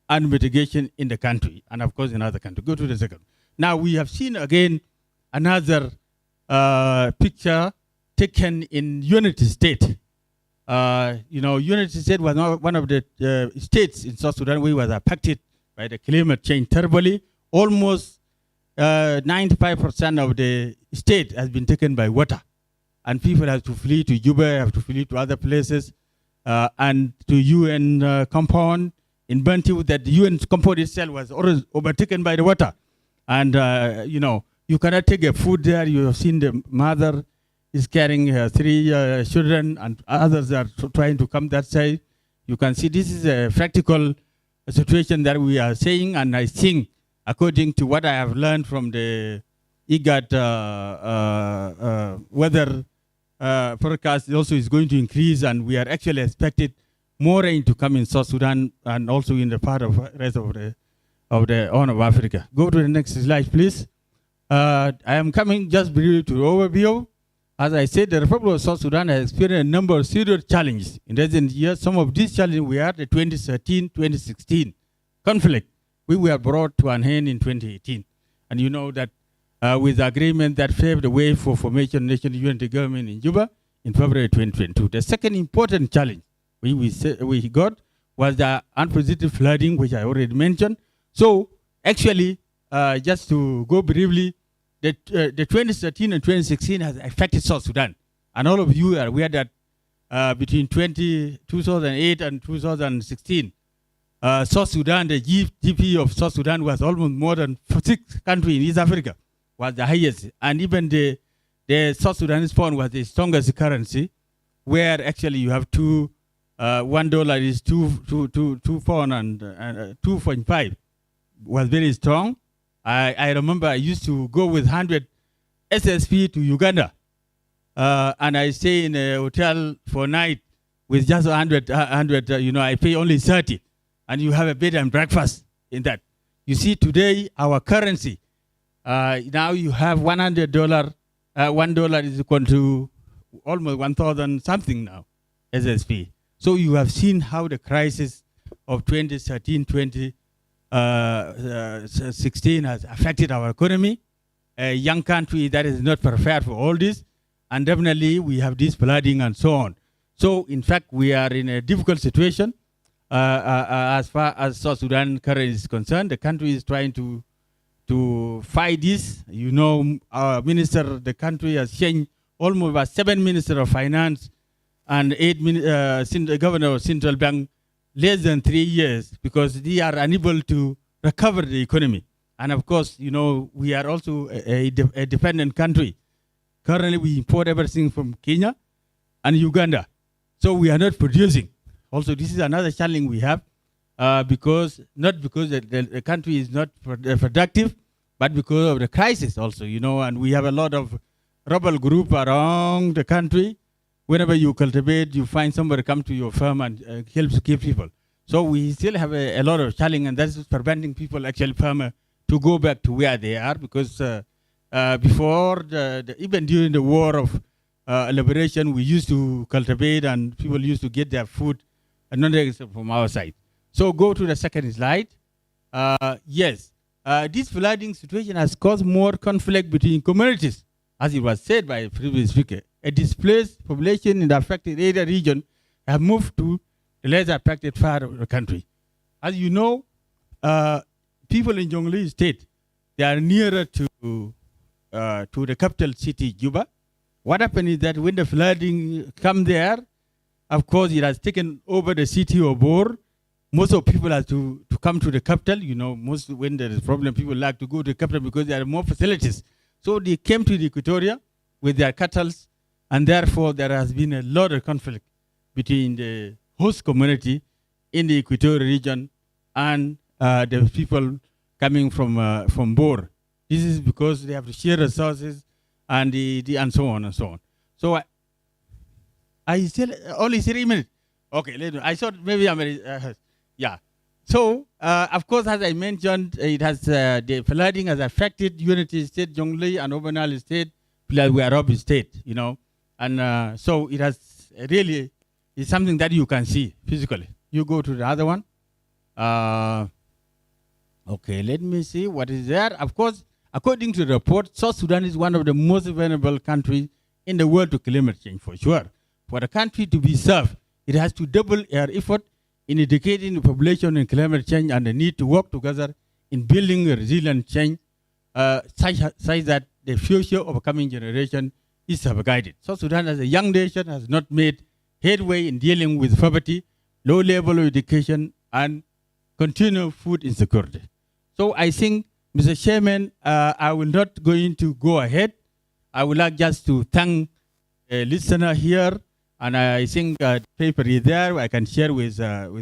and mitigation in the country, and of course in other countries. Go to the second. Now we have seen again another picture taken in Unity State. Unity State was one of the states in South Sudan which was affected by the climate change terribly. Almost 95% of the state has been taken by water. And people have to flee to Juba, have to flee to other places, and to UN compound in Bantu, that the UN compound itself was already overtaken by the water. And, you know, you cannot take a food there. You have seen the mother is carrying her 3 children, and others are trying to come that side. You can see this is a practical situation that we are saying, and I think, according to what I have learned from the IGAD weather forecast, also is going to increase, and we are actually expected more rain to come in South Sudan and also in the part of rest of the Horn of Africa. Go to the next slide, please. I am coming just briefly to the overview. As I said, the Republic of South Sudan has experienced a number of serious challenges in recent years. Some of these challenges were the 2013-2016 conflict. We were brought to an end in 2018. And you know that with the agreement that paved the way for formation of national unity government in Juba in February 2022. The second important challenge we got was the unprecedented flooding, which I already mentioned. So actually, just to go briefly, the 2013 and 2016 has affected South Sudan. And all of you are aware that between 2008 and 2016, South Sudan, the GDP of South Sudan was almost more than 6 countries in East Africa, was the highest. And even the South Sudanese pound was the strongest currency, where actually you have $1 is 2 pound and 2.5 was very strong. I remember I used to go with 100 SSP to Uganda, and I stay in a hotel for a night with just 100, you know, I pay only 30, and you have a bed and breakfast in that. You see, today, our currency, now you have $100, $1 is equal to almost 1,000 something now, SSP. So you have seen how the crisis of 2013, 2016 has affected our economy. A young country that is not prepared for all this, and definitely we have this flooding and so on. So in fact, we are in a difficult situation as far as South Sudan currently is concerned. The country is trying to fight this. You know, our minister of the country has changed almost about 7 ministers of finance and 8 governor of central bank less than 3 years, because they are unable to recover the economy. And of course, you know, we are also a dependent country. Currently, we import everything from Kenya and Uganda. So we are not producing. Also, this is another challenge we have, because the country is not productive, but because of the crisis also, you know, and we have a lot of rebel group around the country. Whenever you cultivate, you find somebody come to your farm and helps to keep people. So we still have a lot of challenge, and that's preventing people, actually farmers, to go back to where they are, because before, even during the war of liberation, we used to cultivate and people used to get their food, and not from our side. So go to the second slide. Yes, this flooding situation has caused more conflict between communities, as it was said by the previous speaker. A displaced population in the affected area region have moved to the less affected part of the country. As you know, people in Jonglei State, they are nearer to the capital city, Juba. What happened is that when the flooding come there, of course, it has taken over the city of Bor. Most of people have to come to the capital. You know, most when there is a problem, people like to go to the capital because there are more facilities. So they came to the Equatoria with their cattle, and therefore there has been a lot of conflict between the host community in the Equatorial region and the people coming from Bor. This is because they have to share resources and and so on and so on. So I still only 3 minutes. Okay, I thought maybe I'm yeah. So of course, as I mentioned, it has the flooding has affected Unity State, Jonglei, and Obanal State, plus Werribee State. You know, and so it has really is something that you can see physically. You go to the other one. Okay, let me see what is there. Of course, according to the report, South Sudan is one of the most vulnerable countries in the world to climate change, for sure. For the country to be served, it has to double our effort in educating the population in climate change and the need to work together in building a resilient change such that the future of a coming generation is guided. South Sudan as a young nation has not made headway in dealing with poverty, low level of education, and continual food insecurity. So I think, Mr. Chairman, I will not going to go ahead. I would like just to thank a listener here, and I think the paper is there. I can share with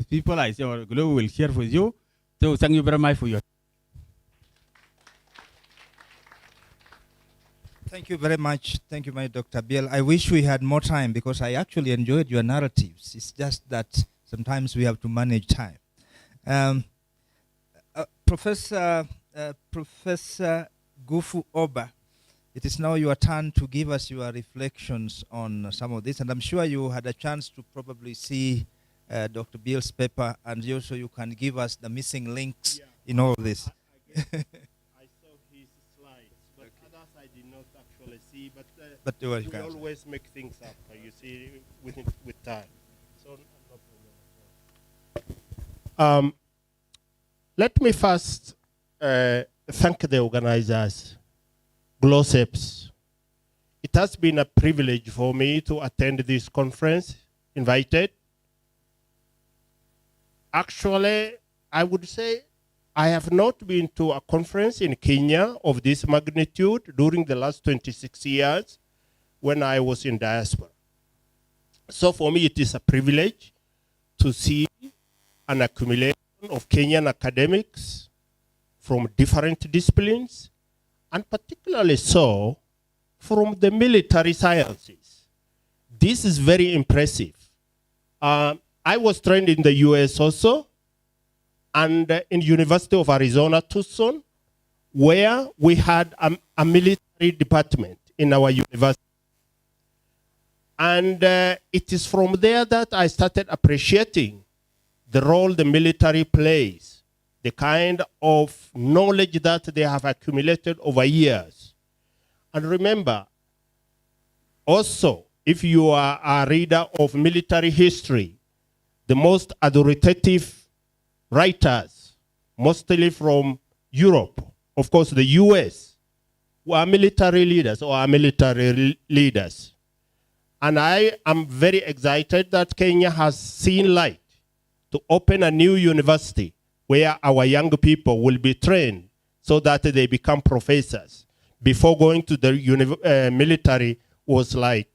people. I think our Globe will share with you. So thank you very much for your. Thank you very much. Thank you, my Dr. Biel. I wish we had more time because I actually enjoyed your narratives. It's just that sometimes we have to manage time. Professor Gufu Oba, it is now your turn to give us your reflections on some of this, and I'm sure you had a chance to probably see Dr. Biel's paper, and also you can give us the missing links in all this. I saw his slides, but others I did not actually see. But we always make things up, you see, with time. So no problem. Let me first thank the organizers, GLOSEPS. It has been a privilege for me to attend this conference, invited. Actually, I would say I have not been to a conference in Kenya of this magnitude during the last 26 years when I was in diaspora. So for me, it is a privilege to see an accumulation of Kenyan academics from different disciplines, and particularly so from the military sciences. This is very impressive. I was trained in the US also, and in University of Arizona, Tucson, where we had a military department in our university. And it is from there that I started appreciating the role the military plays, the kind of knowledge that they have accumulated over years. And remember, also, if you are a reader of military history, the most authoritative writers, mostly from Europe, of course the US, were military leaders or are military leaders. And I am very excited that Kenya has seen light to open a new university where our young people will be trained so that they become professors. Before going to the military was like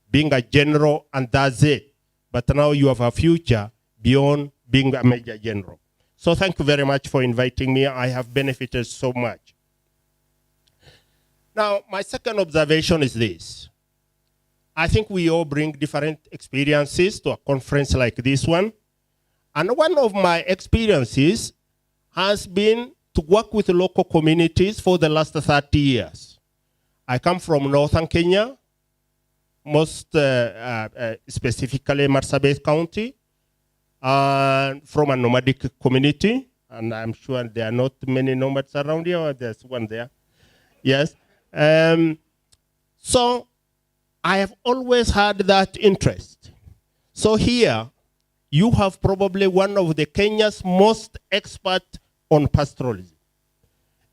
being a general and that's it. But now you have a future beyond being a major general. So thank you very much for inviting me. I have benefited so much. Now, my second observation is this. I think we all bring different experiences to a conference like this one. And one of my experiences has been to work with local communities for the last 30 years. I come from northern Kenya, most specifically Marsabit County, from a nomadic community. And I'm sure there are not many nomads around here, or there's one there. Yes. So I have always had that interest. So here, you have probably one of the Kenya's most expert on pastoralism.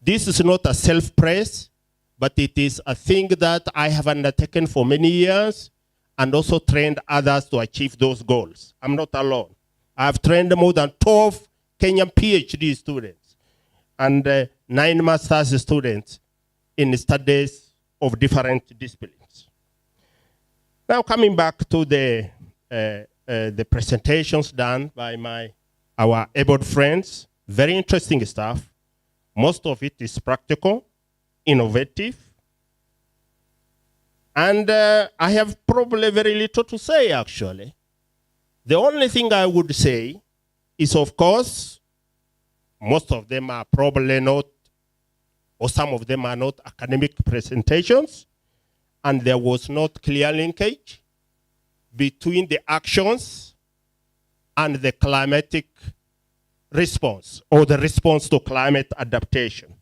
This is not a self-praise, but it is a thing that I have undertaken for many years and also trained others to achieve those goals. I'm not alone. I have trained more than 12 Kenyan PhD students and 9 master's students in studies of different disciplines. Now coming back to the presentations done by our able friends, very interesting stuff. Most of it is practical, innovative, and I have probably very little to say actually. The only thing I would say is, of course, most of them are probably not, or some of them are not academic presentations, and there was not clear linkage between the actions and the climatic response, or the response to climate adaptation.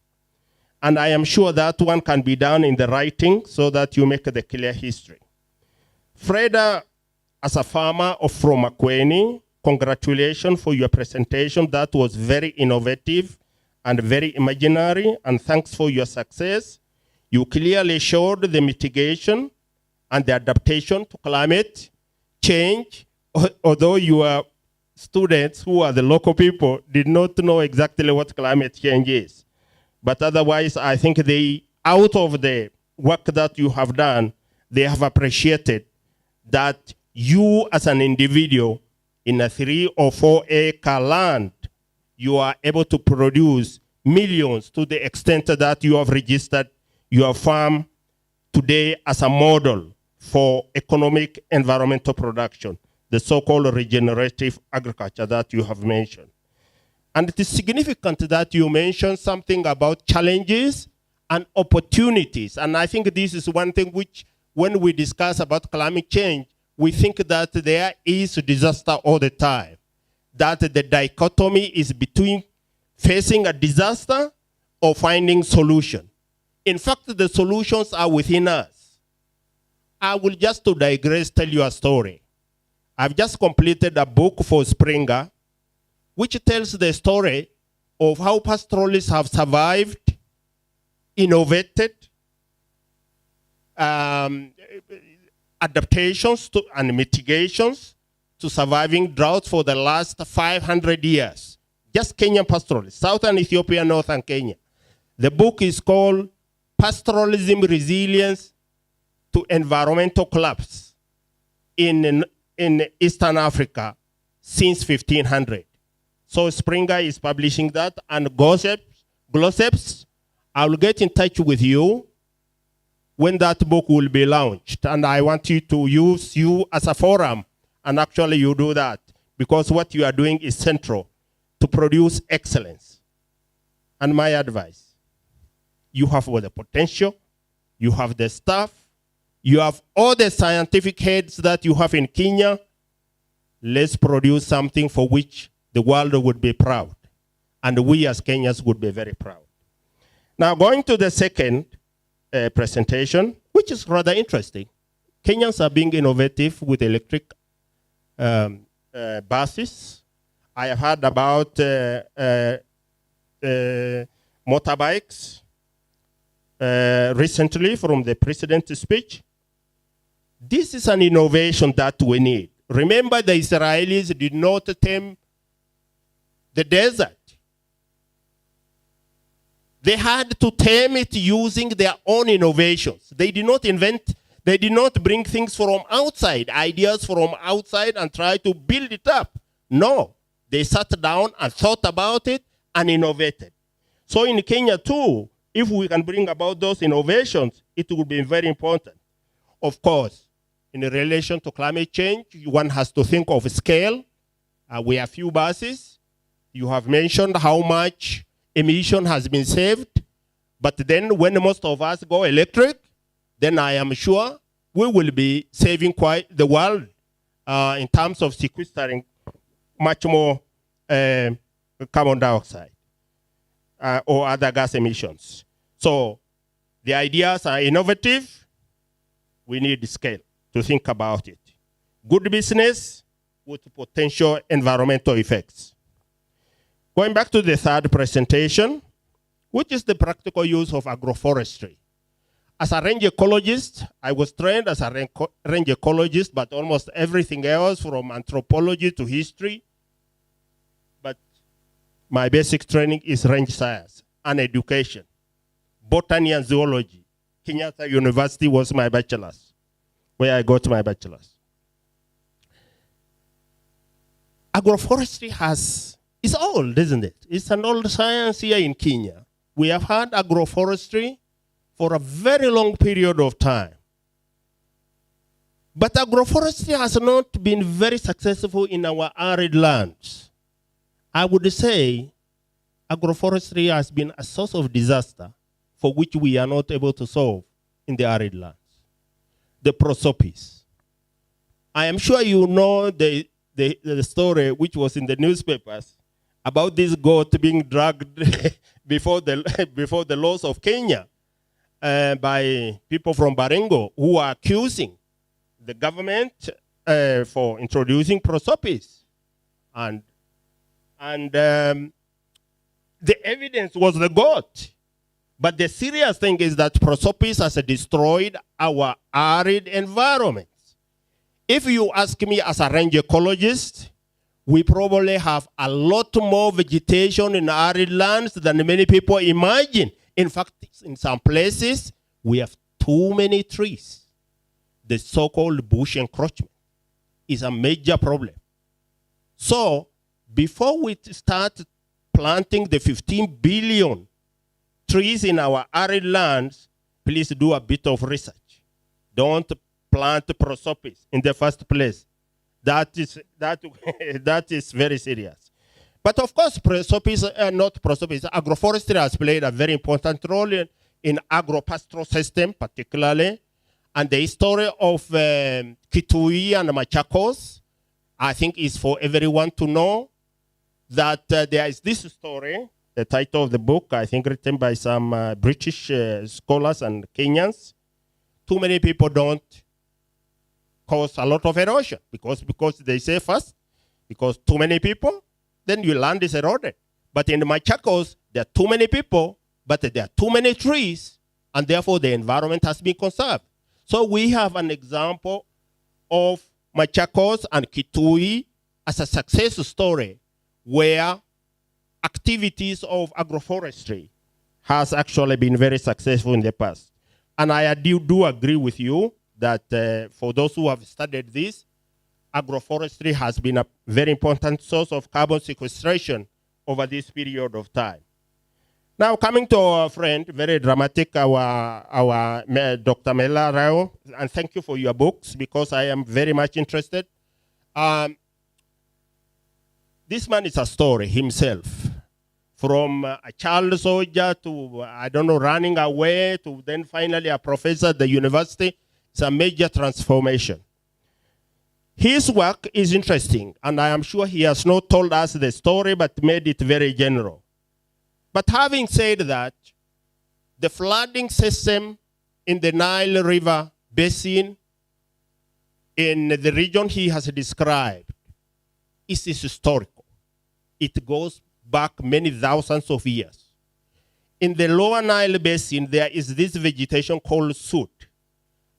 And I am sure that one can be done in the writing so that you make the clear history. Freda, as a farmer from Makueni, congratulations for your presentation. That was very innovative and very imaginary, and thanks for your success. You clearly showed the mitigation and the adaptation to climate change, although your students who are the local people did not know exactly what climate change is. But otherwise, I think out of the work that you have done, they have appreciated that you as an individual in a 3 or 4 acre land, you are able to produce millions to the extent that you have registered your farm today as a model for economic environmental production, the so-called regenerative agriculture that you have mentioned. And it is significant that you mentioned something about challenges and opportunities. And I think this is one thing which, when we discuss about climate change, we think that there is disaster all the time, that the dichotomy is between facing a disaster or finding solution. In fact, the solutions are within us. I will just to digress tell you a story. I've just completed a book for Springer, which tells the story of how pastoralists have survived, innovated, adaptations to, and mitigations to surviving droughts for the last 500 years. Just Kenyan pastoralists, Southern Ethiopia, Northern Kenya. The book is called Pastoralism Resilience to Environmental Collapse in Eastern Africa since 1500. So Springer is publishing that, and Glosseps, I will get in touch with you when that book will be launched. And I want you to use you as a forum, and actually you do that, because what you are doing is central to produce excellence. And my advice, you have all the potential, you have the staff, you have all the scientific heads that you have in Kenya. Let's produce something for which the world would be proud. And we as Kenyans would be very proud. Now going to the second presentation, which is rather interesting. Kenyans are being innovative with electric buses. I have heard about motorbikes recently from the president's speech. This is an innovation that we need. Remember, the Israelis did not tame the desert. They had to tame it using their own innovations. They did not invent, they did not bring things from outside, ideas from outside and try to build it up. No, they sat down and thought about it and innovated. So in Kenya too, if we can bring about those innovations, it will be very important. Of course, in relation to climate change, one has to think of scale. We have few buses. You have mentioned how much emission has been saved. But then when most of us go electric, then I am sure we will be saving quite the world in terms of sequestering much more carbon dioxide or other gas emissions. So the ideas are innovative. We need scale to think about it. Good business with potential environmental effects. Going back to the third presentation, which is the practical use of agroforestry. As a range ecologist, I was trained as a range ecologist, but almost everything else from anthropology to history. But my basic training is range science and education. Botany and zoology. Kenyatta University was my bachelor's, where I got my bachelor's. Agroforestry it's old, isn't it? It's an old science here in Kenya. We have had agroforestry for a very long period of time. But agroforestry has not been very successful in our arid lands. I would say agroforestry has been a source of disaster for which we are not able to solve in the arid lands. The prosopis. I am sure you know the story which was in the newspapers about this goat being dragged before the laws of Kenya by people from Baringo who are accusing the government for introducing prosopis. And the evidence was the goat. But the serious thing is that prosopis has destroyed our arid environments. If you ask me as a range ecologist, we probably have a lot more vegetation in arid lands than many people imagine. In fact, in some places, we have too many trees. The so-called bush encroachment is a major problem. So, before we start planting the 15 billion trees in our arid lands, please do a bit of research. Don't plant prosopis in the first place. That is very serious. But of course, agroforestry has played a very important role in agro-pastoral system, particularly. And the story of Kitui and Machakos, I think, is for everyone to know that there is this story, the title of the book, I think written by some British scholars and Kenyans. Too many people don't cause a lot of erosion because they say first, because too many people, then your land is eroded. But in the Machakos, there are too many people, but there are too many trees, and therefore the environment has been conserved. So we have an example of Machakos and Kitui as a success story where activities of agroforestry has actually been very successful in the past. And I do agree with you that for those who have studied this, agroforestry has been a very important source of carbon sequestration over this period of time. Now, coming to our friend, very dramatic, our Dr. Mela Rao, and thank you for your books because I am very much interested. This man is a story himself. From a child soldier to, I don't know, running away to then finally a professor at the university. It's a major transformation. His work is interesting, and I am sure he has not told us the story, but made it very general. But having said that, the flooding system in the Nile River basin in the region he has described is historical. It goes back many thousands of years. In the lower Nile basin, there is this vegetation called soot.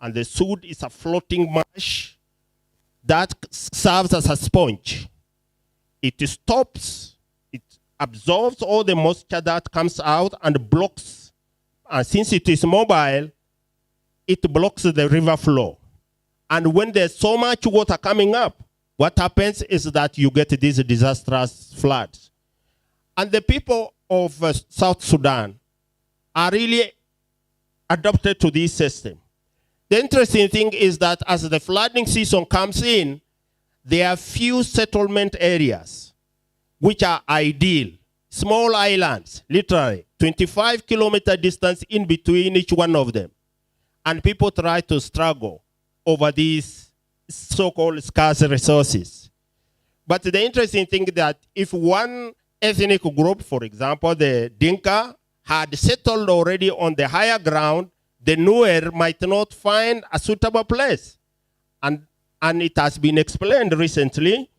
And the soot is a floating marsh that serves as a sponge. It stops, it absorbs all the moisture that comes out and blocks. And since it is mobile, it blocks the river flow. And when there's so much water coming up, what happens is that you get these disastrous floods. And the people of South Sudan are really adapted to this system. The interesting thing is that as the flooding season comes in, there are few settlement areas which are ideal. Small islands, literally 25-kilometer distance in between each one of them. And people try to struggle over these so-called scarce resources. But the interesting thing is that if one ethnic group, for example, the Dinka, had settled already on the higher ground, the Nuer might not find a suitable place. And it has been explained recently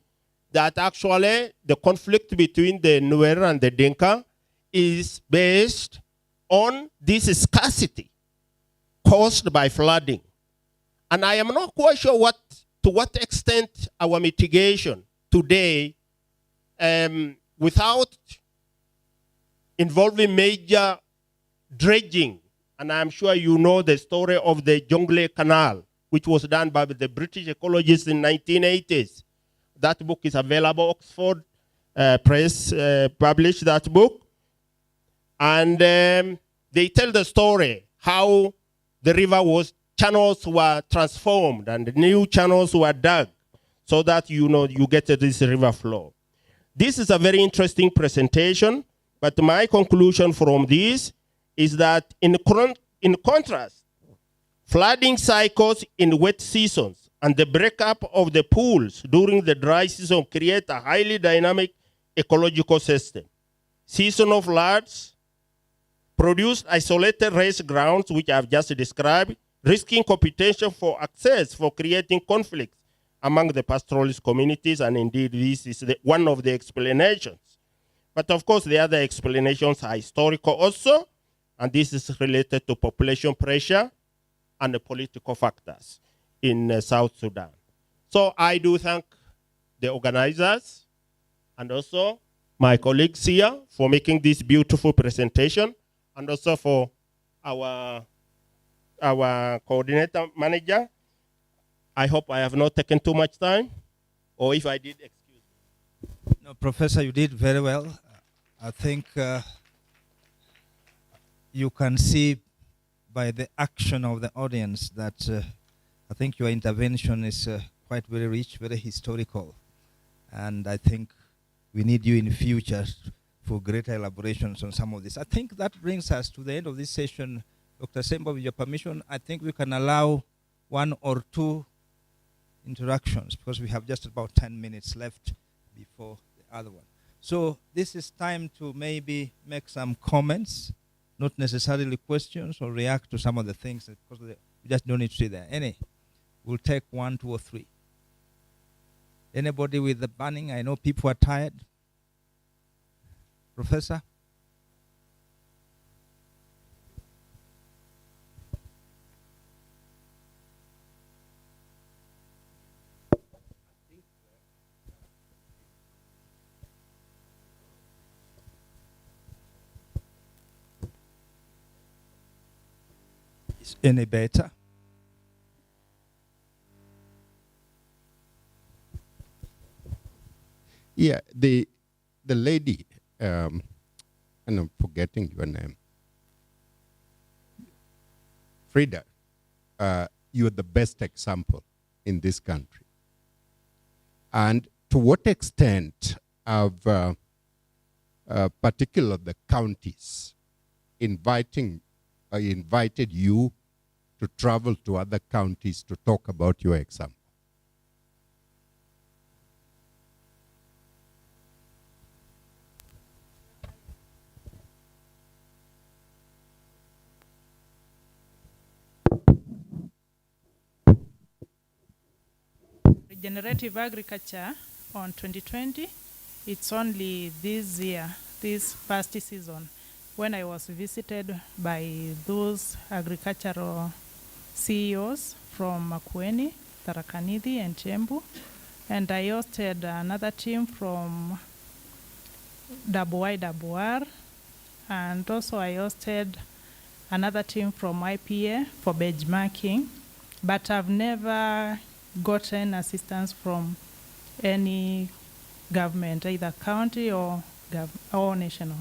that actually the conflict between the Nuer and the Dinka is based on this scarcity caused by flooding. And I am not quite sure to what extent our mitigation today, without involving major dredging, and I'm sure you know the story of the Jonglei Canal, which was done by the British ecologists in 1980s. That book is available. Oxford Press published that book. And they tell the story, how the river channels were transformed and new channels were dug so that you get this river flow. This is a very interesting presentation, but my conclusion from this is that in contrast, flooding cycles in wet seasons and the breakup of the pools during the dry season create a highly dynamic ecological system. Seasonal floods produce isolated raised grounds, which I've just described, risking competition for access, for creating conflicts among the pastoralist communities, and indeed this is one of the explanations. But of course, the other explanations are historical also, and this is related to population pressure and the political factors in South Sudan. So I do thank the organizers and also my colleagues here for making this beautiful presentation, and also for our coordinator manager. I hope I have not taken too much time, or if I did, excuse me. No, Professor, you did very well. I think you can see by the action of the audience that I think your intervention is quite very rich, very historical. And I think we need you in the future for greater elaborations on some of this. I think that brings us to the end of this session. Dr. Sembo, with your permission, I think we can allow 1 or 2 interactions because we have just about 10 minutes left before the other one. So this is time to maybe make some comments, not necessarily questions, or react to some of the things because we just don't need to see there. We'll take 1, 2, or 3. Anybody with the burning? I know people are tired. Professor? Is any better? Yeah, the lady, and I'm forgetting your name. Frida, you're the best example in this country. And to what extent have particularly the counties invited you to travel to other counties to talk about your example? Regenerative agriculture on 2020, it's only this year, this past season, when I was visited by those agricultural CEOs from Makueni, Tarakanidhi, and Chembu, and I hosted another team from WR, and also I hosted another team from IPA for benchmarking, but I've never gotten assistance from any government, either county or national.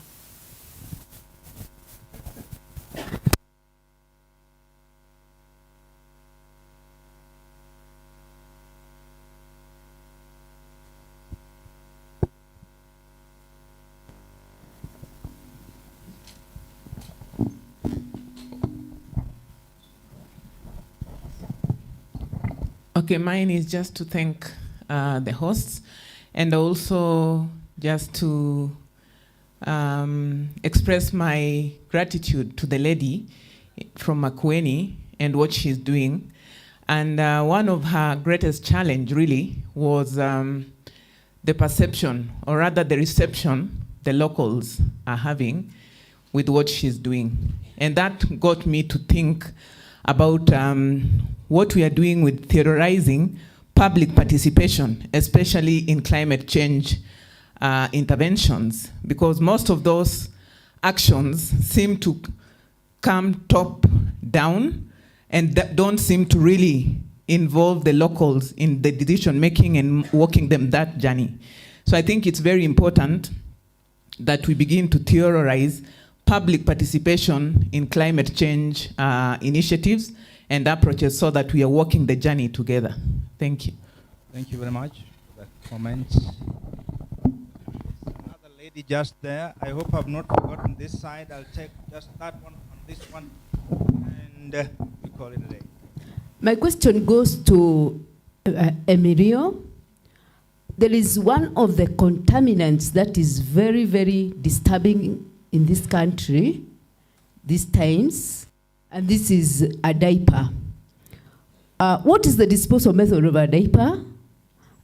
Okay, mine is just to thank the hosts and also just to express my gratitude to the lady from Makueni and what she's doing. And one of her greatest challenge really was the perception, or rather the reception the locals are having with what she's doing. And that got me to think about what we are doing with theorizing public participation, especially in climate change interventions, because most of those actions seem to come top down and that don't seem to really involve the locals in the decision making and walking them that journey. So I think it's very important that we begin to theorize public participation in climate change initiatives and approaches so that we are walking the journey together. Thank you. Thank you very much for that comment. Another lady just there. I hope I've not forgotten this side. I'll take just that one on this one, and we call it a day. My question goes to Emilio. There is one of the contaminants that is very, very disturbing in this country these times, and this is a diaper. What is the disposal method of a diaper?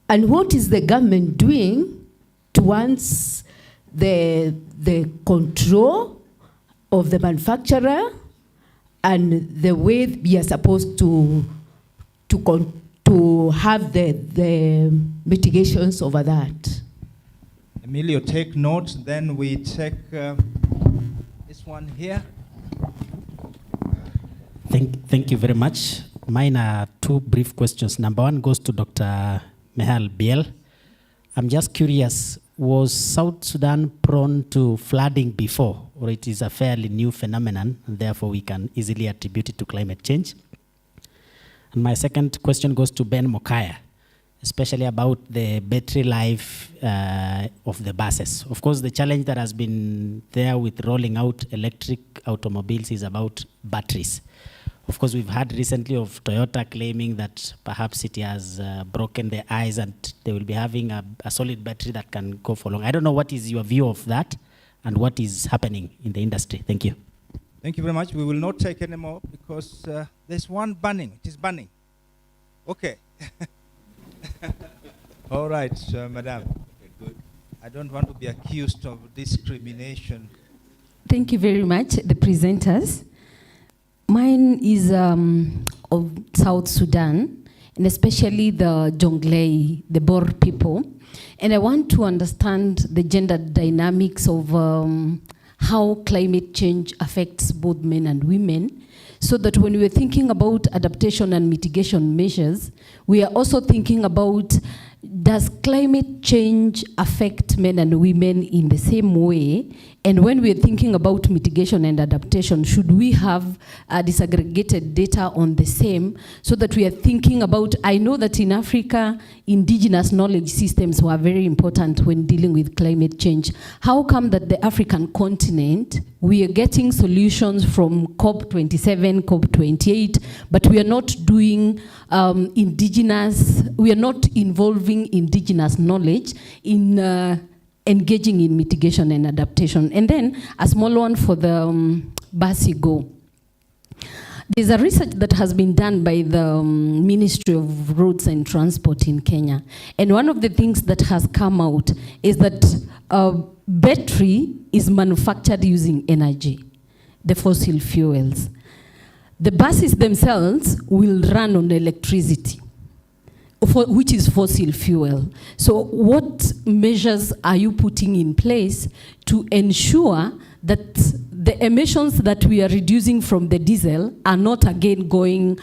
And what is the government doing to once the control of the manufacturer and the way we are supposed to have the mitigations over that. Emilio, take notes. Then we take this one here. Thank you very much. Mine are two brief questions. Number one goes to Dr. Mehal Biel. I'm just curious, was South Sudan prone to flooding before, or it is a fairly new phenomenon, and therefore we can easily attribute it to climate change? And my second question goes to Ben Mokaya, especially about the battery life of the buses. Of course, the challenge that has been there with rolling out electric automobiles is about batteries. Of course, we've heard recently of Toyota claiming that perhaps it has broken their ice and they will be having a solid battery that can go for long. I don't know what is your view of that and what is happening in the industry. Thank you. Thank you very much. We will not take any more because there's one burning. It is burning. Okay. All right, Madam. Okay, good. I don't want to be accused of discrimination. Thank you very much, the presenters. Mine is of South Sudan, and especially the Jonglei, the Bor people. And I want to understand the gender dynamics of how climate change affects both men and women, so that when we're thinking about adaptation and mitigation measures, we are also thinking about, does climate change affect men and women in the same way? And when we're thinking about mitigation and adaptation, should we have disaggregated data on the same, so that we are thinking about, I know that in Africa, indigenous knowledge systems were very important when dealing with climate change. How come that the African continent, we are getting solutions from COP27, COP28, but we are not doing we are not involving indigenous knowledge in engaging in mitigation and adaptation? And then a small one for the Basigo. There's a research that has been done by the Ministry of Roads and Transport in Kenya. And one of the things that has come out is that battery is manufactured using energy, the fossil fuels. The buses themselves will run on electricity, which is fossil fuel. So what measures are you putting in place to ensure that the emissions that we are reducing from the diesel are not again going,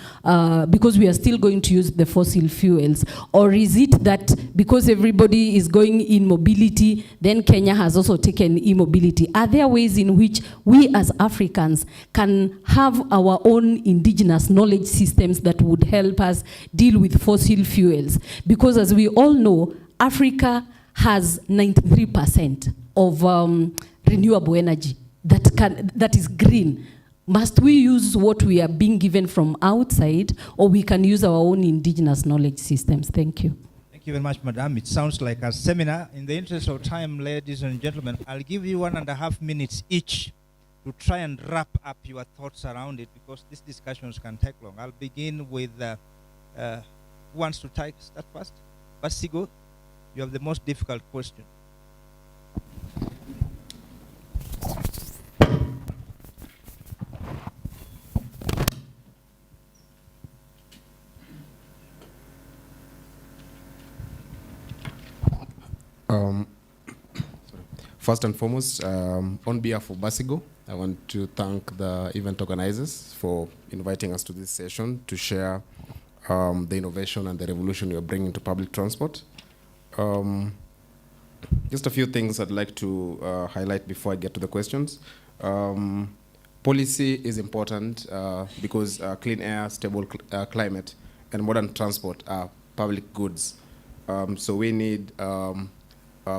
because we are still going to use the fossil fuels? Or is it that because everybody is going in mobility, then Kenya has also taken e-mobility? Are there ways in which we as Africans can have our own indigenous knowledge systems that would help us deal with fossil fuels? Because as we all know, Africa has 93% of renewable energy that is green. Must we use what we are being given from outside, or we can use our own indigenous knowledge systems? Thank you. Thank you very much, Madam. It sounds like a seminar. In the interest of time, ladies and gentlemen, I'll give you 1.5 minutes each to try and wrap up your thoughts around it, because these discussions can take long. I'll begin with who wants to start first? Basigo, you have the most difficult question. First and foremost, on behalf of Basigo, I want to thank the event organizers for inviting us to this session to share the innovation and the revolution you're bringing to public transport. Just a few things I'd like to highlight before I get to the questions. Policy is important because clean air, stable climate, and modern transport are public goods. So we need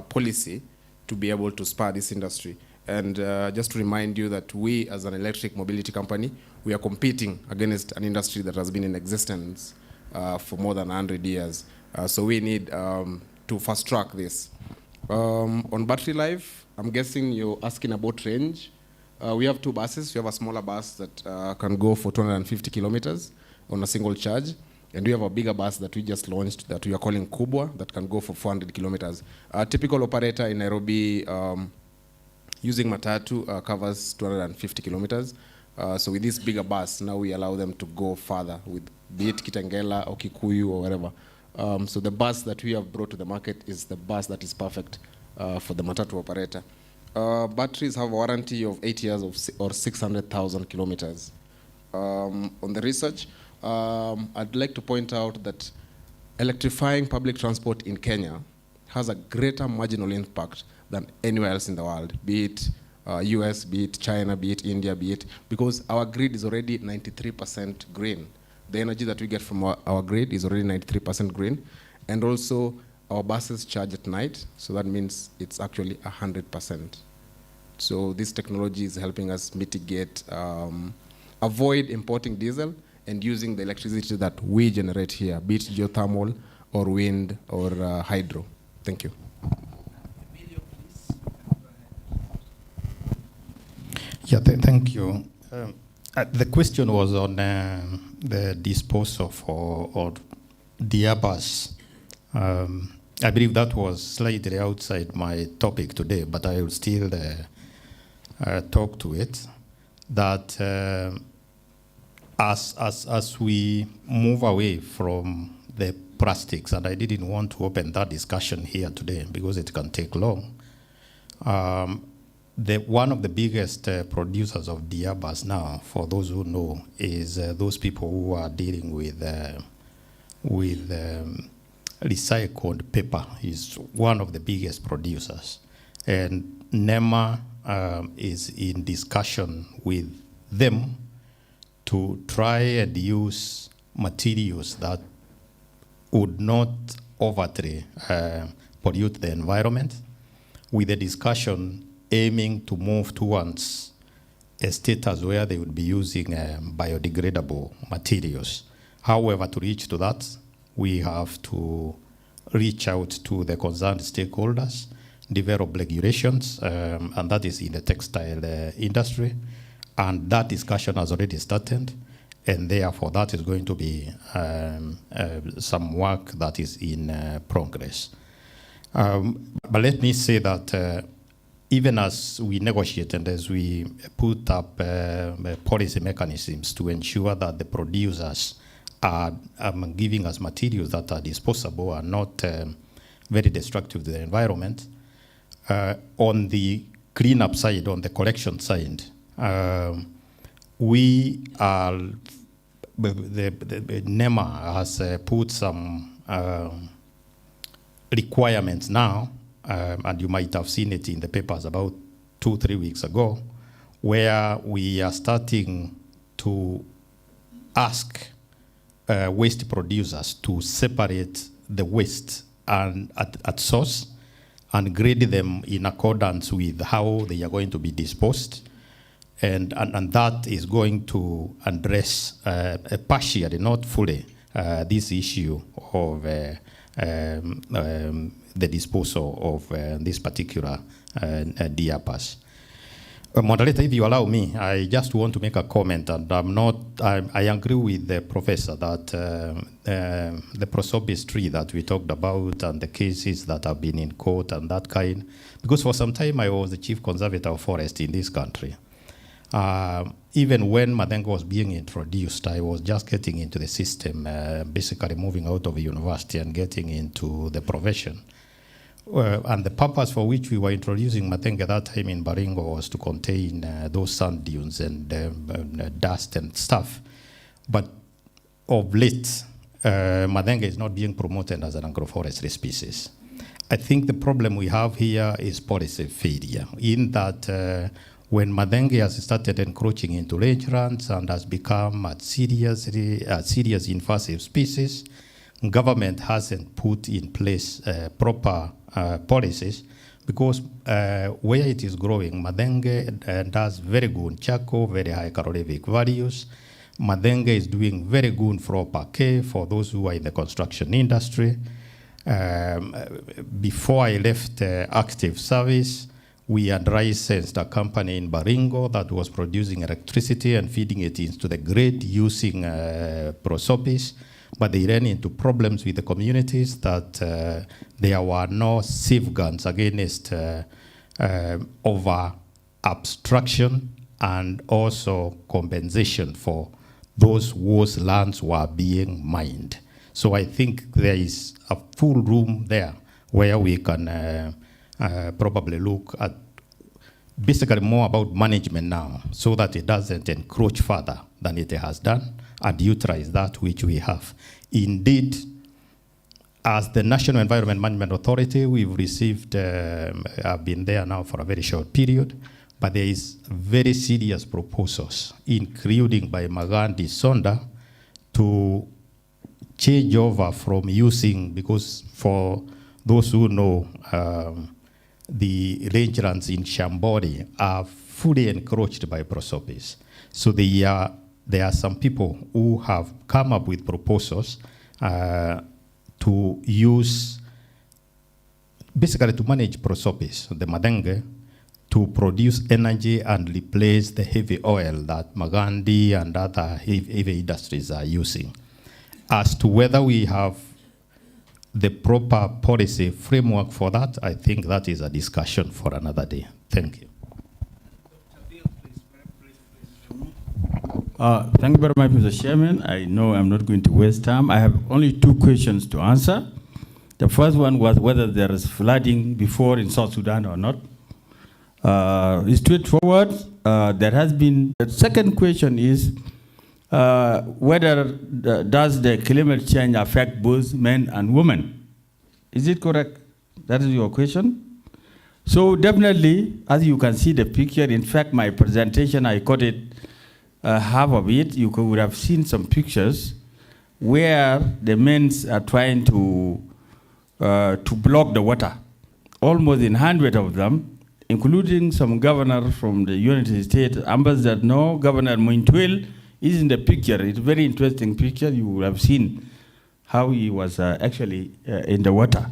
policy to be able to spur this industry. And just to remind you that we, as an electric mobility company, we are competing against an industry that has been in existence for more than 100 years. So we need to fast track this. On battery life, I'm guessing you're asking about range. We have two buses. We have a smaller bus that can go for 250 kilometers on a single charge. And we have a bigger bus that we just launched that we are calling Kubwa that can go for 400 kilometers. A typical operator in Nairobi using Matatu covers 250 kilometers. So with this bigger bus, now we allow them to go further with be it Kitengela or Kikuyu or wherever. So the bus that we have brought to the market is the bus that is perfect for the Matatu operator. Batteries have a warranty of 8 years or 600,000 kilometers. On the research, I'd like to point out that electrifying public transport in Kenya has a greater marginal impact than anywhere else in the world, be it US, be it China, be it India, because our grid is already 93% green. The energy that we get from our grid is already 93% green. And also our buses charge at night, so that means it's actually 100%. So this technology is helping us mitigate, avoid importing diesel and using the electricity that we generate here, be it geothermal or wind or hydro. Thank you. Yeah, thank you. The question was on the disposal or the Airbus. I believe that was slightly outside my topic today, but I will still talk to it. That as we move away from the plastics, and I didn't want to open that discussion here today because it can take long. One of the biggest producers of diabas now, for those who know, is those people who are dealing with recycled paper. Is one of the biggest producers, and NEMA is in discussion with them to try and use materials that would not overtly pollute the environment, with a discussion aiming to move towards a status where they would be using biodegradable materials. However, to reach to that, we have to reach out to the concerned stakeholders, develop regulations, and that is in the textile industry. And that discussion has already started, and therefore that is going to be some work that is in progress. But let me say that even as we negotiate and as we put up policy mechanisms to ensure that the producers are giving us materials that are disposable and not very destructive to the environment, on the cleanup side, on the collection side, we are, the NEMA has put some requirements now, and you might have seen it in the papers about 2-3 weeks ago, where we are starting to ask waste producers to separate the waste and at source and grade them in accordance with how they are going to be disposed. And that is going to address partially, not fully, this issue of the disposal of this particular diapas. Moderator, if you allow me, I just want to make a comment, and I agree with the professor that the prosopis tree that we talked about and the cases that have been in court and that kind, because for some time I was the chief conservator of forest in this country. Even when Madengo was being introduced, I was just getting into the system, basically moving out of university and getting into the profession. And the purpose for which we were introducing Madengo at that time in Baringo was to contain those sand dunes and dust and stuff. But of late, Madengo is not being promoted as an agroforestry species. I think the problem we have here is policy failure, in that when Madengo has started encroaching into rangelands and has become a serious invasive species, government hasn't put in place proper policies, because where it is growing, Madengo does very good charcoal, very high calorific values. Madengo is doing very good for parquet for those who are in the construction industry. Before I left active service, we had licensed a company in Baringo that was producing electricity and feeding it into the grid using prosopis, but they ran into problems with the communities that there were no safeguards against over abstraction and also compensation for those whose lands were being mined. So I think there is a full room there where we can probably look at basically more about management now so that it doesn't encroach further than it has done and utilize that which we have. Indeed, as the National Environment Management Authority, we've received, I've been there now for a very short period, but there is very serious proposals, including by Magandi Sonda, to change over from using, because for those who know, the rangelands in Shambori are fully encroached by prosopis. So there are some people who have come up with proposals to use, basically to manage prosopis, the madenge, to produce energy and replace the heavy oil that Magandi and other heavy industries are using. As to whether we have the proper policy framework for that, I think that is a discussion for another day. Thank you. Thank you very much, Mr. Chairman. I know I'm not going to waste time. I have only 2 questions to answer. The first one was whether there is flooding before in South Sudan or not. It's straightforward. There has been. The second question is whether does the climate change affect both men and women? Is it correct? That is your question. So definitely, as you can see the picture, in fact, my presentation, I got it, half of it. You would have seen some pictures where the men are trying to block the water, almost in 100 of them, including some governor from the United States, Ambassador Governor Mointwell is in the picture. It's a very interesting picture. You will have seen how he was actually in the water.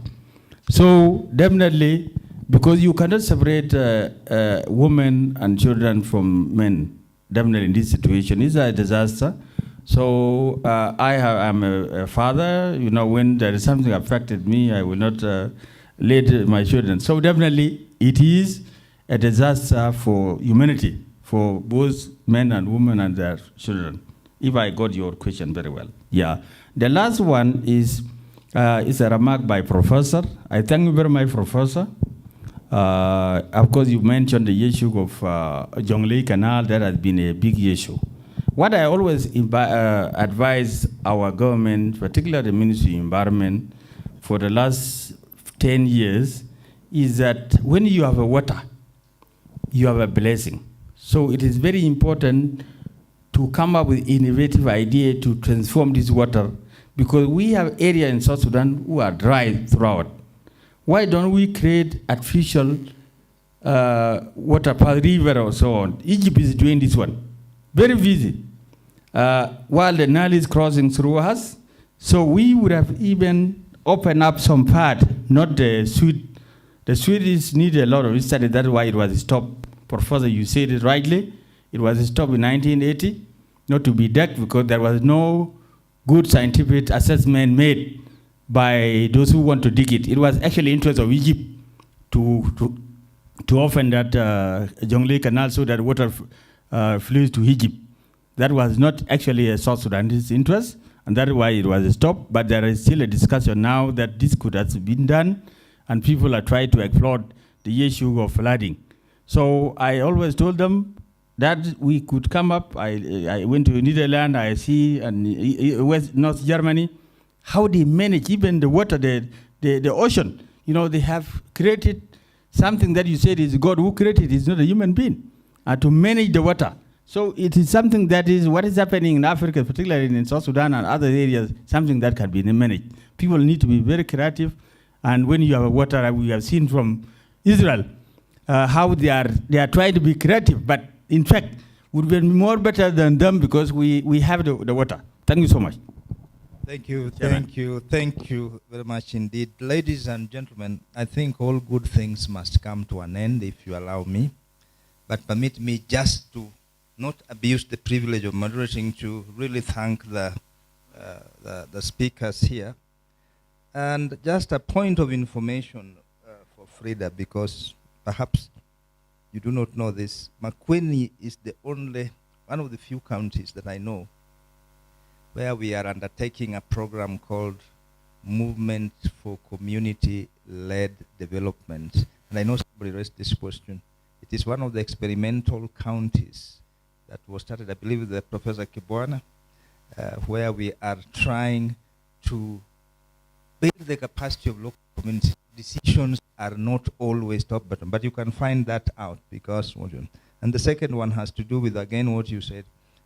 So definitely, because you cannot separate women and children from men, definitely in this situation, it's a disaster. So I'm a father, you know, when there is something affected me, I will not let my children. So definitely it is a disaster for humanity, for both men and women and their children, if I got your question very well. Yeah. The last one is a remark by Professor. I thank you very much, Professor. Of course, you mentioned the issue of Jonglei Canal. That has been a big issue. What I always advise our government, particularly the Ministry of Environment, for the last 10 years, is that when you have a water, you have a blessing. So it is very important to come up with innovative idea to transform this water, because we have areas in South Sudan who are dry throughout. Why don't we create artificial water path, river or so on? Egypt is doing this one. Very busy. While the Nile is crossing through us, so we would have even opened up some part, not the Swede. The Swedes need a lot of study, that's why it was stopped. Professor, you said it rightly. It was stopped in 1980, not to be dug, because there was no good scientific assessment made by those who want to dig it. It was actually interest of Egypt to open that Jonglei Canal so that water flows to Egypt. That was not actually a South Sudanese interest, and that's why it was stopped. But there is still a discussion now that this could have been done, and people are trying to exploit the issue of flooding. So I always told them that we could come up. I went to Netherlands, I see, and West North Germany, how they manage even the water, the ocean. You know, they have created something that you said is God who created, it's not a human being, to manage the water. So it is something that is what is happening in Africa, particularly in South Sudan and other areas, something that can be managed. People need to be very creative. And when you have water, we have seen from Israel how they are trying to be creative, but in fact, would be more better than them because we have the water. Thank you so much. Thank you, thank you very much indeed. Ladies and gentlemen, I think all good things must come to an end, if you allow me. But permit me just to not abuse the privilege of moderating, to really thank the speakers here. And just a point of information for Frida, because perhaps you do not know this, Makueni is the only, one of the few counties that I know where we are undertaking a program called Movement for Community-Led Development. And I know somebody raised this question. It is one of the experimental counties that was started, I believe, with Professor Kibwana, where we are trying to build the capacity of local communities. Decisions are not always top-bottom, but you can find that out because, and the second one has to do with, again, what you said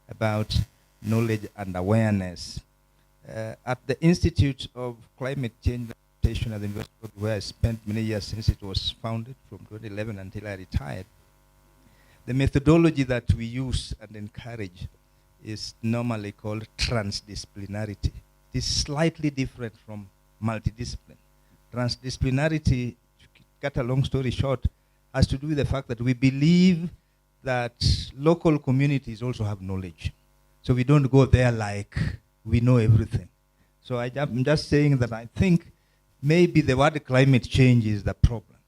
about knowledge and awareness. At the Institute of Climate Change Adaptation at the University of where I spent many years since it was founded, from 2011 until I retired, the methodology that we use and encourage is normally called transdisciplinarity. It is slightly different from multidiscipline. Transdisciplinarity, to cut a long story short, has to do with the fact that we believe that local communities also have knowledge. So we don't go there like we know everything. So I'm just saying that I think maybe the word climate change is the problem.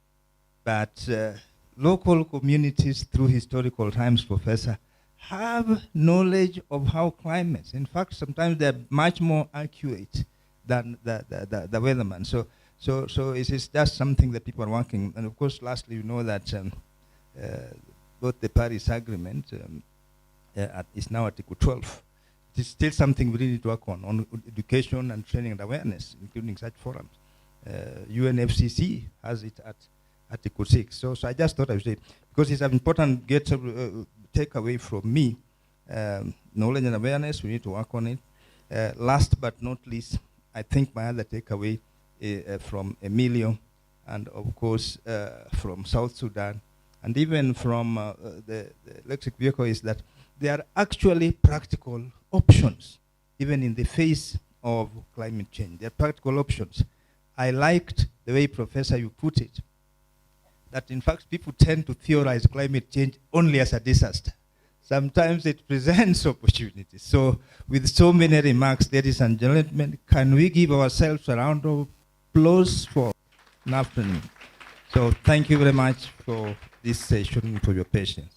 But local communities through historical times, Professor, have knowledge of how climates. In fact, sometimes they're much more accurate than the weatherman. So it is just something that people are working. And of course, lastly, you know that both the Paris Agreement is now Article 12. It is still something we need to work on education and training and awareness, including such forums. UNFCCC has it at Article 6. So I just thought I would say, because it's an important takeaway from me, knowledge and awareness, we need to work on it. Last but not least, I think my other takeaway from Emilio, and of course from South Sudan, and even from the electric vehicle, is that there are actually practical options, even in the face of climate change. There are practical options. I liked the way, Professor, you put it, that in fact people tend to theorize climate change only as a disaster. Sometimes it presents opportunities. So with so many remarks, ladies and gentlemen, can we give ourselves a round of applause for an afternoon? So thank you very much for this session and for your patience.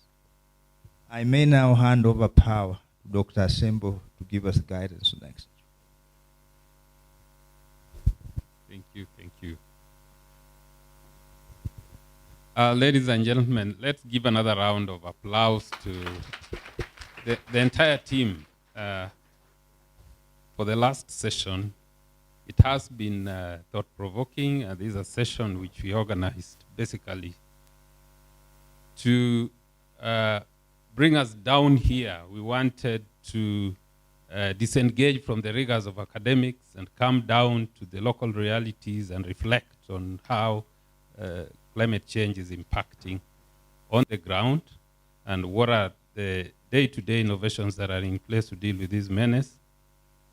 I may now hand over power to Dr. Asembo to give us guidance next. Thank you, thank you. Ladies and gentlemen, let's give another round of applause to the entire team. For the last session, it has been thought-provoking, and this is a session which we organized basically to bring us down here. We wanted to disengage from the rigors of academics and come down to the local realities and reflect on how climate change is impacting on the ground and what are the day-to-day innovations that are in place to deal with this menace.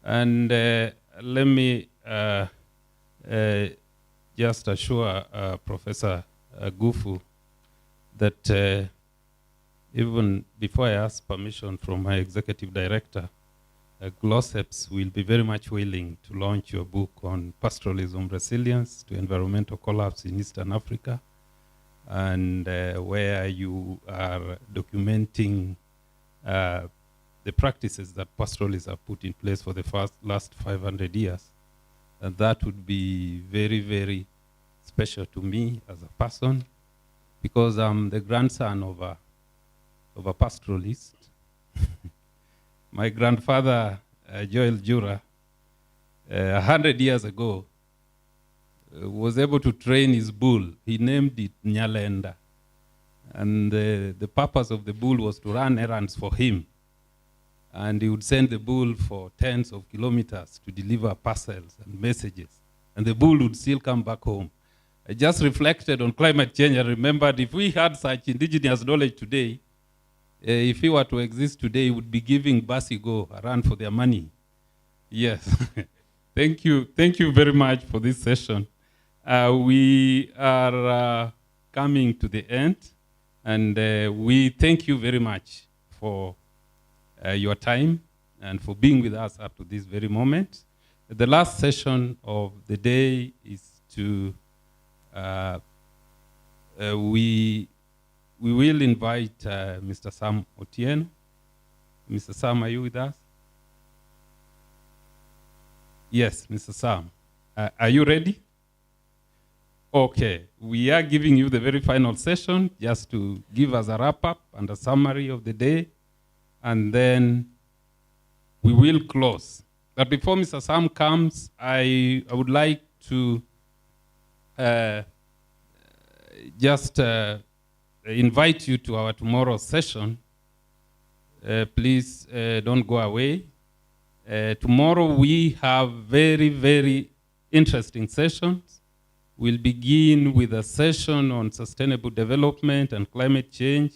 And let me just assure Professor Gufu that even before I ask permission from my executive director, GLOSEPS will be very much willing to launch your book on pastoralism resilience to environmental collapse in Eastern Africa, and where you are documenting the practices that pastoralists have put in place for the last 500 years. And that would be very, very special to me as a person, because I'm the grandson of a pastoralist. My grandfather, Joel Jura, 100 years ago, was able to train his bull. He named it Nyalenda. And the purpose of the bull was to run errands for him. And he would send the bull for tens of kilometers to deliver parcels and messages. And the bull would still come back home. I just reflected on climate change and remembered if we had such indigenous knowledge today, if he were to exist today, he would be giving Basigo a run for their money. Yes. Thank you. Thank you very much for this session. We are coming to the end, and we thank you very much for your time and for being with us up to this very moment. The last session of the day is to, we we will invite Mr. Sam Otieno. Mr. Sam, are you with us? Yes, Mr. Sam. Are you ready? Okay, we are giving you the very final session just to give us a wrap-up and a summary of the day, and then we will close. But before Mr. Sam comes, I would like to just invite you to our tomorrow's session. Please don't go away. Tomorrow we have very, very interesting sessions. We'll begin with a session on sustainable development and climate change,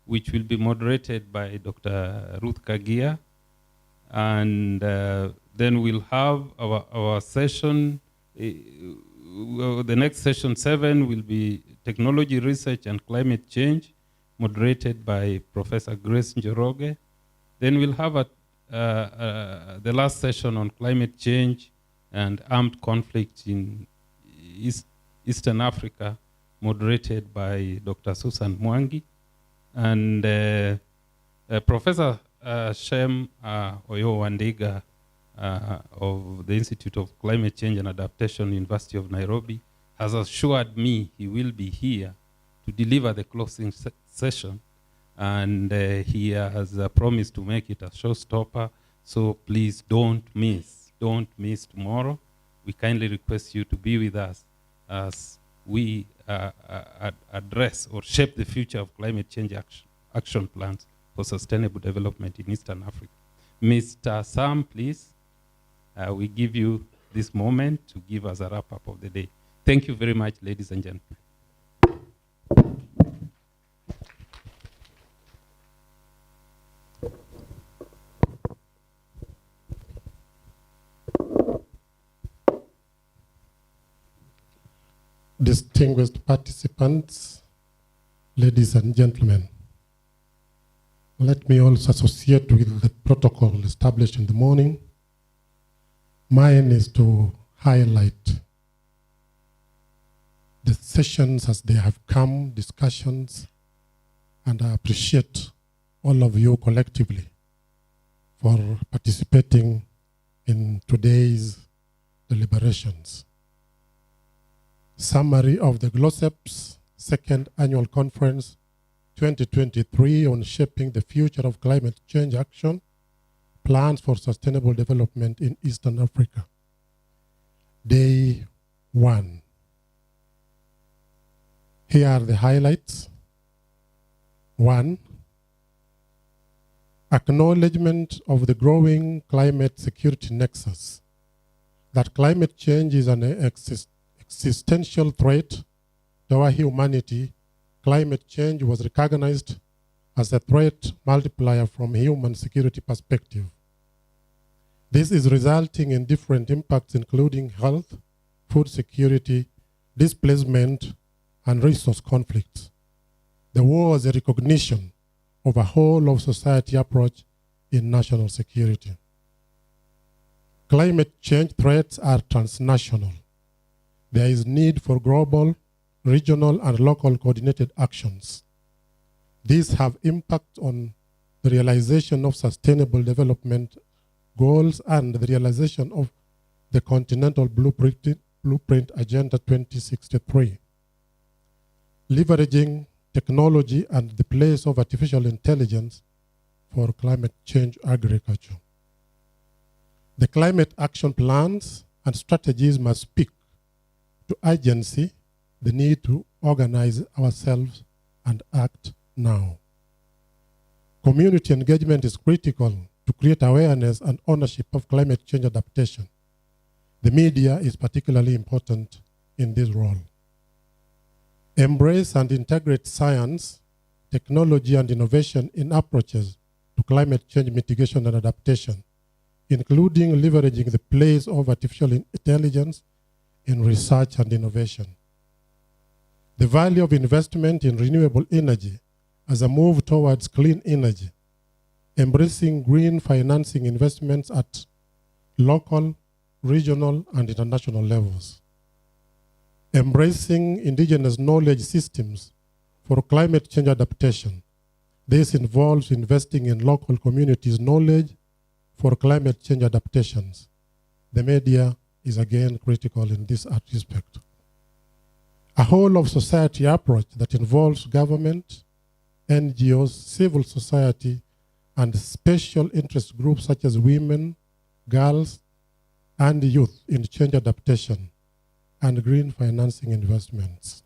which will be moderated by Dr. Ruth Kagia. And then we'll have our session. The next session 7 will be technology research and climate change, moderated by Professor Grace Njoroge. Then we'll have the last session on climate change and armed conflict in Eastern Africa, moderated by Dr. Susan Mwangi. And Professor Shem Oyo Wandiga of the Institute of Climate Change and Adaptation, University of Nairobi, has assured me he will be here to deliver the closing session. And he has promised to make it a showstopper. So please don't miss tomorrow. We kindly request you to be with us as we address or shape the future of climate change action plans for sustainable development in Eastern Africa. Mr. Sam, please, we give you this moment to give us a wrap-up of the day. Thank you very much, ladies and gentlemen. Distinguished participants, ladies and gentlemen, let me also associate with the protocol established in the morning. Mine is to highlight the sessions as they have come, discussions, and I appreciate all of you collectively for participating in today's deliberations. Summary of the GLOSEP's second annual conference 2023 on shaping the future of climate change action, plans for sustainable development in Eastern Africa. Day 1. Here are the highlights. 1. Acknowledgement of the growing climate security nexus, that climate change is an existential threat to our humanity. Climate change was recognized as a threat multiplier from a human security perspective. This is resulting in different impacts, including health, food security, displacement, and resource conflicts. The war is a recognition of a whole of society approach in national security. Climate change threats are transnational. There is need for global, regional, and local coordinated actions. These have impact on the realization of sustainable development goals and the realization of the Continental Blueprint Agenda 2063. Leveraging technology and the place of artificial intelligence for climate change agriculture. The climate action plans and strategies must speak to urgency, the need to organize ourselves and act now. Community engagement is critical to create awareness and ownership of climate change adaptation. The media is particularly important in this role. Embrace and integrate science, technology, and innovation in approaches to climate change mitigation and adaptation, including leveraging the place of artificial intelligence in research and innovation. The value of investment in renewable energy as a move towards clean energy, embracing green financing investments at local, regional, and international levels. Embracing indigenous knowledge systems for climate change adaptation. This involves investing in local communities' knowledge for climate change adaptations. The media is again critical in this respect. A whole of society approach that involves government, NGOs, civil society, and special interest groups such as women, girls, and youth in change adaptation and green financing investments.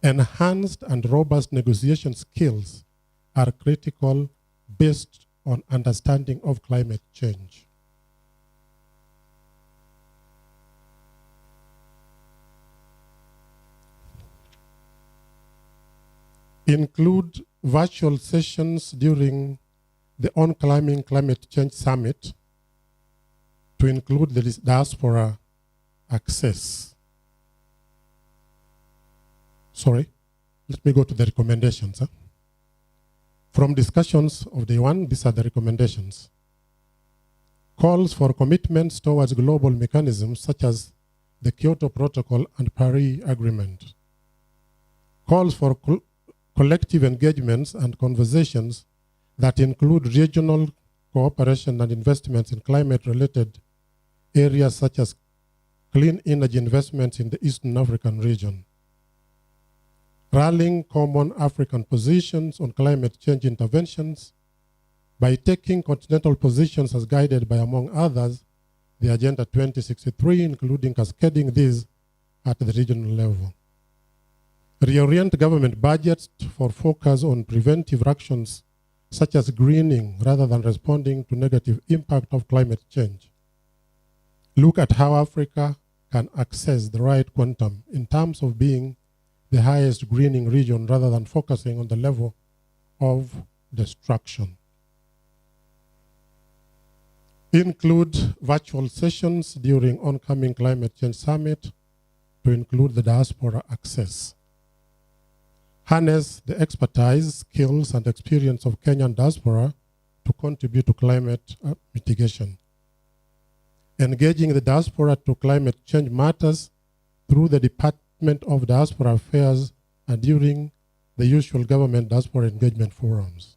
Enhanced and robust negotiation skills are critical based on understanding of climate change. Include virtual sessions during the oncoming Climate Change Summit to include the diaspora access. Sorry, let me go to the recommendations. From discussions of day one, these are the recommendations. Calls for commitments towards global mechanisms such as the Kyoto Protocol and Paris Agreement. Calls for collective engagements and conversations that include regional cooperation and investments in climate-related areas such as clean energy investments in the Eastern African region. Rallying common African positions on climate change interventions by taking continental positions as guided by, among others, the Agenda 2063, including cascading these at the regional level. Reorient government budgets for focus on preventive actions such as greening rather than responding to negative impact of climate change. Look at how Africa can access the right quantum in terms of being the highest greening region rather than focusing on the level of destruction. Include virtual sessions during oncoming Climate Change Summit to include the diaspora access. Harness the expertise, skills, and experience of Kenyan diaspora to contribute to climate mitigation. Engaging the diaspora to climate change matters through the Department of Diaspora Affairs and during the usual government diaspora engagement forums.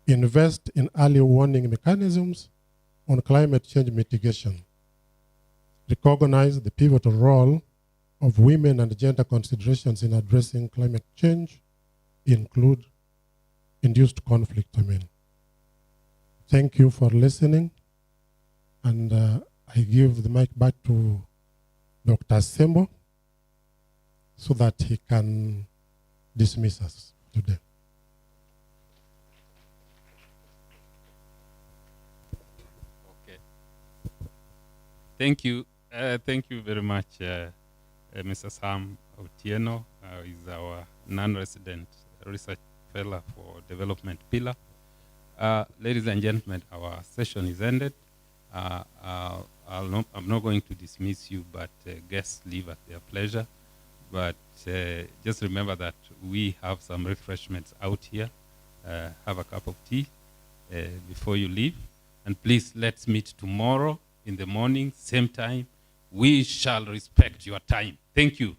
Invest in early warning mechanisms on climate change mitigation. Recognize the pivotal role of women and gender considerations in addressing climate change, include induced conflict. Thank you for listening. And I give the mic back to Dr. Sembo so that he can dismiss us today. Okay. Thank you. Thank you very much, Mr. Sam Otieno is our non-resident research fellow for Development Pillar. Ladies and gentlemen, our session is ended. I'm not going to dismiss you, but guests leave at their pleasure. But just remember that we have some refreshments out here. Have a cup of tea before you leave. And please, let's meet tomorrow in the morning, same time. We shall respect your time. Thank you.